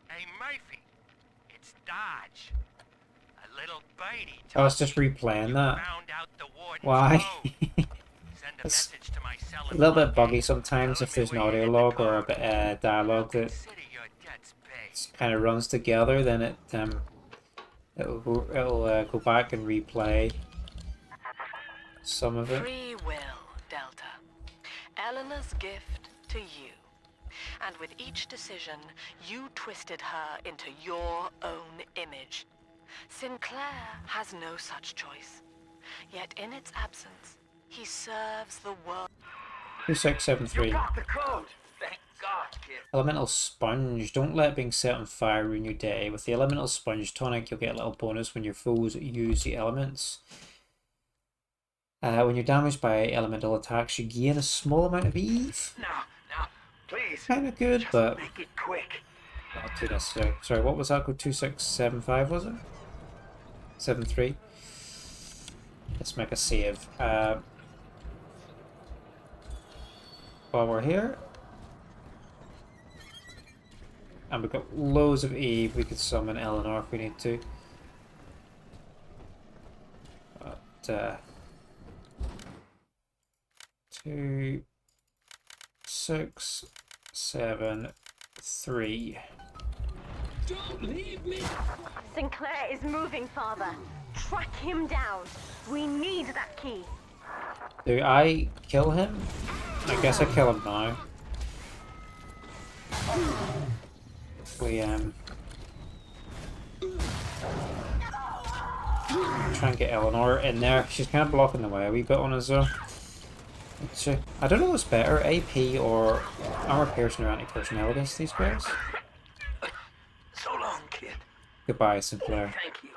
S6: Hey, Murphy. It's Dodge. A little birdie
S1: I
S6: told
S1: was just replaying that.
S6: found out the warden's
S1: Why?
S6: code. Send a
S1: It's
S6: message to my cell
S1: a
S6: in
S1: little
S6: Block
S1: bit buggy sometimes if there's an audio log or a bit dialogue that
S6: Consider your debts paid.
S1: kind of runs together. Then it'll go back and replay some of it.
S3: Free will, Delta. Eleanor's gift to you. And with each decision, you twisted her into your own image. Sinclair has no such choice. Yet in its absence, he serves the world.
S1: 2673.
S2: You got the code! Thank God, kid.
S1: Elemental Sponge. Don't let being set on fire ruin your day. With the Elemental Sponge tonic, you'll get a little bonus when your foes use the elements. When you're damaged by elemental attacks, you gain a small amount of Eve.
S2: No, please.
S1: Kind of good, but
S2: Make it quick.
S1: not too necessary. Sorry, what was that code? 2675, was it? 73. Let's make a save. While we're here. And we've got loads of Eve. We could summon Eleanor if we need to. But, 2, 6, 7, 3.
S13: Don't leave me!
S7: Sinclair is moving, Father. Track him down. We need that key.
S1: Do I kill him? I guess I kill him now. We try and get Eleanor in there. She's kind of blocking the way a wee bit on us though. I don't know what's better, AP or armor piercing or anti-personnel against these guys.
S2: So long, kid.
S1: Goodbye, Sinclair.
S2: Thank you.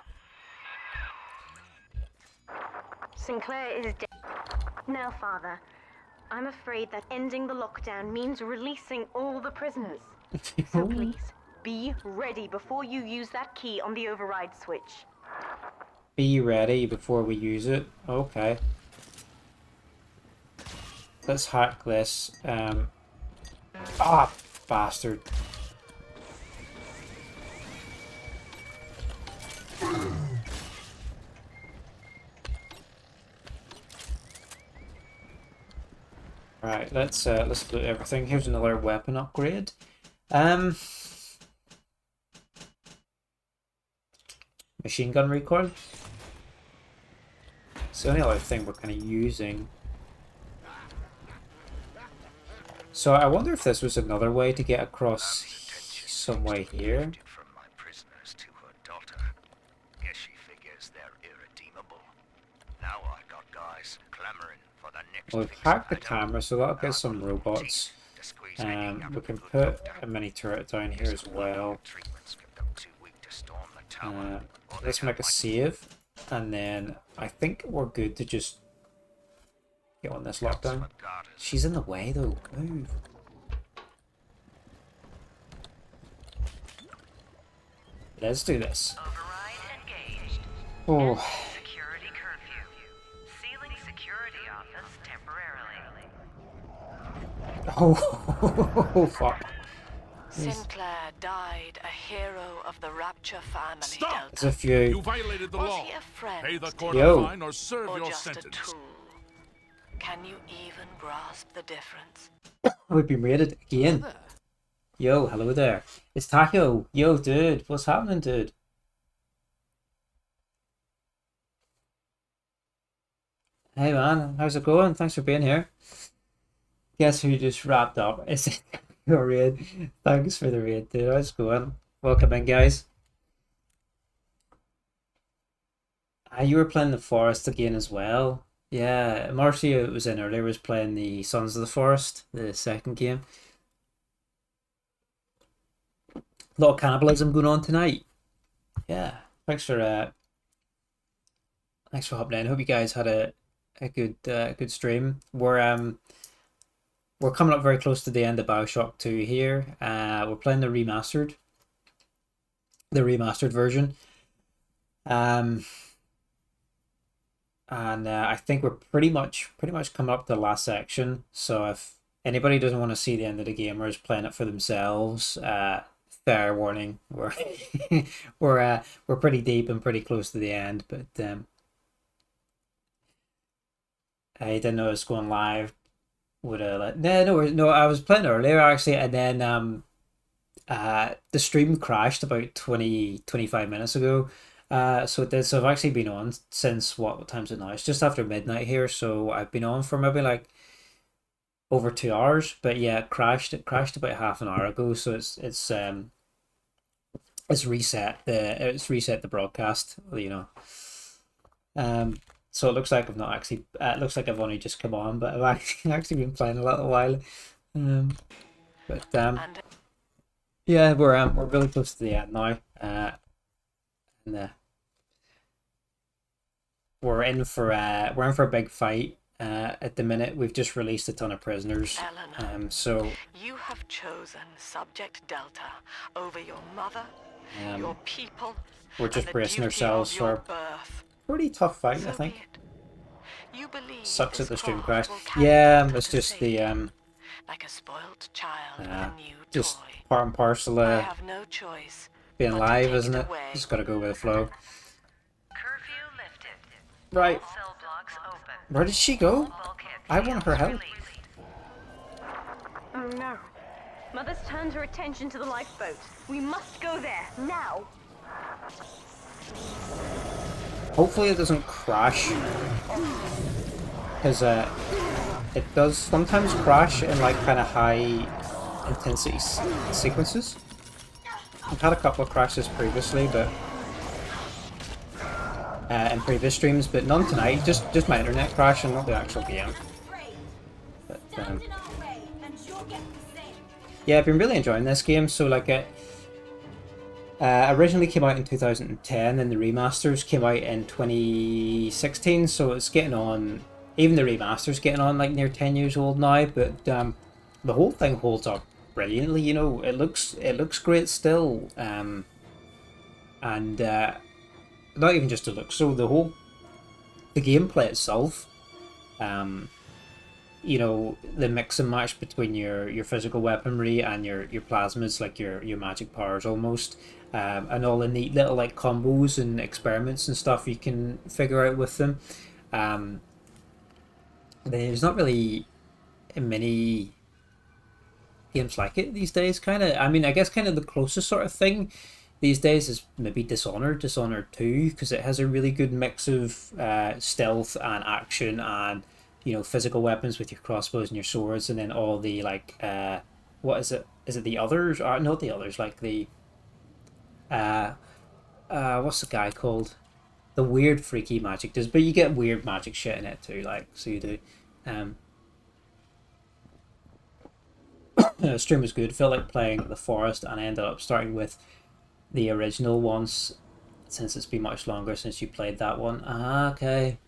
S7: Sinclair is dead. Now, Father, I'm afraid that ending the lockdown means releasing all the prisoners. So please, be ready before you use that key on the override switch.
S1: Be ready before we use it. Okay. Let's hack this. Bastard. Right, let's loot everything. Here's another weapon upgrade. Machine gun recoil. It's the only other thing we're kind of using. So I wonder if this was another way to get across some way here.
S11: From my prisoners to her daughter. Guess she figures they're irredeemable. Now I got guys clamoring for the next.
S1: We've hacked the camera, so that'll get some robots. We can put a mini turret down here as well. Let's make a save, and then I think we're good to just get on this lockdown. She's in the way though. Move. Let's do this. Oh.
S10: Security curfew. Sealing security office temporarily.
S1: Oh, fuck.
S3: Sinclair died a hero of the Rapture family. Stop!
S1: There's a few.
S14: You violated the
S3: Was
S14: law.
S3: he a friend?
S14: Pay the
S3: to
S14: court
S3: you?
S14: fine or serve
S3: or
S14: your
S3: just
S14: sentence.
S3: A tool? Can you even grasp the difference?
S1: We've been raided again. Yo, hello there. It's Taco. Yo, dude. What's happening, dude? Hey, man. How's it going? Thanks for being here. Guess who just wrapped up? It's your raid. Thanks for the raid, dude. How's it going? Welcome in, guys. You were playing the Forest again as well. Yeah, Marcia was in earlier, was playing the Sons of the Forest, the second game. A lot of cannibalism going on tonight. Yeah, thanks for hopping in. Hope you guys had a good stream. We're coming up very close to the end of BioShock 2 here. We're playing the remastered version. And I think we're pretty much coming up to the last section. So if anybody doesn't want to see the end of the game or is playing it for themselves, fair warning, we're we're pretty deep and pretty close to the end. But I didn't know it was going live. Would no, I was playing earlier actually, and then the stream crashed about 25 minutes ago. So it did. So I've actually been on since what time is it now? It's just after midnight here. So I've been on for maybe like over 2 hours. But yeah, it crashed. It crashed about half an hour ago, so it's reset the broadcast. So it looks like I've not actually. It looks like I've only just come on, but I've actually been playing a little while. But yeah, we're really close to the end now. And we're in for a big fight. At the minute, we've just released a ton of prisoners.
S3: Eleanor,
S1: So
S3: you have chosen Subject Delta over your mother, your people,
S1: we're just
S3: and the
S1: bracing
S3: duty
S1: ourselves
S3: of your
S1: for
S3: birth.
S1: a pretty tough fight,
S3: So
S1: I think.
S3: be it. You believe
S1: Sucks
S3: this
S1: that the stream
S3: cross
S1: crashed.
S3: will carry
S1: Yeah,
S3: Delta
S1: it's
S3: to
S1: just the
S3: safety, like a spoiled child with a new
S1: just
S3: toy.
S1: part and parcel
S3: I
S1: of
S3: have no choice
S1: being
S3: but to
S1: live,
S3: take
S1: isn't it?
S3: away.
S1: Just gotta go with the flow.
S10: Curfew lifted.
S1: Right.
S10: All cell blocks open.
S1: Where did she go? I want her help.
S7: Oh no. Mother's turned her attention to the lifeboat. We must go there, now!
S1: Hopefully it doesn't crash. Because it does sometimes crash in like kind of high intensity sequences. I've had a couple of crashes previously, but in previous streams, but none tonight. Just my internet crash and not the actual game. But yeah, I've been really enjoying this game. So like it originally came out in 2010, and the remasters came out in 2016. So it's getting on. Even the remasters getting on like near 10 years old now. But the whole thing holds up brilliantly. You know, it looks great still. And not even just the look. So the gameplay itself. You know, the mix and match between your physical weaponry and your plasmas, like your magic powers almost, and all the neat little like combos and experiments and stuff you can figure out with them. There's not really many games like it these days. Kind of, I mean, I guess kind of the closest sort of thing these days is maybe Dishonored 2, because it has a really good mix of stealth and action and, you know, physical weapons with your crossbows and your swords, and then all the like what is it? Is it the others? Not the others, like the what's the guy called? The weird freaky magic does, but you get weird magic shit in it too, like so you do. The stream was good. Felt like playing the forest, and I ended up starting with the original ones since it's been much longer since you played that one. Ah, okay.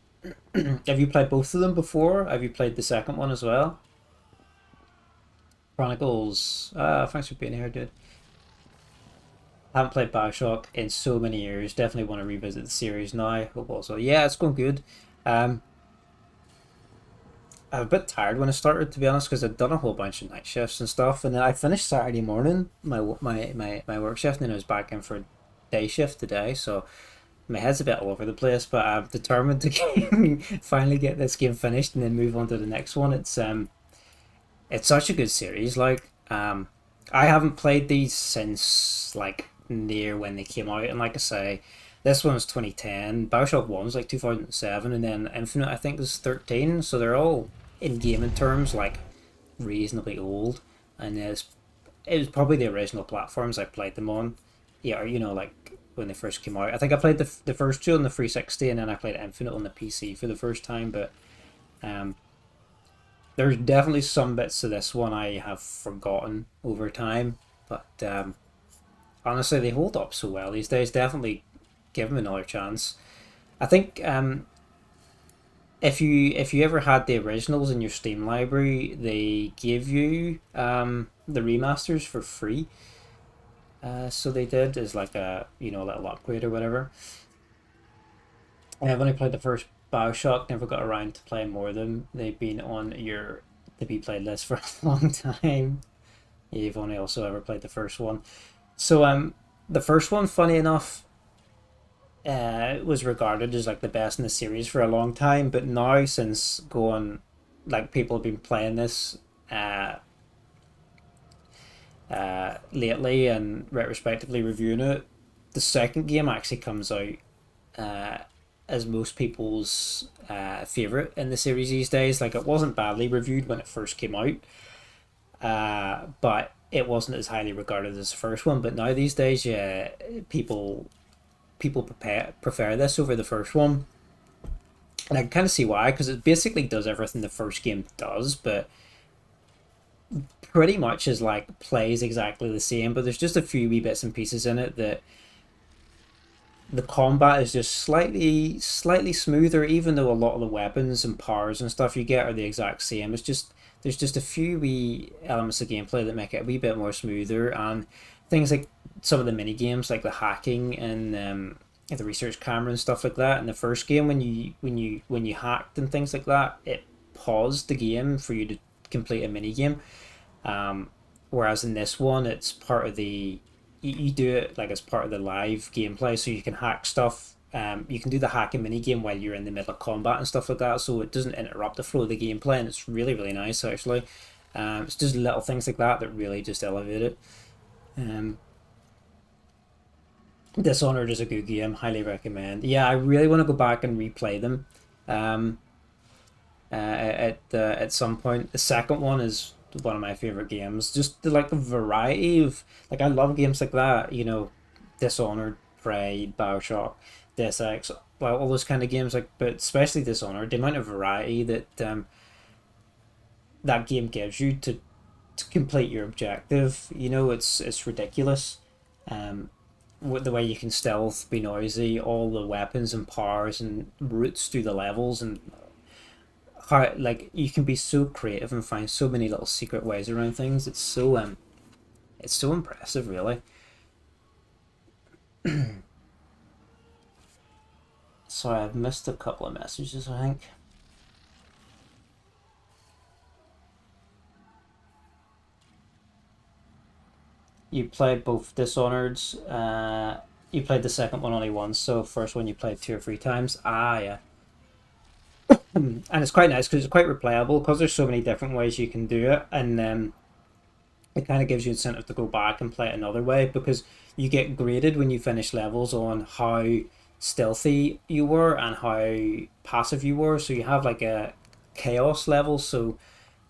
S1: Have you played both of them before? Have you played the second one as well? Chronicles. Thanks for being here, dude. I haven't played BioShock in so many years. Definitely want to revisit the series now. Hope also. Yeah, it's going good. I'm a bit tired when I started, to be honest, because I'd done a whole bunch of night shifts and stuff, and then I finished Saturday morning my work shift, and then I was back in for a day shift today, so my head's a bit all over the place, but I'm determined to finally get this game finished and then move on to the next one. It's such a good series. Like I haven't played these since like near when they came out, and like I say, this one was 2010. BioShock 1 was like 2007, and then Infinite I think was 13. So they're all in gaming terms like reasonably old, and it was probably the original platforms I played them on. Yeah, you know, like when they first came out. I think I played the first two on the 360, and then I played Infinite on the PC for the first time, but there's definitely some bits of this one I have forgotten over time, but honestly they hold up so well these days. Definitely give them another chance. I think if you ever had the originals in your Steam library, they give you the remasters for free. So they did as like a, you know, a little upgrade or whatever. I've only played the first BioShock, never got around to playing more of them. They've been on your to be played list for a long time. You've only also ever played the first one. So the first one, funny enough, was regarded as like the best in the series for a long time, but now since going, like people have been playing this lately and retrospectively reviewing it, the second game actually comes out as most people's favorite in the series these days. Like, it wasn't badly reviewed when it first came out, but it wasn't as highly regarded as the first one. But now these days, yeah, people prefer this over the first one, and I can kind of see why, because it basically does everything the first game does, but pretty much is like plays exactly the same. But there's just a few wee bits and pieces in it that the combat is just slightly smoother, even though a lot of the weapons and powers and stuff you get are the exact same. It's just there's just a few wee elements of gameplay that make it a wee bit more smoother, and things like some of the mini games, like the hacking and the research camera and stuff like that. In the first game, when you hacked and things like that, it paused the game for you to complete a mini game. Whereas in this one, it's part of the you do it like as part of the live gameplay, so you can hack stuff. You can do the hacking mini game while you're in the middle of combat and stuff like that, so it doesn't interrupt the flow of the gameplay, and it's really nice actually. It's just little things like that that really just elevate it. Dishonored is a good game, highly recommend. Yeah, I really want to go back and replay them at some point. The second one is one of my favorite games. Just the variety of, like, I love games like that, you know, Dishonored, Prey, BioShock, Deus Ex, well, all those kind of games, like, but especially Dishonored, the amount of variety that that game gives you to complete your objective, you know, it's ridiculous. With the way you can stealth, be noisy, all the weapons and powers and routes through the levels, and how, like, you can be so creative and find so many little secret ways around things. It's so impressive, really. Sorry, I've missed a couple of messages, I think. You played both Dishonored's. You played the second one only once, so first one you played 2 or 3 times. Ah, yeah. And it's quite nice because it's quite replayable, because there's so many different ways you can do it, and it kind of gives you incentive to go back and play it another way, because you get graded when you finish levels on how stealthy you were and how passive you were. So you have like a chaos level, so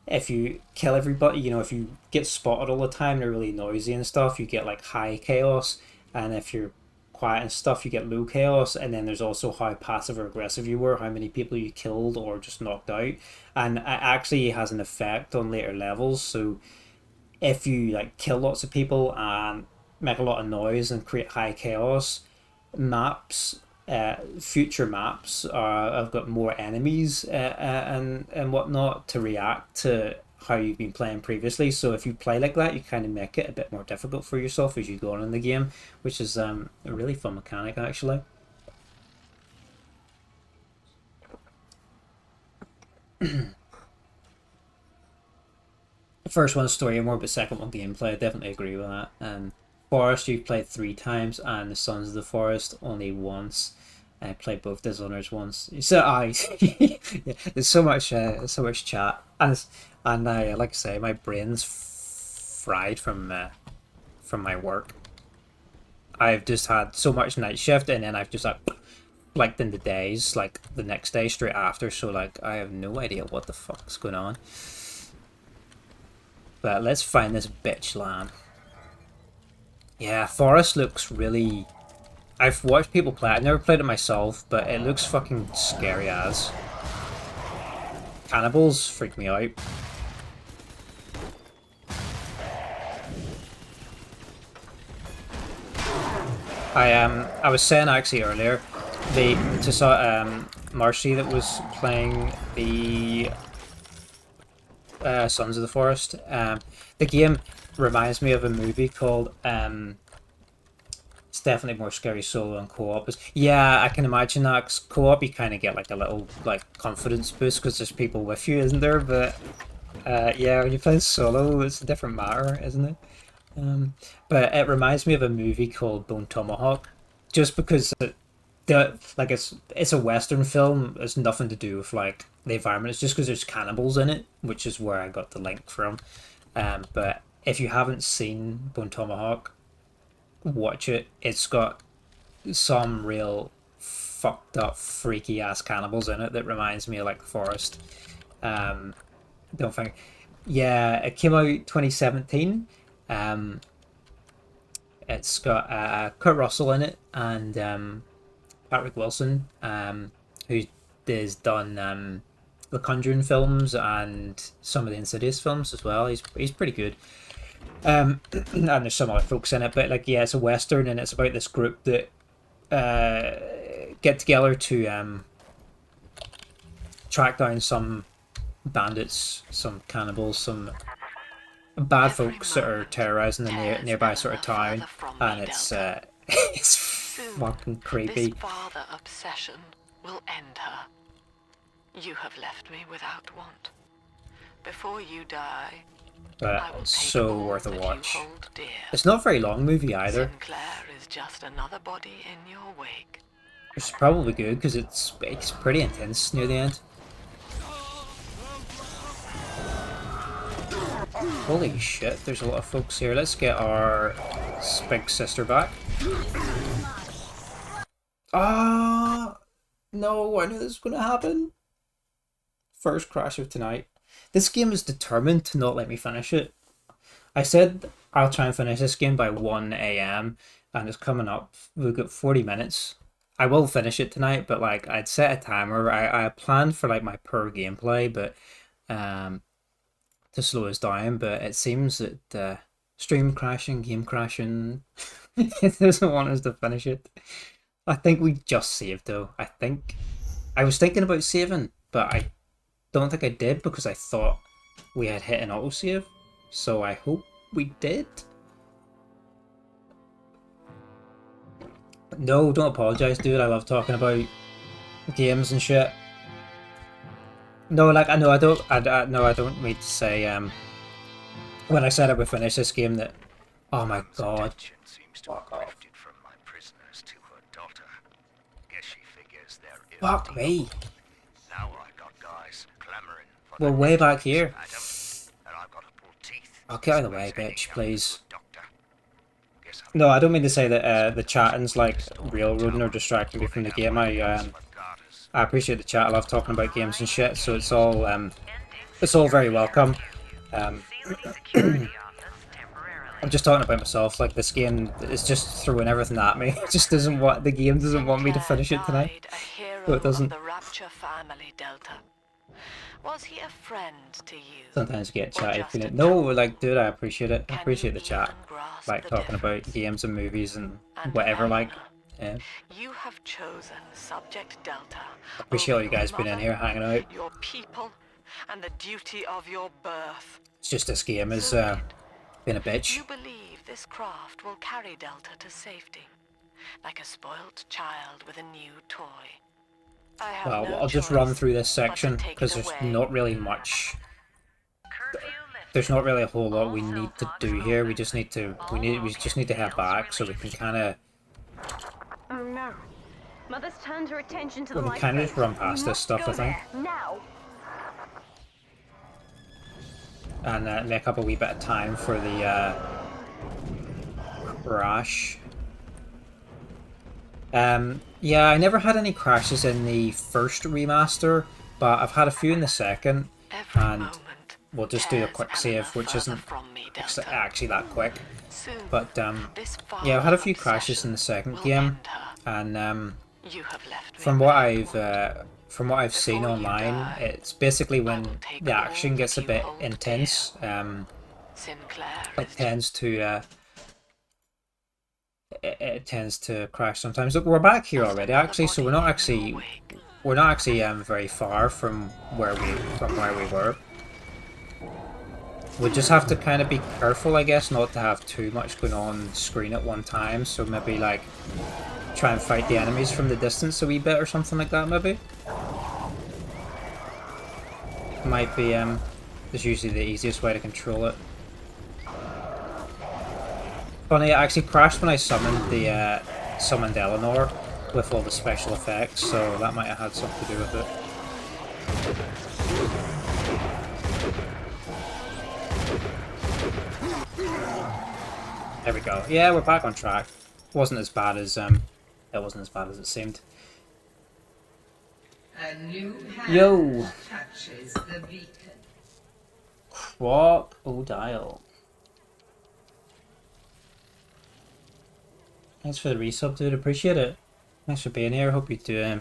S1: if you kill everybody, you know, if you get spotted all the time, they're really noisy and stuff, you get like high chaos, and if you're quiet and stuff, you get low chaos. And then there's also how passive or aggressive you were, how many people you killed or just knocked out, and it actually has an effect on later levels. So if you like kill lots of people and make a lot of noise and create high chaos, maps, future maps have got more enemies and whatnot to react to how you've been playing previously. So if you play like that, you kind of make it a bit more difficult for yourself as you go on in the game, which is a really fun mechanic actually. The first one's story more, but second one gameplay. I definitely agree with that. Forest you've played 3 times, and the Sons of the Forest only once. I played both Dishonored once. So yeah, there's so much chat, and like I say, my brain's fried from my work. I've just had so much night shift, and then I've just like in the days, like the next day straight after. So like I have no idea what the fuck's going on. But let's find this bitch land. Yeah, Forest looks really... I've watched people play it. I've never played it myself, but it looks fucking scary as. Cannibals freak me out. I was saying actually earlier, Marcy that was playing the Sons of the Forest. The game reminds me of a movie called it's definitely more scary solo and co-op. Yeah, I can imagine that. 'Cause co-op you kind of get like a little like confidence boost because there's people with you, isn't there? But yeah, when you play solo, it's a different matter, isn't it? But it reminds me of a movie called Bone Tomahawk, just because it's a Western film. It's nothing to do with like the environment. It's just because there's cannibals in it, which is where I got the link from. But if you haven't seen Bone Tomahawk, watch it. It's got some real fucked up, freaky ass cannibals in it that reminds me of like The Forest. Don't think. Yeah, it came out 2017. It's got Kurt Russell in it and Patrick Wilson, who has done the Conjuring films and some of the Insidious films as well. He's pretty good. And there's some other folks in it, but like yeah, it's a western and it's about this group that get together to track down some bandits, some cannibals, some bad folks that are terrorizing the nearby sort of town, and it's it's fucking creepy.
S3: This father obsession will end her. You have left me without want. Before you die,
S1: But it's so worth a watch. It's not a very long movie either.
S3: Sinclair is just another body in your wake.
S1: Which is probably good because it's pretty intense near the end. Holy shit, there's a lot of folks here. Let's get our big sister back. Ah, no, I knew this was going to happen. First crash of tonight. This game is determined to not let me finish it. I said I'll try and finish this game by 1 AM and it's coming up. We've got 40 minutes. I will finish it tonight, but like I'd set a timer. I planned for like my per gameplay, but to slow us down, but it seems that stream crashing, game crashing, it doesn't want us to finish it. I think we just saved though. I was thinking about saving, but I don't think I did because I thought we had hit an autosave. So I hope we did. No, don't apologize, dude. I love talking about games and shit. No, like I don't mean to say when I said I would finish this game that oh my god. Fuck off. Fuck me. We're way back here. I'll get out of the way, bitch, please. No, I don't mean to say that the chatting's like railroading or distracting me from the game. I appreciate the chat. I love talking about games and shit, so it's all very welcome. I'm just talking about myself. Like this game is just throwing everything at me. It just doesn't want the game doesn't want me to finish it tonight. So it doesn't.
S3: The Rapture family, Delta. Was he a friend to you?
S1: Sometimes you get chatty feeling. No, like, dude, I appreciate it. I appreciate the chat. Like talking about games and movies and whatever. Like, yeah.
S3: You have chosen Subject Delta.
S1: I appreciate all you guys being in here hanging out.
S3: Your people and the duty of your birth.
S1: It's just this game is being a bitch.
S3: You believe this craft will carry Delta to safety, like a spoilt child with a new toy.
S1: Well, I'll just run through this section because there's not really much. There's not really a whole lot we need to do here. We just need to head back so we can kind of.
S7: Oh no! Mother's turned her attention to the
S1: We can kind of just run past this stuff, I think,
S7: now.
S1: and make up a wee bit of time for the crash. Yeah, I never had any crashes in the first remaster, but I've had a few in the second, and we'll just do a quick save, which isn't actually that quick. But yeah, I've had a few crashes in the second game, and from what I've seen online, it's basically when the action gets a bit intense. It tends to. It tends to crash sometimes. Look, we're back here already, actually, so we're not actually very far from where we were. We just have to kind of be careful, I guess, not to have too much going on screen at one time. So maybe like try and fight the enemies from the distance a wee bit or something like that. Maybe might be is usually the easiest way to control it. Funny, it actually crashed when I summoned Eleanor with all the special effects, so that might have had something to do with it. There we go. Yeah, we're back on track. Wasn't as bad as it seemed.
S14: A new
S1: Yo!
S14: touches the beacon.
S1: Crocodile. Thanks for the resub, dude. Appreciate it. Thanks for being here. Hope you do.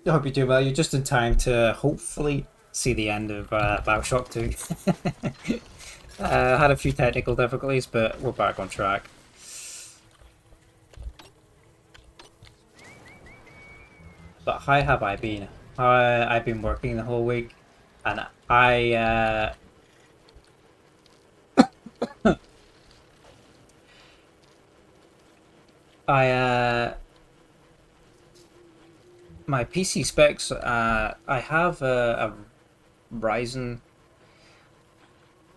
S1: I hope you do well. You're just in time to hopefully see the end of BioShock 2. Had a few technical difficulties, but we're back on track. But how have I been? I've been working the whole week, and my PC specs, I have a Ryzen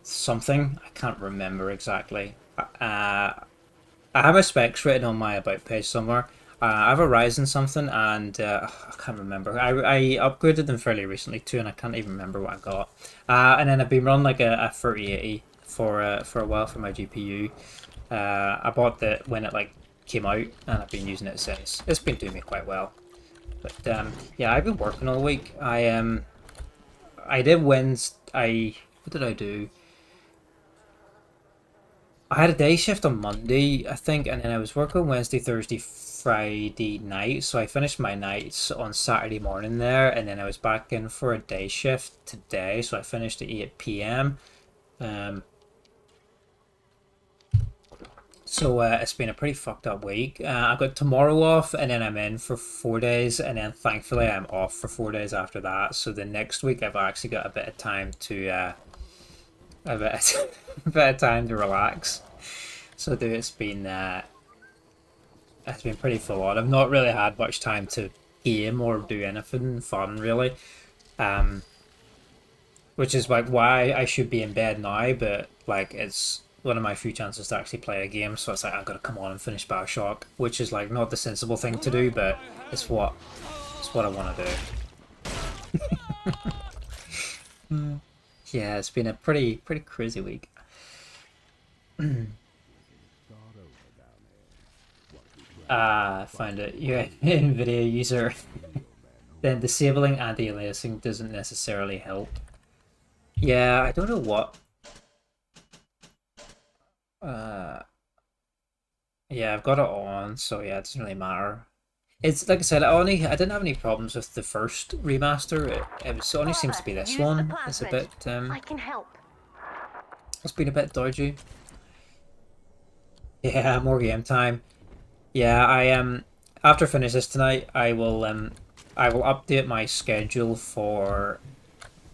S1: something, I can't remember exactly. I have my specs written on my about page somewhere. I have a Ryzen something, and I can't remember. I upgraded them fairly recently too, and I can't even remember what I got. And then I've been running like a 3080 for a while for my GPU. I bought that when it like came out, and I've been using it since. It's been doing me quite well. But yeah, I've been working all week. I did Wednesday. What did I do? I had a day shift on Monday, I think, and then I was working Wednesday, Thursday, Friday night. So I finished my nights on Saturday morning there, and then I was back in for a day shift today. So I finished at 8 p.m. So it's been a pretty fucked up week. I've got tomorrow off, and then I'm in for 4 days, and then thankfully I'm off for 4 days after that. So the next week I've actually got a bit of time to a bit of time to relax. So it's been pretty full on. I've not really had much time to game or do anything fun really, which is like why I should be in bed now. But like it's one of my few chances to actually play a game, so it's like I've got to come on and finish BioShock, which is like not the sensible thing to do, but it's what I want to do. Yeah, it's been a pretty crazy week. Find it. You're an NVIDIA user. Then disabling anti-aliasing doesn't necessarily help. Yeah, I don't know what. Yeah, I've got it on, so yeah, it doesn't really matter. It's like I said, I didn't have any problems with the first remaster. It only seems to be this one. It's a bit
S7: I can help.
S1: It's been a bit dodgy. Yeah, more game time. Yeah, after I finish this tonight, I will update my schedule for,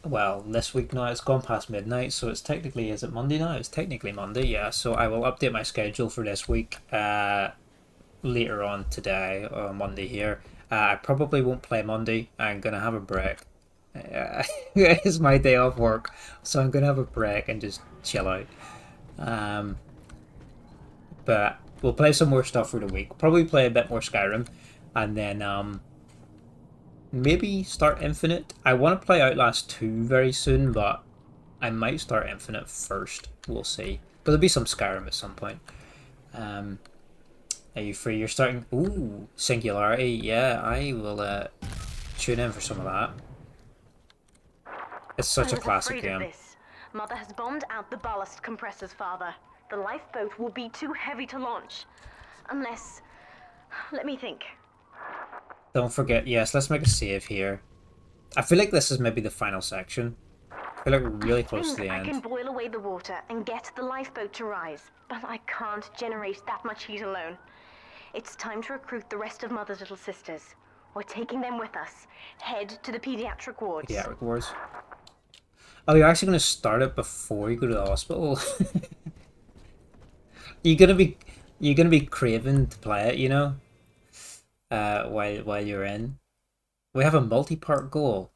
S1: well, this week now. It's gone past midnight, so it's technically, is it Monday now? It's technically Monday, yeah. So I will update my schedule for this week later on today, or Monday here. I probably won't play Monday. I'm gonna have a break. It's my day off work, so I'm gonna have a break and just chill out. But we'll play some more stuff for the week. Probably play a bit more Skyrim, and then maybe start Infinite. I want to play Outlast 2 very soon, but I might start Infinite first. We'll see. But there'll be some Skyrim at some point. Are you free? You're starting... Ooh, Singularity. Yeah, I will tune in for some of that. It's such a classic game.
S7: Mother has bombed out the ballast compressors, Father. The lifeboat will be too heavy to launch. Unless... Let me think.
S1: Don't forget, yes, let's make a save here. I feel like this is maybe the final section. I feel like we're really close to the end.
S7: I can boil away the water and get the lifeboat to rise, but I can't generate that much heat alone. It's time to recruit the rest of Mother's little sisters. We're taking them with us. Head to the pediatric wards.
S1: Pediatric wards. Oh, you're actually going to start it before you go to the hospital? You're gonna be craving to play it, you know? While you're in. We have a multi-part goal.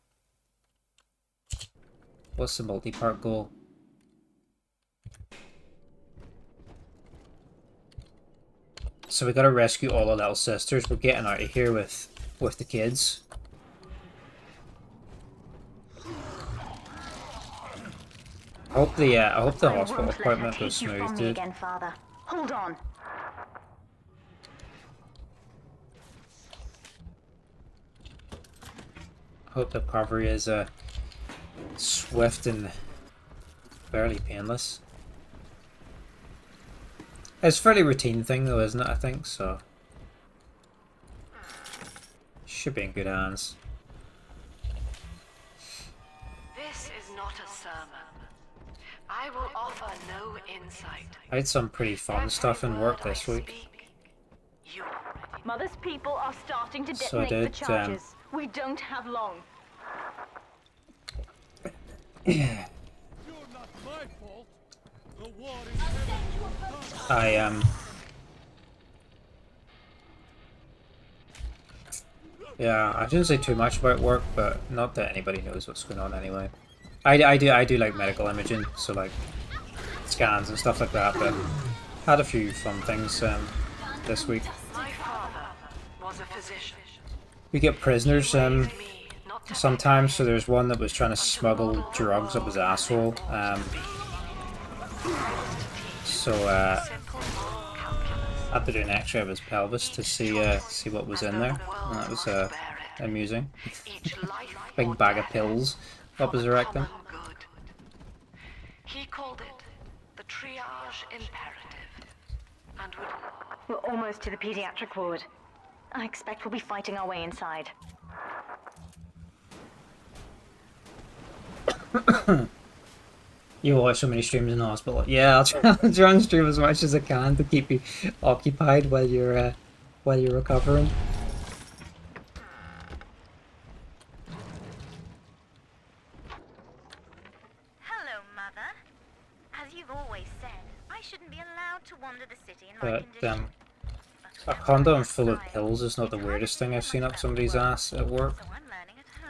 S1: What's the multi-part goal? So we gotta rescue all the little sisters. We're getting out of here with the kids. I hope the hospital appointment goes smooth, dude.
S7: Again, Father. Hold on.
S1: hope the recovery is swift and fairly painless. It's a fairly routine thing though, isn't it, I think, so should be in good hands.
S3: This is not a sermon. I will offer no insight.
S1: I had some pretty fun stuff in work this week.
S7: Mother's people are starting to
S1: So I
S7: detonate
S1: did,
S7: the charges. We don't have long.
S1: Yeah, I shouldn't say too much about work, but not that anybody knows what's going on anyway. I do like medical imaging, so like scans and stuff like that, but had a few fun things this week.
S3: My father was a physician.
S1: We get prisoners sometimes, so there's one that was trying to smuggle drugs up his asshole. So I had to do an X-ray of his pelvis to see what was in there, and that was amusing. Big bag of pills up his rectum.
S3: He called it the triage imperative, and would...
S7: We're almost to the pediatric ward. I expect we'll be fighting our way inside.
S1: You watch so many streams in the hospital. Yeah, I'll try and stream as much as I can to keep you occupied while you're recovering.
S15: Hello, Mother. As you've always said, I shouldn't be allowed to wander the city in my condition.
S1: A condom full of pills is not the weirdest thing I've seen up somebody's ass at work.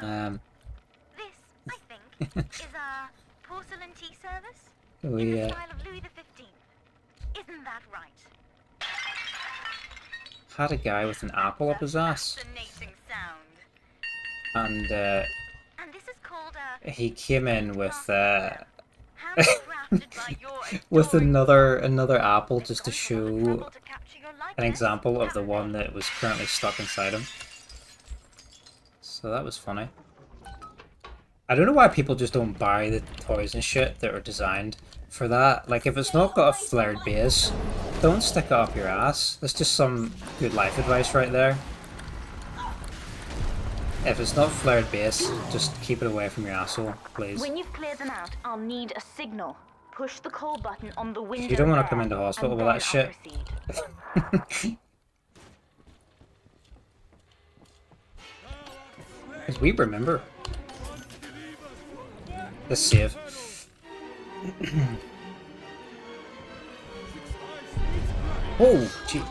S15: This, I think, is our porcelain tea service
S1: We
S15: in the style of Louis XV. Isn't that right?
S1: had a guy with an apple up his ass, and
S15: this is called
S1: he came in with with another apple just to show an example of the one that was currently stuck inside him. So that was funny. I don't know why people just don't buy the toys and shit that are designed for that. Like, if it's not got a flared base, don't stick it up your ass. That's just some good life advice right there. If it's not flared base, just keep it away from your asshole, please.
S7: When you've cleared them out, I'll need a signal. Push the call button on the window.
S1: You don't want to
S7: there,
S1: come into hospital
S7: and
S1: with that
S7: then I'll
S1: shit. Because we remember. Let's save. Oh, gee.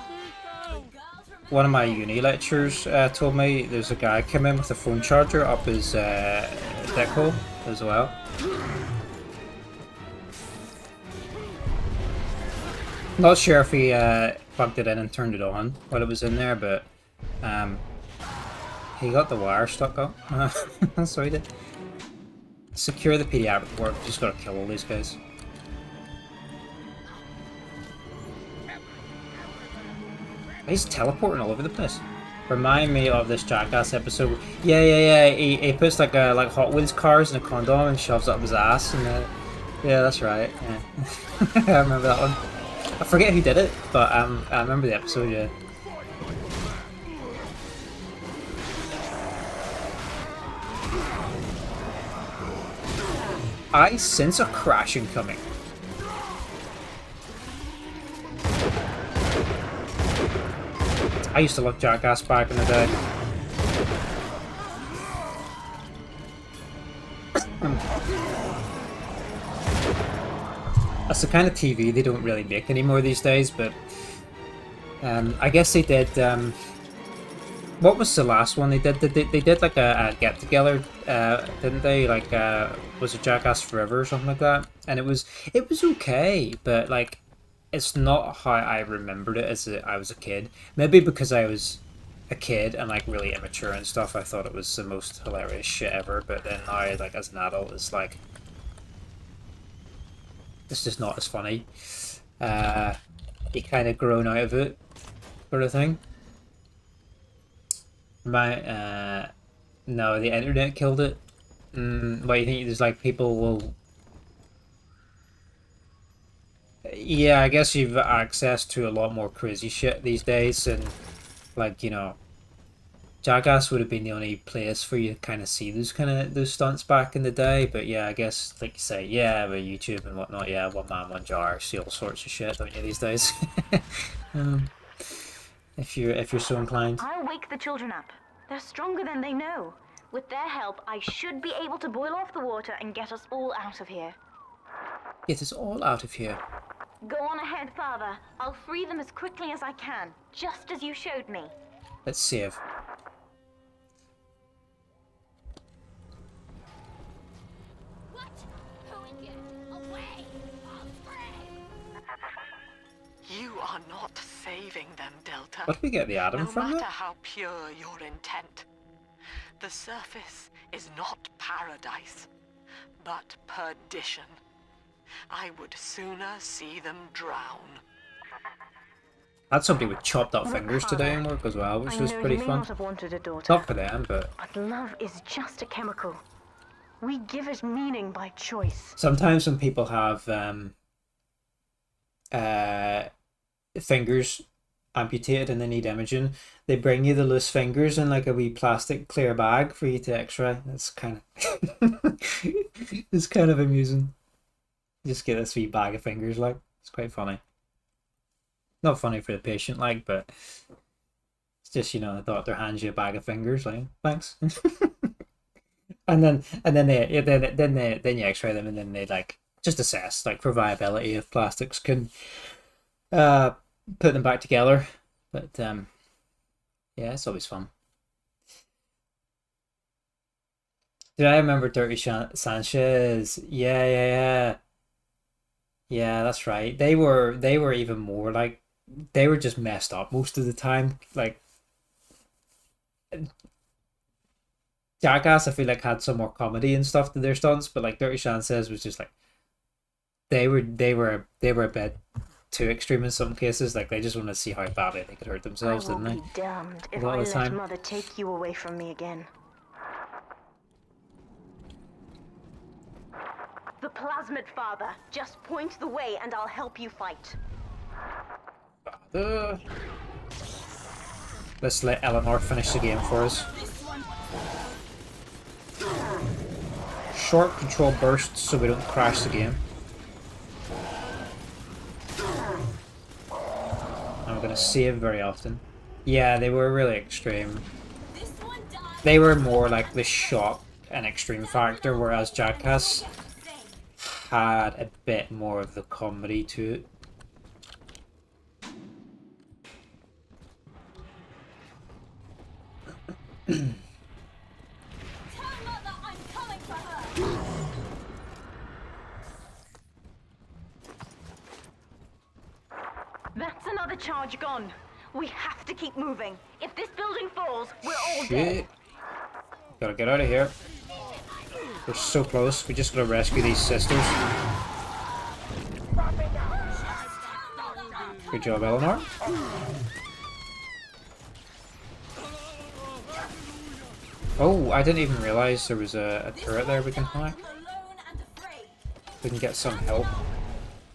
S1: One of my uni lecturers told me there's a guy came in with a phone charger up his dick hole as well. Not sure if he plugged it in and turned it on while it was in there, but he got the wire stuck up. So he did. Secure the pediatric ward. Just gotta kill all these guys. He's teleporting all over the place. Remind me of this Jackass episode. Yeah. He puts like Hot Wheels cars in a condom and shoves it up his ass. And yeah, that's right. Yeah. I remember that one. I forget who did it, but I remember the episode. Yeah. I sense a crashing coming. I used to love Jackass back in the day. That's the kind of TV they don't really make anymore these days, but I guess they did. What was the last one they did? They did like a get together, didn't they? Like was it Jackass Forever or something like that? And it was okay, but like it's not how I remembered it as I was a kid. Maybe because I was a kid and like really immature and stuff, I thought it was the most hilarious shit ever. But then now, like as an adult, it's like it's just not as funny. You kind of grown out of it, sort of thing. No, the internet killed it. What do you think? There's like people will. Yeah, I guess you've access to a lot more crazy shit these days, and like Jackass would have been the only place for you to kind of see those stunts back in the day. But yeah, I guess like you say, yeah, with YouTube and whatnot, yeah, one man, one jar, see all sorts of shit, don't you, these days? um, if you're so inclined.
S7: I'll wake the children up. They're stronger than they know. With their help, I should be able to boil off the water and get us all out of here.
S1: Get us all out of here.
S7: Go on ahead, Father. I'll free them as quickly as I can, just as you showed me.
S1: Let's save.
S3: You are not saving them, Delta.
S1: What did we get the Adam from?
S3: No matter how pure your intent, the surface is not paradise, but perdition. I would sooner see them drown.
S1: I had somebody with chopped up fingers today in work as well, which was pretty fun.
S7: Not have wanted a daughter,
S1: not for them, but
S7: love is just a chemical. We give it meaning by choice.
S1: Sometimes when people have fingers amputated and they need imaging, they bring you the loose fingers in like a wee plastic clear bag for you to X-ray. It's kind of it's kind of amusing. You just get this wee bag of fingers, like it's quite funny. Not funny for the patient, like, but it's just the doctor hands you a bag of fingers, like thanks. and then you X-ray them, and then they like just assess like for viability if plastics can put them back together. But yeah, it's always fun. Do I remember Dirty Sanchez? Yeah, that's right. They were even more like they were just messed up most of the time. Like Jackass, I feel like had some more comedy and stuff to their stunts, but like Dirty Sanchez was just like they were a bit too extreme in some cases. Like they just want to see how badly they could hurt themselves, didn't they?
S7: I will be damned if I let Mother take you away from me again. The plasmid, Father. Just point the way and I'll help you fight.
S1: Let's let Eleanor finish the game for us. Short control bursts so we don't crash the game. I'm going to save very often. Yeah, they were really extreme. They were more like the shock and extreme factor, whereas Jackass had a bit more of the comedy to it.
S7: That's another charge gone. We have to keep moving. If this building falls, we're all
S1: Shit.
S7: dead.
S1: Gotta get out of here. We're so close. We just gotta rescue these sisters. Good job, Eleanor. Oh, I didn't even realize there was a turret there we can hack. We can get some help.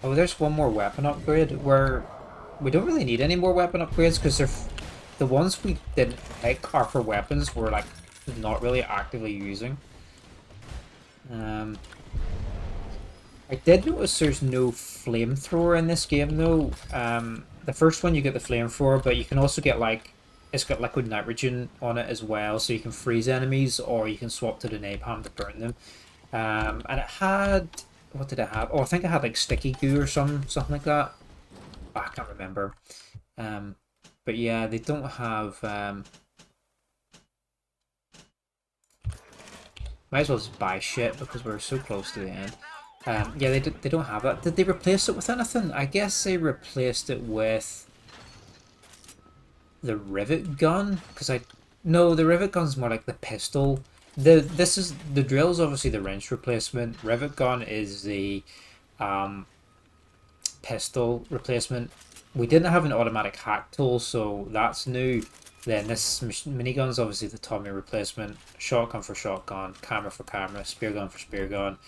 S1: Oh, there's one more weapon upgrade where we don't really need any more weapon upgrades because the ones we didn't pick are for weapons we're like not really actively using. I did notice there's no flamethrower in this game though. The first one you get the flamethrower, but you can also get like it's got liquid nitrogen on it as well, so you can freeze enemies or you can swap to the napalm to burn them. And it had, what did it have? Oh, I think it had like sticky goo or something like that. Oh, I can't remember. But yeah, they don't have. Might as well just buy shit because we're so close to the end. Yeah, they don't have that. Did they replace it with anything? I guess they replaced it with the rivet gun, because no, the rivet gun's more like the pistol. The drill's obviously the wrench replacement. Rivet gun is the pistol replacement. We didn't have an automatic hack tool, so that's new. Then this minigun is obviously the Tommy replacement, shotgun for shotgun, camera for camera, spear gun for spear gun,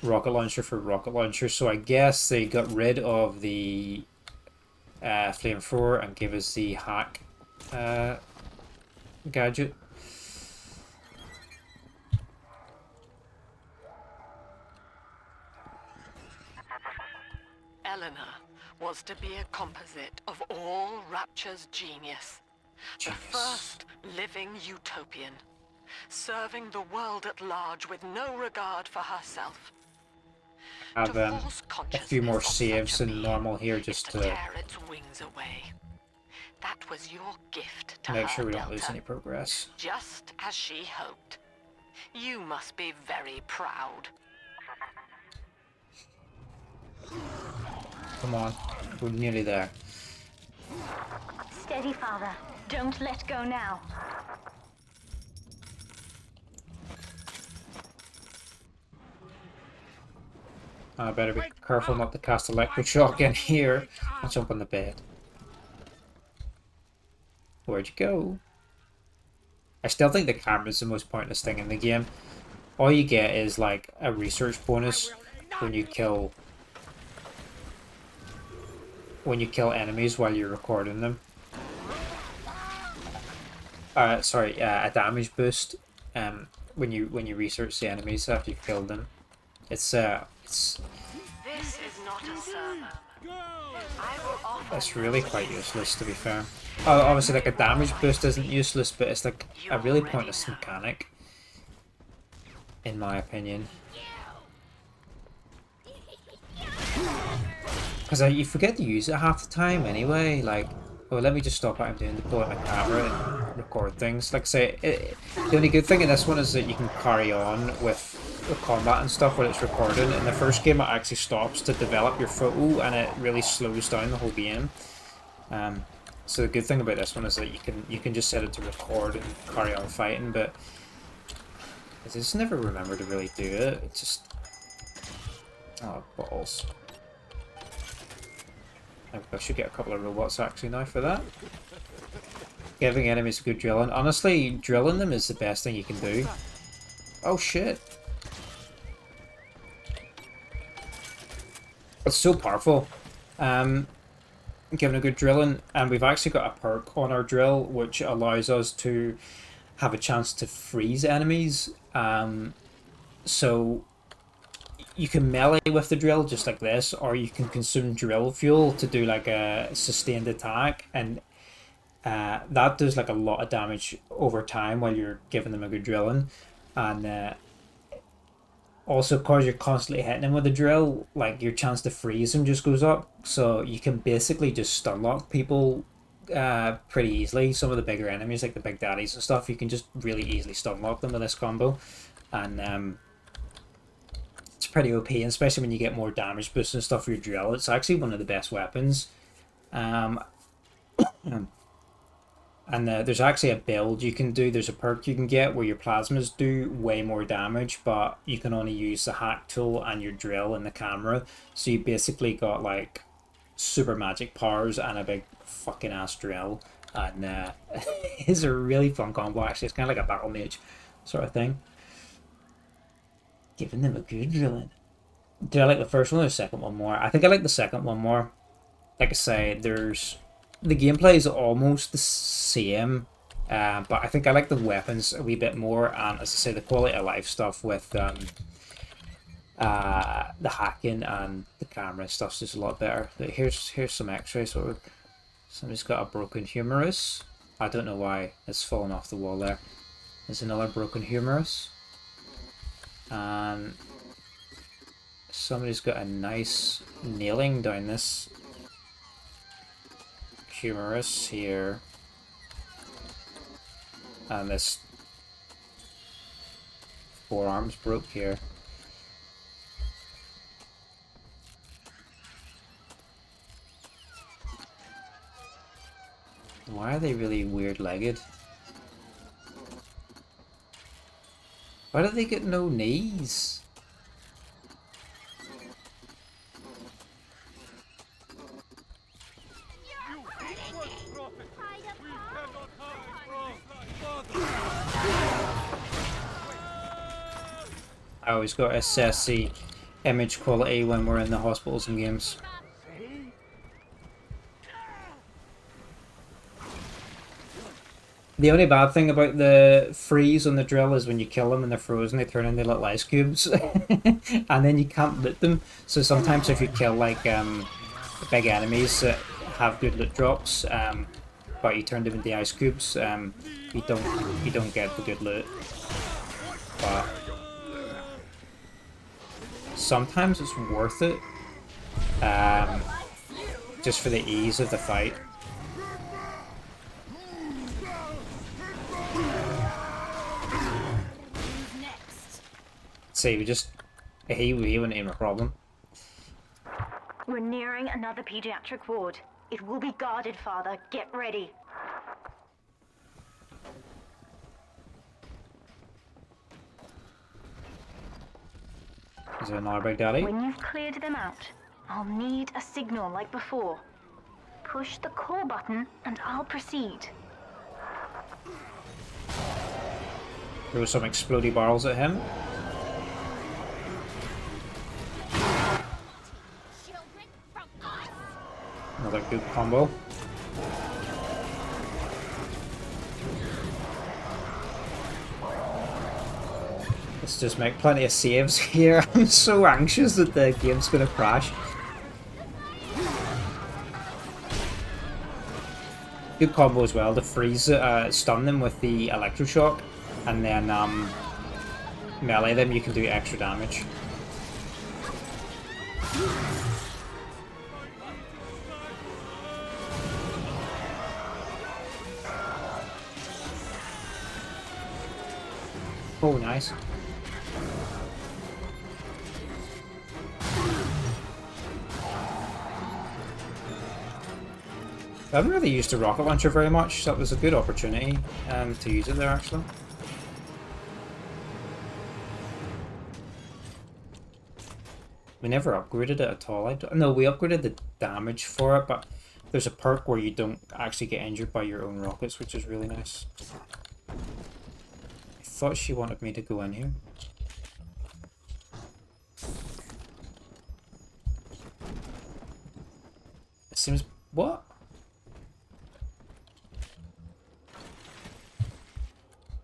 S1: rocket launcher for rocket launcher. So I guess they got rid of the flamethrower and gave us the hack gadget.
S3: Eleanor was to be a composite of all Rapture's genius. The first living utopian, serving the world at large with no regard for herself.
S1: Have a few more saves than normal here just to
S3: tear its wings away. That was your gift to
S1: make
S3: her,
S1: sure we don't
S3: Delta.
S1: lose any progress.
S3: Just as she hoped. You must be very proud.
S1: Come on, we're nearly there.
S7: Steady, Father. Don't let go now.
S1: I better be careful not to cast electroshock in here. I'll jump on the bed. Where'd you go? I still think the camera's the most pointless thing in the game. All you get is like a research bonus when you kill enemies while you're recording them. Sorry, a damage boost when you research the enemies after you've killed them. It's
S3: This is not a sermon.
S1: It's really quite useless, to be fair. Obviously, like a damage boost isn't useless, but it's like a really pointless mechanic, in my opinion. Because you forget to use it half the time anyway. Like, oh, let me just stop what I'm doing to pull out my camera and record things. Like, say, the only good thing in this one is that you can carry on with the combat and stuff while it's recording. In the first game, it actually stops to develop your photo, and it really slows down the whole game. So the good thing about this one is that you can just set it to record and carry on fighting. But I just never remember to really do it. It's just balls. I should get a couple of robots actually now for that. Giving enemies a good drilling. Honestly, drilling them is the best thing you can do. Oh shit. It's so powerful. Giving a good drilling, and we've actually got a perk on our drill which allows us to have a chance to freeze enemies. So you can melee with the drill just like this, or you can consume drill fuel to do like a sustained attack, and that does like a lot of damage over time while you're giving them a good drilling. And also, because you're constantly hitting them with a drill, like your chance to freeze them just goes up. So you can basically just stun lock people pretty easily. Some of the bigger enemies, like the big daddies and stuff, you can just really easily stun lock them with this combo. And it's pretty OP, and especially when you get more damage boosts and stuff for your drill. It's actually one of the best weapons. And there's actually a build you can do. There's a perk you can get where your plasmas do way more damage, but you can only use the hack tool and your drill and the camera. So you basically got like super magic powers and a big fucking ass drill. And it's a really fun combo actually. It's kind of like a battle mage sort of thing. Giving them a good drilling. Did I like the first one or the second one more? I think I like the second one more. Like I say, the gameplay is almost the same, but I think I like the weapons a wee bit more, and as I say, the quality of life stuff with the hacking and the camera stuff's just a lot better. Here's some x-rays. So somebody's got a broken humerus. I don't know why it's fallen off the wall there. There's another broken humerus. And somebody's got a nice nailing down this humerus here, and this forearm's broke here. Why are they really weird-legged? Why do they get no knees? I always got to assess the image quality when we're in the hospitals and games. The only bad thing about the freeze on the drill is when you kill them and they're frozen, they turn into little ice cubes, and then you can't loot them. So sometimes if you kill like big enemies that have good loot drops, but you turn them into ice cubes, you don't get the good loot. But sometimes it's worth it, just for the ease of the fight. See, he wouldn't even a problem.
S7: We're nearing another pediatric ward. It will be guarded, Father. Get ready.
S1: Is there another big daddy?
S7: When you've cleared them out, I'll need a signal like before. Push the call button and I'll proceed.
S1: Throw some explodey barrels at him. Another good combo. Let's just make plenty of saves here. I'm so anxious that the game's gonna crash. Good combo as well to freeze, stun them with the electroshock, and then melee them. You can do extra damage. Oh, nice. I haven't really used the rocket launcher very much, so that was a good opportunity to use it there, actually. We never upgraded it at all. No, we upgraded the damage for it, but there's a perk where you don't actually get injured by your own rockets, which is really nice. I thought she wanted me to go in here. It seems... What?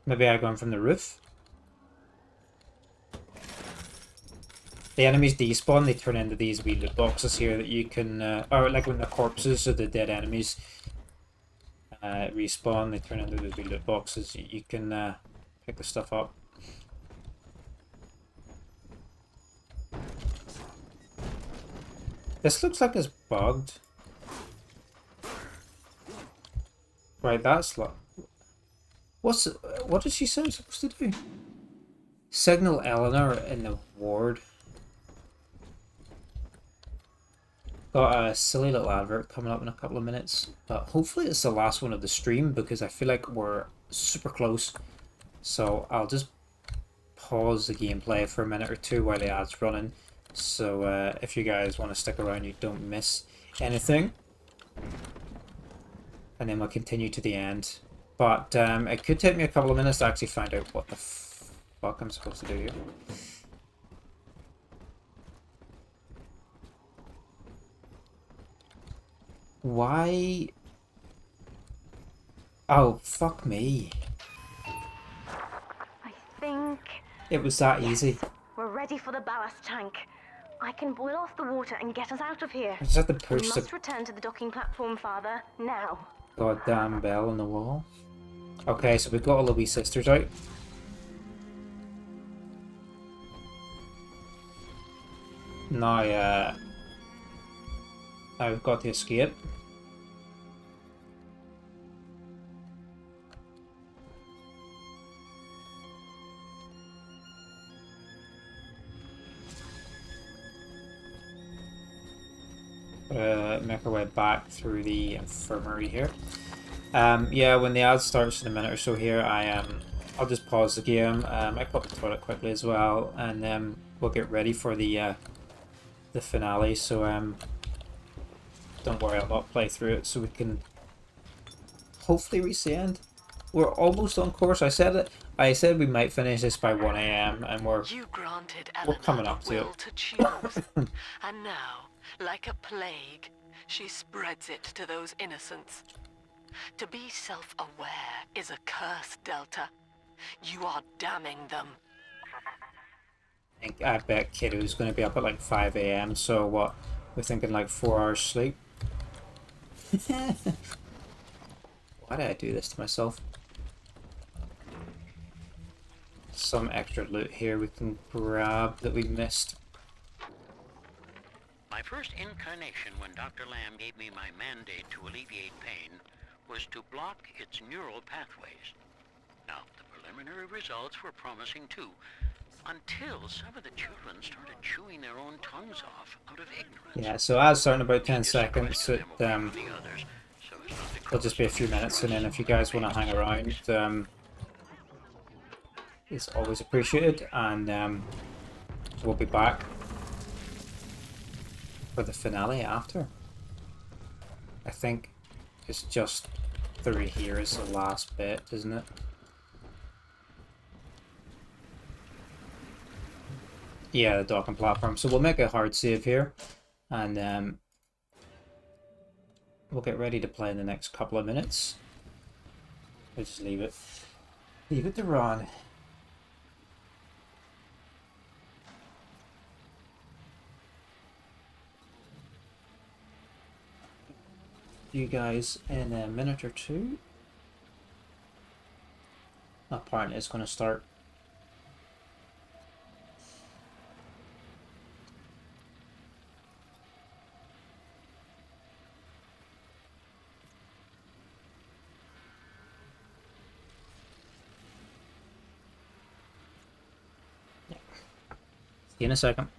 S1: Maybe I go in from the roof? The enemies despawn, they turn into these wee loot boxes here that you can... or like when the corpses of the dead enemies respawn, they turn into these wee loot boxes. You can pick the stuff up. This looks like it's bugged. Right, that's like... What does she say I'm supposed to do? Signal Eleanor in the ward. Got a silly little advert coming up in a couple of minutes, but hopefully it's the last one of the stream because I feel like we're super close. So I'll just pause the gameplay for a minute or two while the ad's running. So if you guys want to stick around, you don't miss anything. And then we'll continue to the end. But it could take me a couple of minutes to actually find out what the fuck I'm supposed to do here. Why? Oh, fuck me.
S7: I think...
S1: It was that easy.
S7: We're ready for the ballast tank. I can boil off the water and get us out of here.
S1: I just have to push
S7: we must return to the docking platform, Father, now.
S1: Goddamn bell on the wall. Okay, so we've got all the wee sisters out. Now, I've got to escape. Make our way back through the infirmary here. Yeah, when the ad starts in a minute or so here, I'll just pause the game. I pop the toilet quickly as well, and then we'll get ready for the finale. So don't worry, I'll not play through it, so we can hopefully reach the end. We're almost on course. I said it. I said we might finish this by 1 a.m. and we're coming up to it.
S3: Will to choose. And now, like a plague, she spreads it to those innocents. To be self-aware is a curse, Delta. You are damning them.
S1: I bet Kiddo's going to be up at like 5 a.m. So what? We're thinking like 4 hours sleep. Why did I do this to myself? Some extra loot here we can grab that we missed.
S16: My first incarnation when Dr. Lamb gave me my mandate to alleviate pain was to block its neural pathways. Now, the preliminary results were promising too, until some of the children started chewing their own tongues off out of ignorance.
S1: Yeah, so as starting about 10 seconds, it'll just be a few minutes, and then if you guys want to hang around, it's always appreciated, and we'll be back for the finale after. I think it's just through here is the last bit, isn't it? Yeah, the docking platform. So we'll make a hard save here, and we'll get ready to play in the next couple of minutes. We'll just leave it to run. You guys in a minute or two. Apparently it's going to start. Yeah. See you in a second.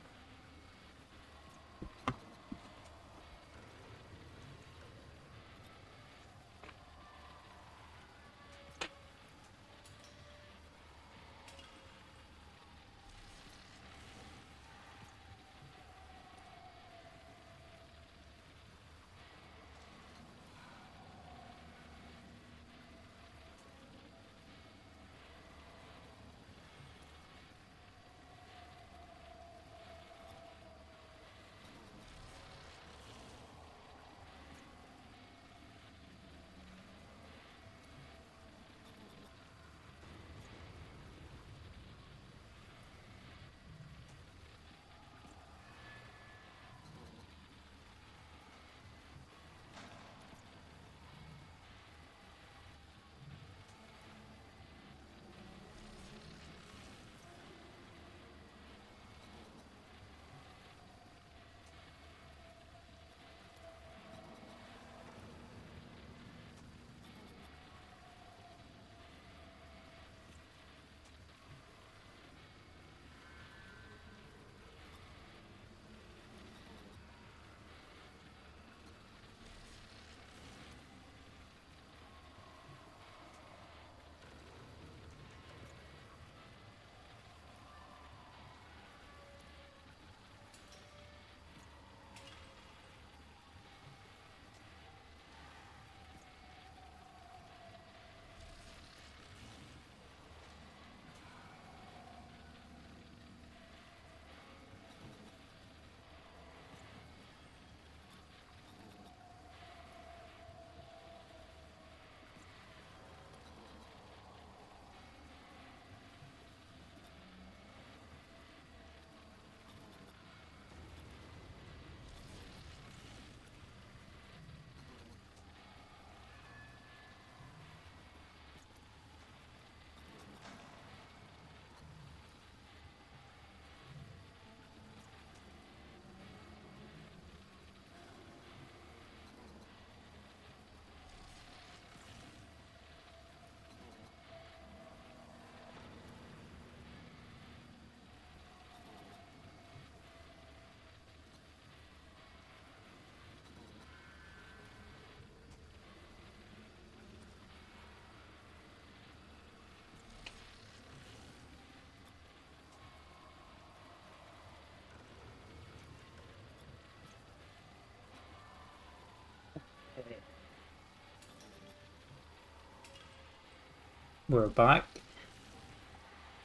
S1: We're back.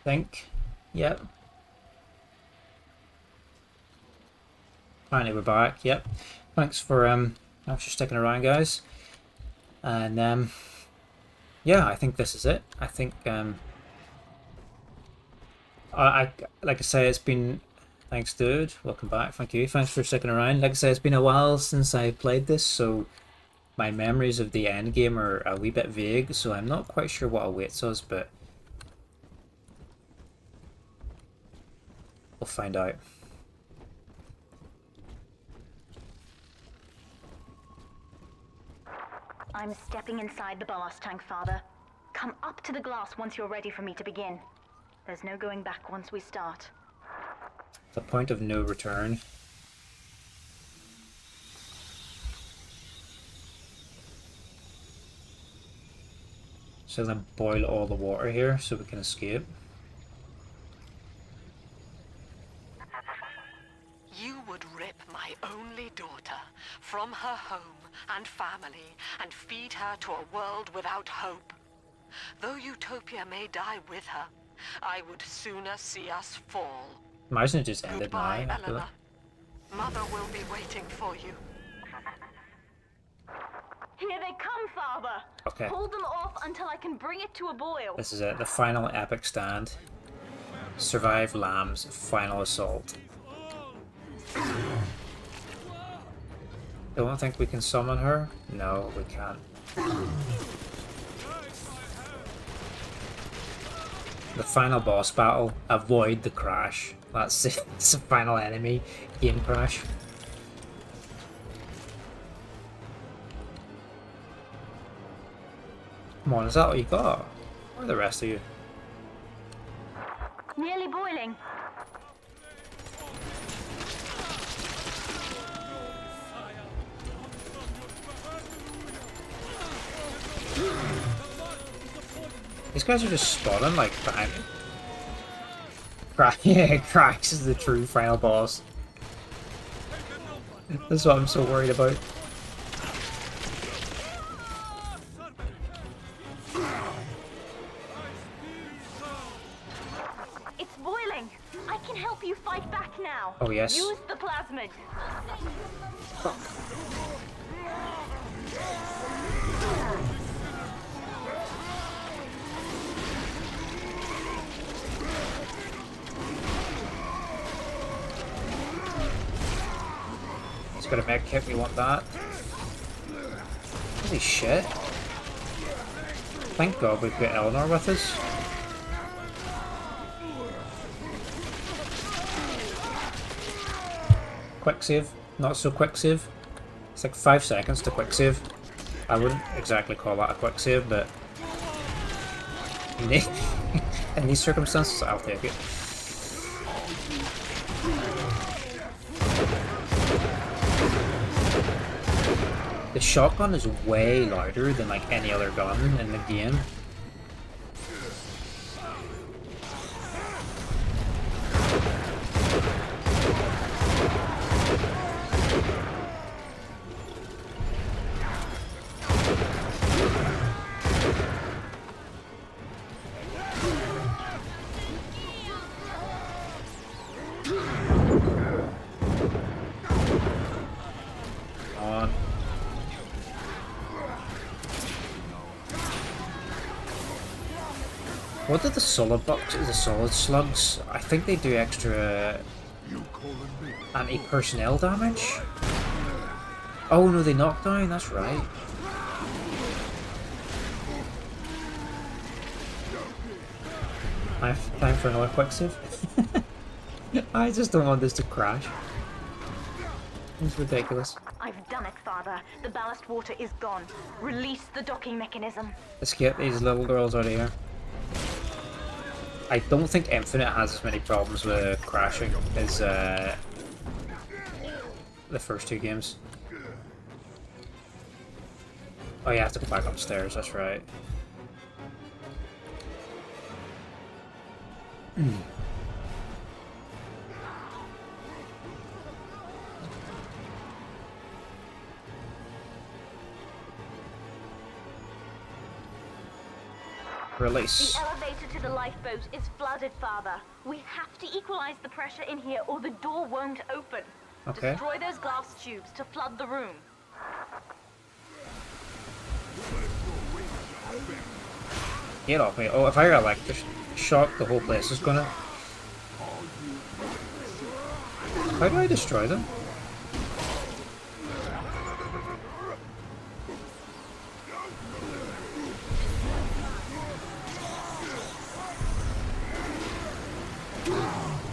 S1: think. Yep. Finally, we're back. Yep. Thanks for sticking around, guys. And yeah, I think this is it. I think I like I say, it's been. Thanks, dude. Welcome back. Thank you. Thanks for sticking around. Like I say, it's been a while since I played this, so my memories of the end game are a wee bit vague. So I'm not quite sure what awaits us, but we'll find out.
S7: I'm stepping inside the ballast tank, Father. Come up to the glass once you're ready for me to begin. There's no going back once we start.
S1: The point of no return. So then boil all the water here so we can escape.
S3: You would rip my only daughter from her home and family and feed her to a world without hope. Though Utopia may die with her, I would sooner see us fall.
S1: Imagine it just ended.
S3: Goodbye,
S1: now.
S3: Eleanor. Mother will be waiting for you.
S7: Here they come, Father!
S1: Okay.
S7: Hold them off until I can bring it to a boil.
S1: This is it, the final epic stand. Survive Lamb's final assault. Don't think we can summon her? No, we can't. The final boss battle. Avoid the crash. That's it. It's the final enemy. Game crash. Come on, is that all you got? Where are the rest of you?
S7: Nearly boiling.
S1: These guys are just spawning like behind me. Yeah, Cracks is the true final boss. That's what I'm so worried about.
S7: It's boiling. I can help you fight back now.
S1: Oh yes.
S7: Use the plasmid.
S1: Fuck. He's got a med kit, we want that. Holy shit. Thank God we've got Eleanor with us. Quick save. Not so quick save. It's like 5 seconds to quick save. I wouldn't exactly call that a quick save, but in these circumstances, I'll take it. The shotgun is way louder than like any other gun in the game. What do the solid bucks, the solid slugs? I think they do extra anti-personnel damage. Oh no, they knock down, that's right. Time for another quick save. I just don't want this to crash. It's ridiculous.
S7: I've done it, Father. The ballast water is gone. Release the docking mechanism.
S1: Let's get these little girls out of here. I don't think Infinite has as many problems with crashing as the first two games. Oh, you have to go back upstairs, that's right. Release.
S7: The elevator to the lifeboat is flooded, Father. We have to equalize the pressure in here or the door won't open.
S1: Okay.
S7: Destroy those glass tubes to flood the room.
S1: Get off me. Oh, if I got electric shock, the whole place is gonna... How do I destroy them?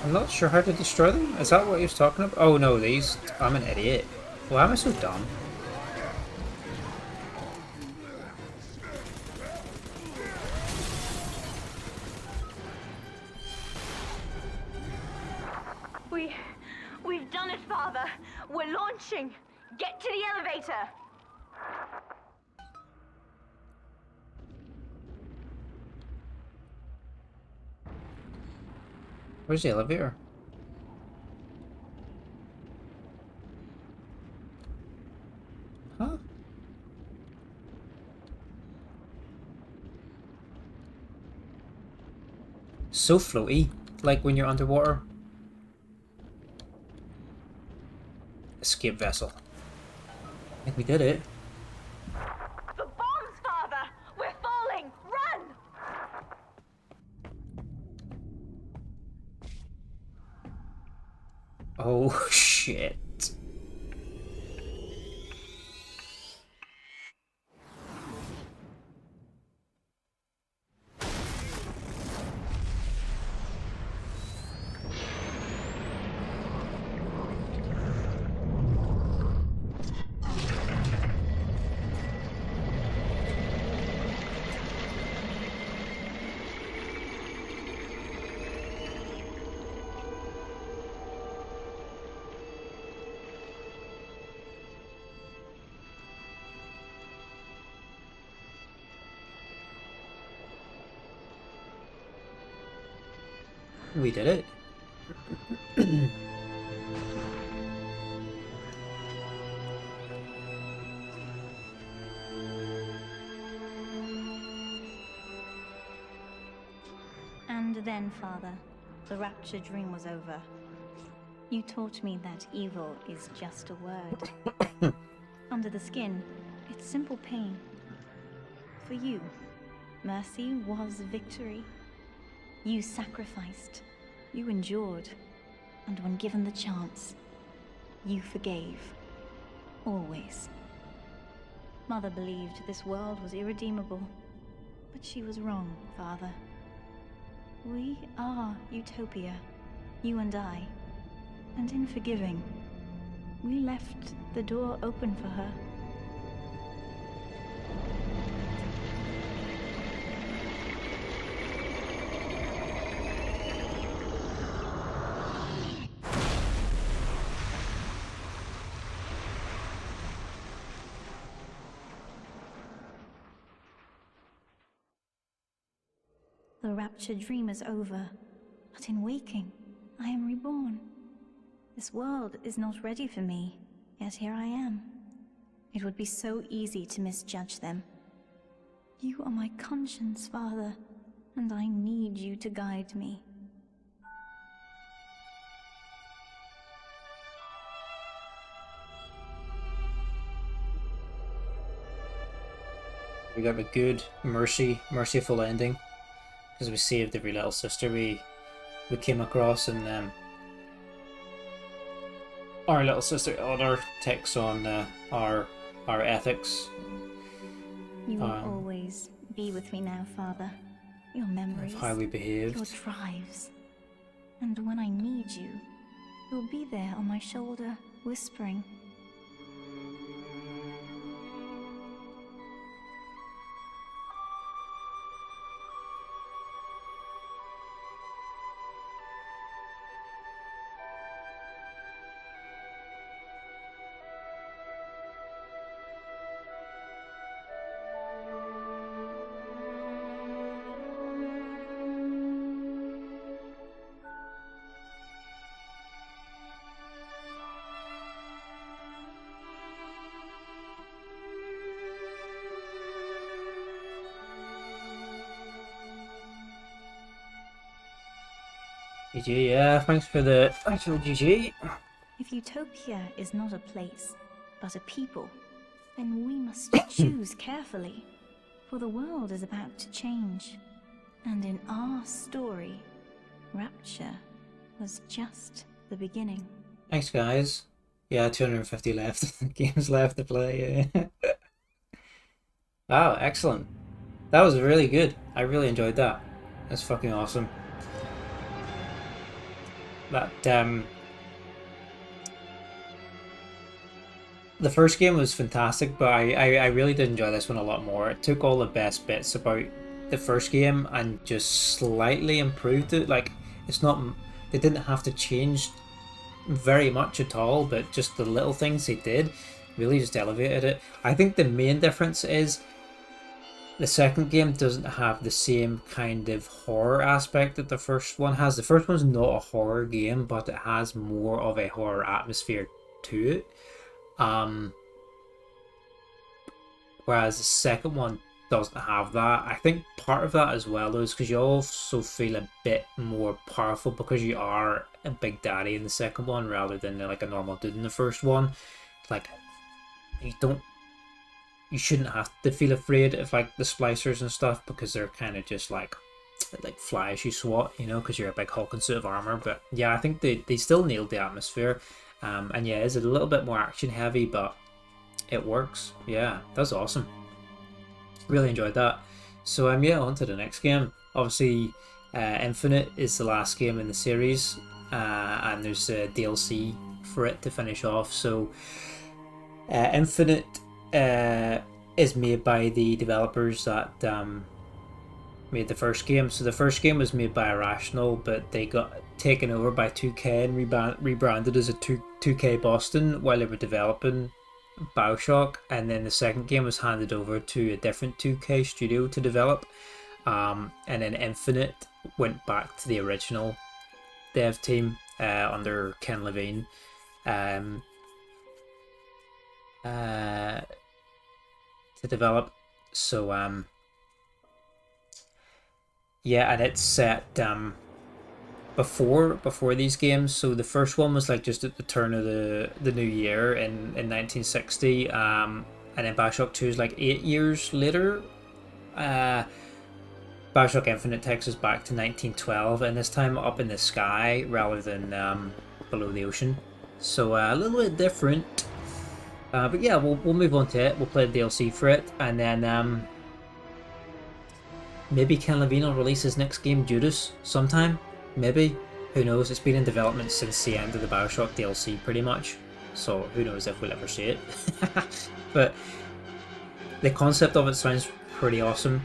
S1: I'm not sure how to destroy them. Is that what he was talking about? Oh no, these... I'm an idiot. Why am I so dumb?
S7: We've done it, Father. We're launching. Get to the elevator.
S1: Where's the elevator? Huh? So floaty, like when you're underwater. Escape vessel. I think we did it.
S7: The bombs, Father! We're falling! Run!
S1: Oh shit. We did it.
S7: And then, Father, the Rapture dream was over. You taught me that evil is just a word. Under the skin, it's simple pain. For you, mercy was victory. You sacrificed, you endured, and when given the chance, you forgave. Always. Mother believed this world was irredeemable, but she was wrong, Father. We are Utopia, you and I, and in forgiving, we left the door open for her. The Rapture dream is over, but in waking, I am reborn. This world is not ready for me, yet here I am. It would be so easy to misjudge them. You are my conscience, Father, and I need you to guide me.
S1: We got a good, merciful ending. Because we saved every little sister we came across, and our little sister Eleanor takes on our ethics.
S7: You will always be with me now, Father. Your memories,
S1: of how we behaved,
S7: your drives, and when I need you, you'll be there on my shoulder, whispering.
S1: GG, yeah, thanks for the actual GG.
S7: If utopia is not a place, but a people, then we must choose carefully, for the world is about to change. And in our story, Rapture was just the beginning.
S1: Thanks, guys. Yeah, 250 left. Games left to play. Yeah. Wow, excellent. That was really good. I really enjoyed that. That's fucking awesome. That the first game was fantastic, but I really did enjoy this one a lot more. It took all the best bits about the first game and just slightly improved it. Like, it's not, they didn't have to change very much at all, but just the little things they did really just elevated it. I think the main difference is the second game doesn't have the same kind of horror aspect that the first one has. The first one's not a horror game, but it has more of a horror atmosphere to it. Whereas the second one doesn't have that. I think part of that as well, though, is because you also feel a bit more powerful because you are a big daddy in the second one rather than like a normal dude in the first one. Like, you shouldn't have to feel afraid of like the splicers and stuff because they're kind of just like flies you swat, you know, because you're a big hulking suit of armor. But yeah, I think they still nailed the atmosphere. And yeah, it's a little bit more action heavy, but it works. Yeah, that's awesome. Really enjoyed that. So yeah, on to the next game. Obviously, Infinite is the last game in the series, and there's a DLC for it to finish off. So Infinite is made by the developers that made the first game. So the first game was made by Irrational, but they got taken over by 2K and rebranded as a 2K Boston while they were developing BioShock, and then the second game was handed over to a different 2K studio to develop, and then Infinite went back to the original dev team under Ken Levine to develop. So yeah, and it's set before these games. So the first one was like just at the turn of the new year in 1960, and then BioShock 2 is like 8 years later. BioShock Infinite takes us back to 1912, and this time up in the sky rather than below the ocean. So a little bit different. But yeah, we'll move on to it. We'll play the DLC for it, and then maybe Ken Levine will release his next game, Judas, sometime. Maybe. Who knows? It's been in development since the end of the BioShock DLC, pretty much. So who knows if we'll ever see it. But the concept of it sounds pretty awesome.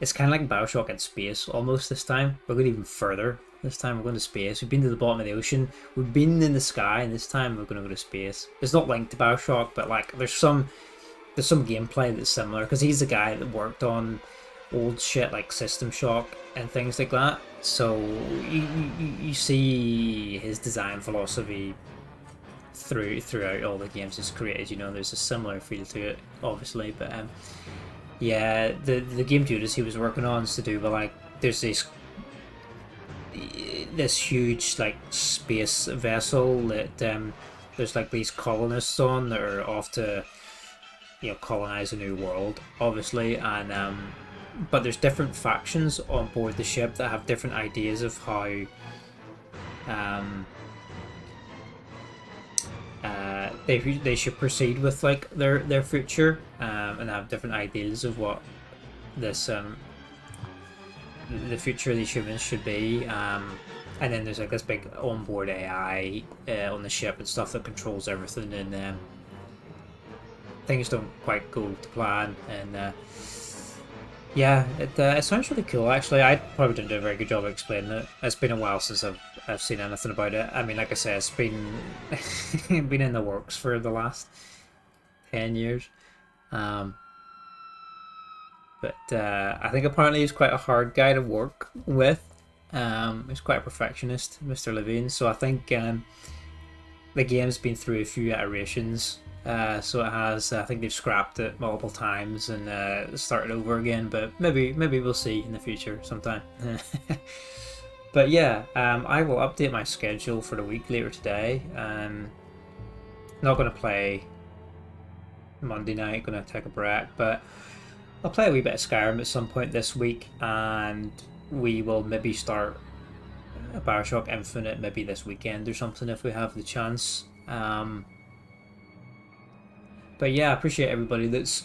S1: It's kind of like BioShock in space, almost, this time. We're going even further. This time we're going to space. We've been to the bottom of the ocean. We've been in the sky, and this time we're going to go to space. It's not linked to BioShock, but like there's some gameplay that's similar, because he's the guy that worked on old shit like System Shock and things like that. So you see his design philosophy throughout all the games he's created. You know, there's a similar feel to it, obviously. But yeah, the game Judas he was working on is to do with like there's this huge like space vessel that there's like these colonists on that are off to, you know, colonize a new world, obviously, and but there's different factions on board the ship that have different ideas of how they should proceed with like their future, and have different ideals of what this the future of these humans should be, and then there's like this big onboard AI on the ship and stuff that controls everything, and things don't quite go to plan, and yeah, it sounds really cool actually. I probably didn't do a very good job of explaining it. It's been a while since I've seen anything about it. I mean, like I said, it's been been in the works for the last 10 years. But I think apparently he's quite a hard guy to work with. He's quite a perfectionist, Mr. Levine. So I think the game's been through a few iterations. So it has. I think they've scrapped it multiple times and started over again. But maybe we'll see in the future sometime. But yeah, I will update my schedule for the week later today. Not going to play Monday night, going to take a break, but I'll play a wee bit of Skyrim at some point this week, and we will maybe start a BioShock Infinite maybe this weekend or something if we have the chance. But yeah, I appreciate everybody that's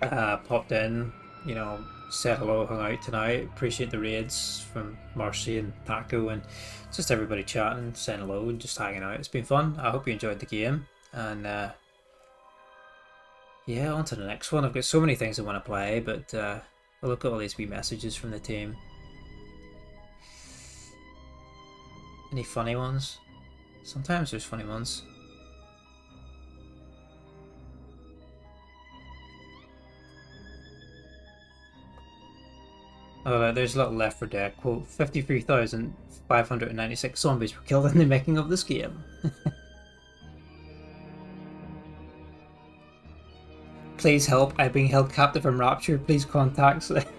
S1: popped in, you know, said hello, hung out tonight. Appreciate the raids from Marcy and Taco and just everybody chatting, saying hello and just hanging out. It's been fun. I hope you enjoyed the game. And yeah, on to the next one. I've got so many things I want to play, but I'll look at all these wee messages from the team. Any funny ones? Sometimes there's funny ones. Oh, there's a little Left 4 Dead quote. 53,596 zombies were killed in the making of this game. Please help, I'm being held captive in Rapture. Please contact. That's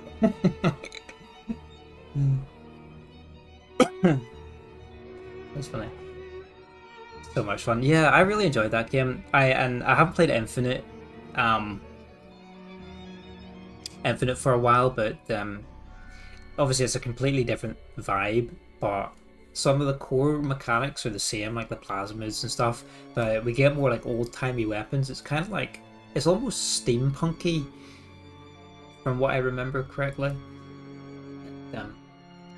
S1: funny. So much fun. Yeah, I really enjoyed that game. I haven't played Infinite for a while, but obviously it's a completely different vibe, but some of the core mechanics are the same, like the plasmids and stuff, but we get more like old-timey weapons. It's kind of like, it's almost steampunky from what I remember correctly.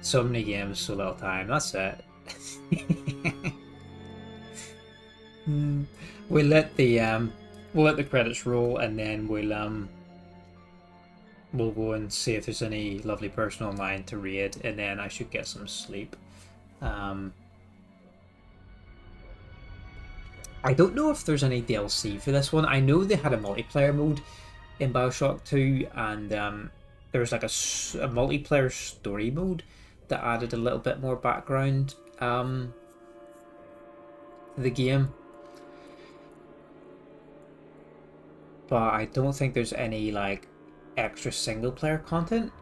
S1: So many games, so little time. That's it. We'll let the credits roll, and then we'll go and see if there's any lovely person online to raid, and then I should get some sleep. I don't know if there's any DLC for this one. I know they had a multiplayer mode in BioShock 2, and there was like a multiplayer story mode that added a little bit more background to the game. But I don't think there's any like extra single player content.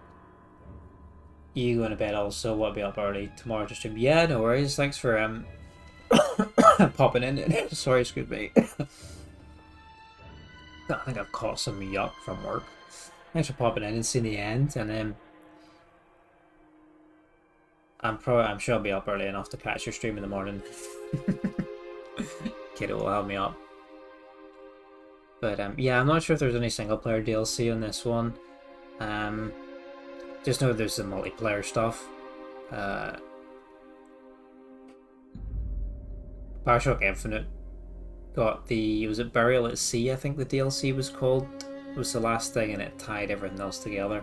S1: You going to bed also? What, be up early tomorrow to stream? Yeah, no worries. Thanks for popping in. Sorry, excuse me. I think I've caught some yuck from work. Thanks for popping in and seeing the end, and then I'm sure I'll be up early enough to catch your stream in the morning. Kiddo will help me up. But yeah, I'm not sure if there's any single player DLC on this one. Just know there's some multiplayer stuff. BioShock Infinite got was it Burial at Sea, I think the DLC was called. It was the last thing, and it tied everything else together.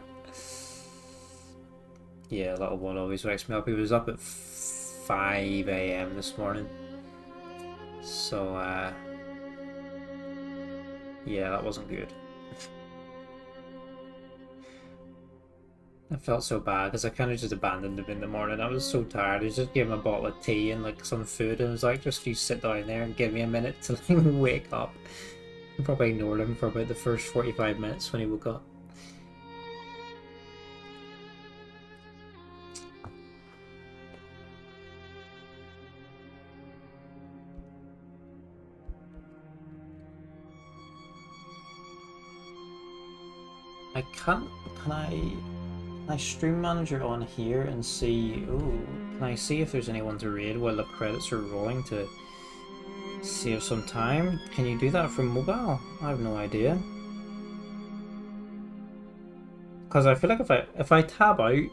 S1: Yeah, little one always wakes me up. He was up at 5 AM this morning. So, yeah, that wasn't good. I felt so bad because I kind of just abandoned him in the morning. I was so tired. I just gave him a bottle of tea and like some food, and I was like, just you sit down there and give me a minute to like wake up. I probably ignored him for about the first 45 minutes when he woke up. Can I stream manager on here and see, can I see if there's anyone to raid while the credits are rolling to save some time? Can you do that from mobile? I have no idea. Because I feel like if I tab out,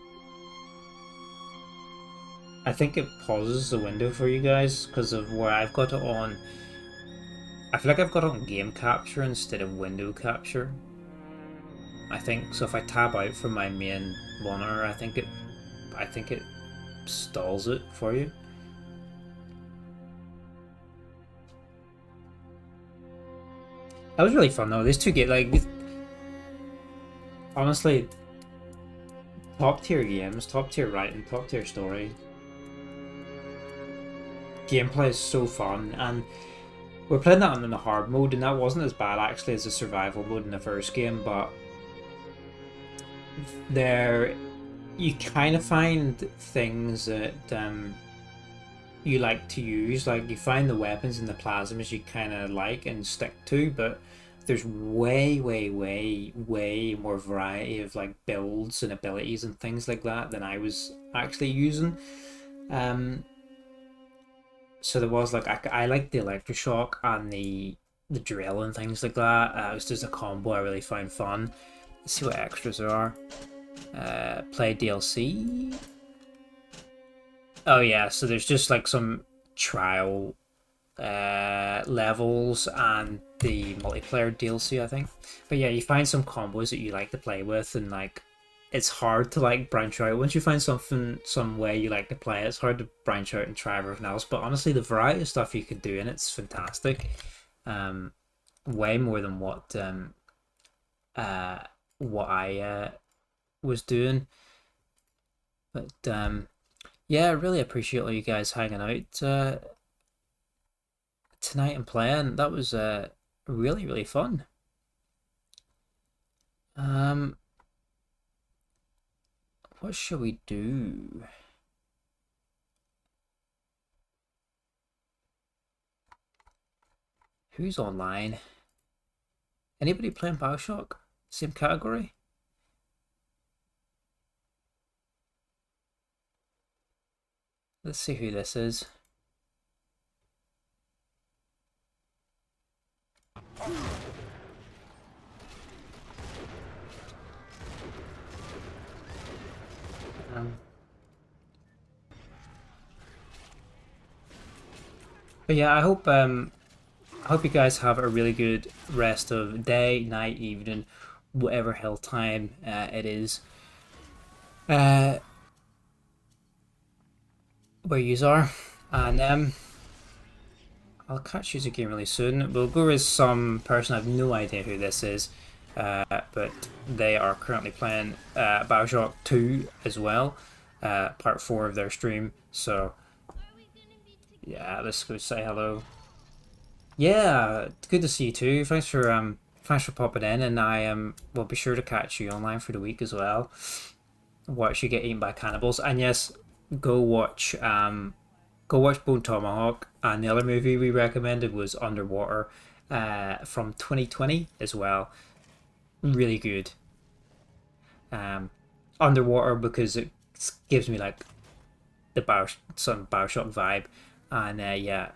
S1: I think it pauses the window for you guys because of where I've got it on. I feel like I've got it on game capture instead of window capture. I think so. If I tab out from my main monitor, I think it stalls it for you. That was really fun though. These two get like, honestly, top tier games, top tier writing, top tier story. Gameplay is so fun, and we're playing that on the hard mode, and that wasn't as bad actually as the survival mode in the first game, but there you kind of find things that you like to use. Like, you find the weapons and the plasmas you kind of like and stick to, but there's way more variety of like builds and abilities and things like that than I was actually using. So there was like I liked the electroshock and the drill and things like that. It was just a combo I really found fun. Let's see what extras there are. Play DLC. Oh yeah, so there's just like some trial levels and the multiplayer DLC, I think. But yeah, you find some combos that you like to play with, and like it's hard to like branch out. Once you find some way you like to play it, it's hard to branch out and try everything else. But honestly, the variety of stuff you can do in it's fantastic. Way more than what I was doing. But yeah, I really appreciate all you guys hanging out tonight and playing. That was really fun. What shall we do? Who's online? Anybody playing BioShock? Same category? Let's see who this is. But yeah, I hope you guys have a really good rest of day, night, evening, whatever hell time it is. Where yous are, and I'll catch you again really soon. We'll go with some person, I have no idea who this is, but they are currently playing BioShock 2 as well, part 4 of their stream. So yeah, let's go say hello. Yeah, good to see you too. Thanks for popping in, and I will be sure to catch you online for the week as well. Watch you get eaten by cannibals, and yes, go watch Bone Tomahawk. And the other movie we recommended was Underwater, from 2020 as well. Really good. Underwater because it gives me like some BioShock vibe, and yeah,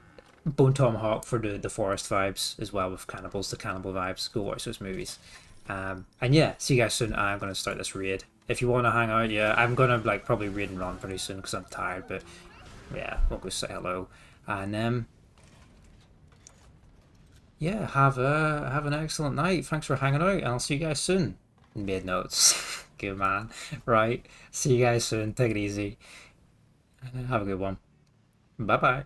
S1: Bone Tomahawk for the forest vibes as well with cannibals, the cannibal vibes. Go watch those movies. And yeah, see you guys soon. I'm gonna start this raid. If you want to hang out, yeah, I'm gonna like probably raid and run pretty soon because I'm tired. But yeah, we'll go say hello, and yeah, have an excellent night. Thanks for hanging out, and I'll see you guys soon. Mid notes, good man. Right, see you guys soon. Take it easy. Have a good one. Bye bye.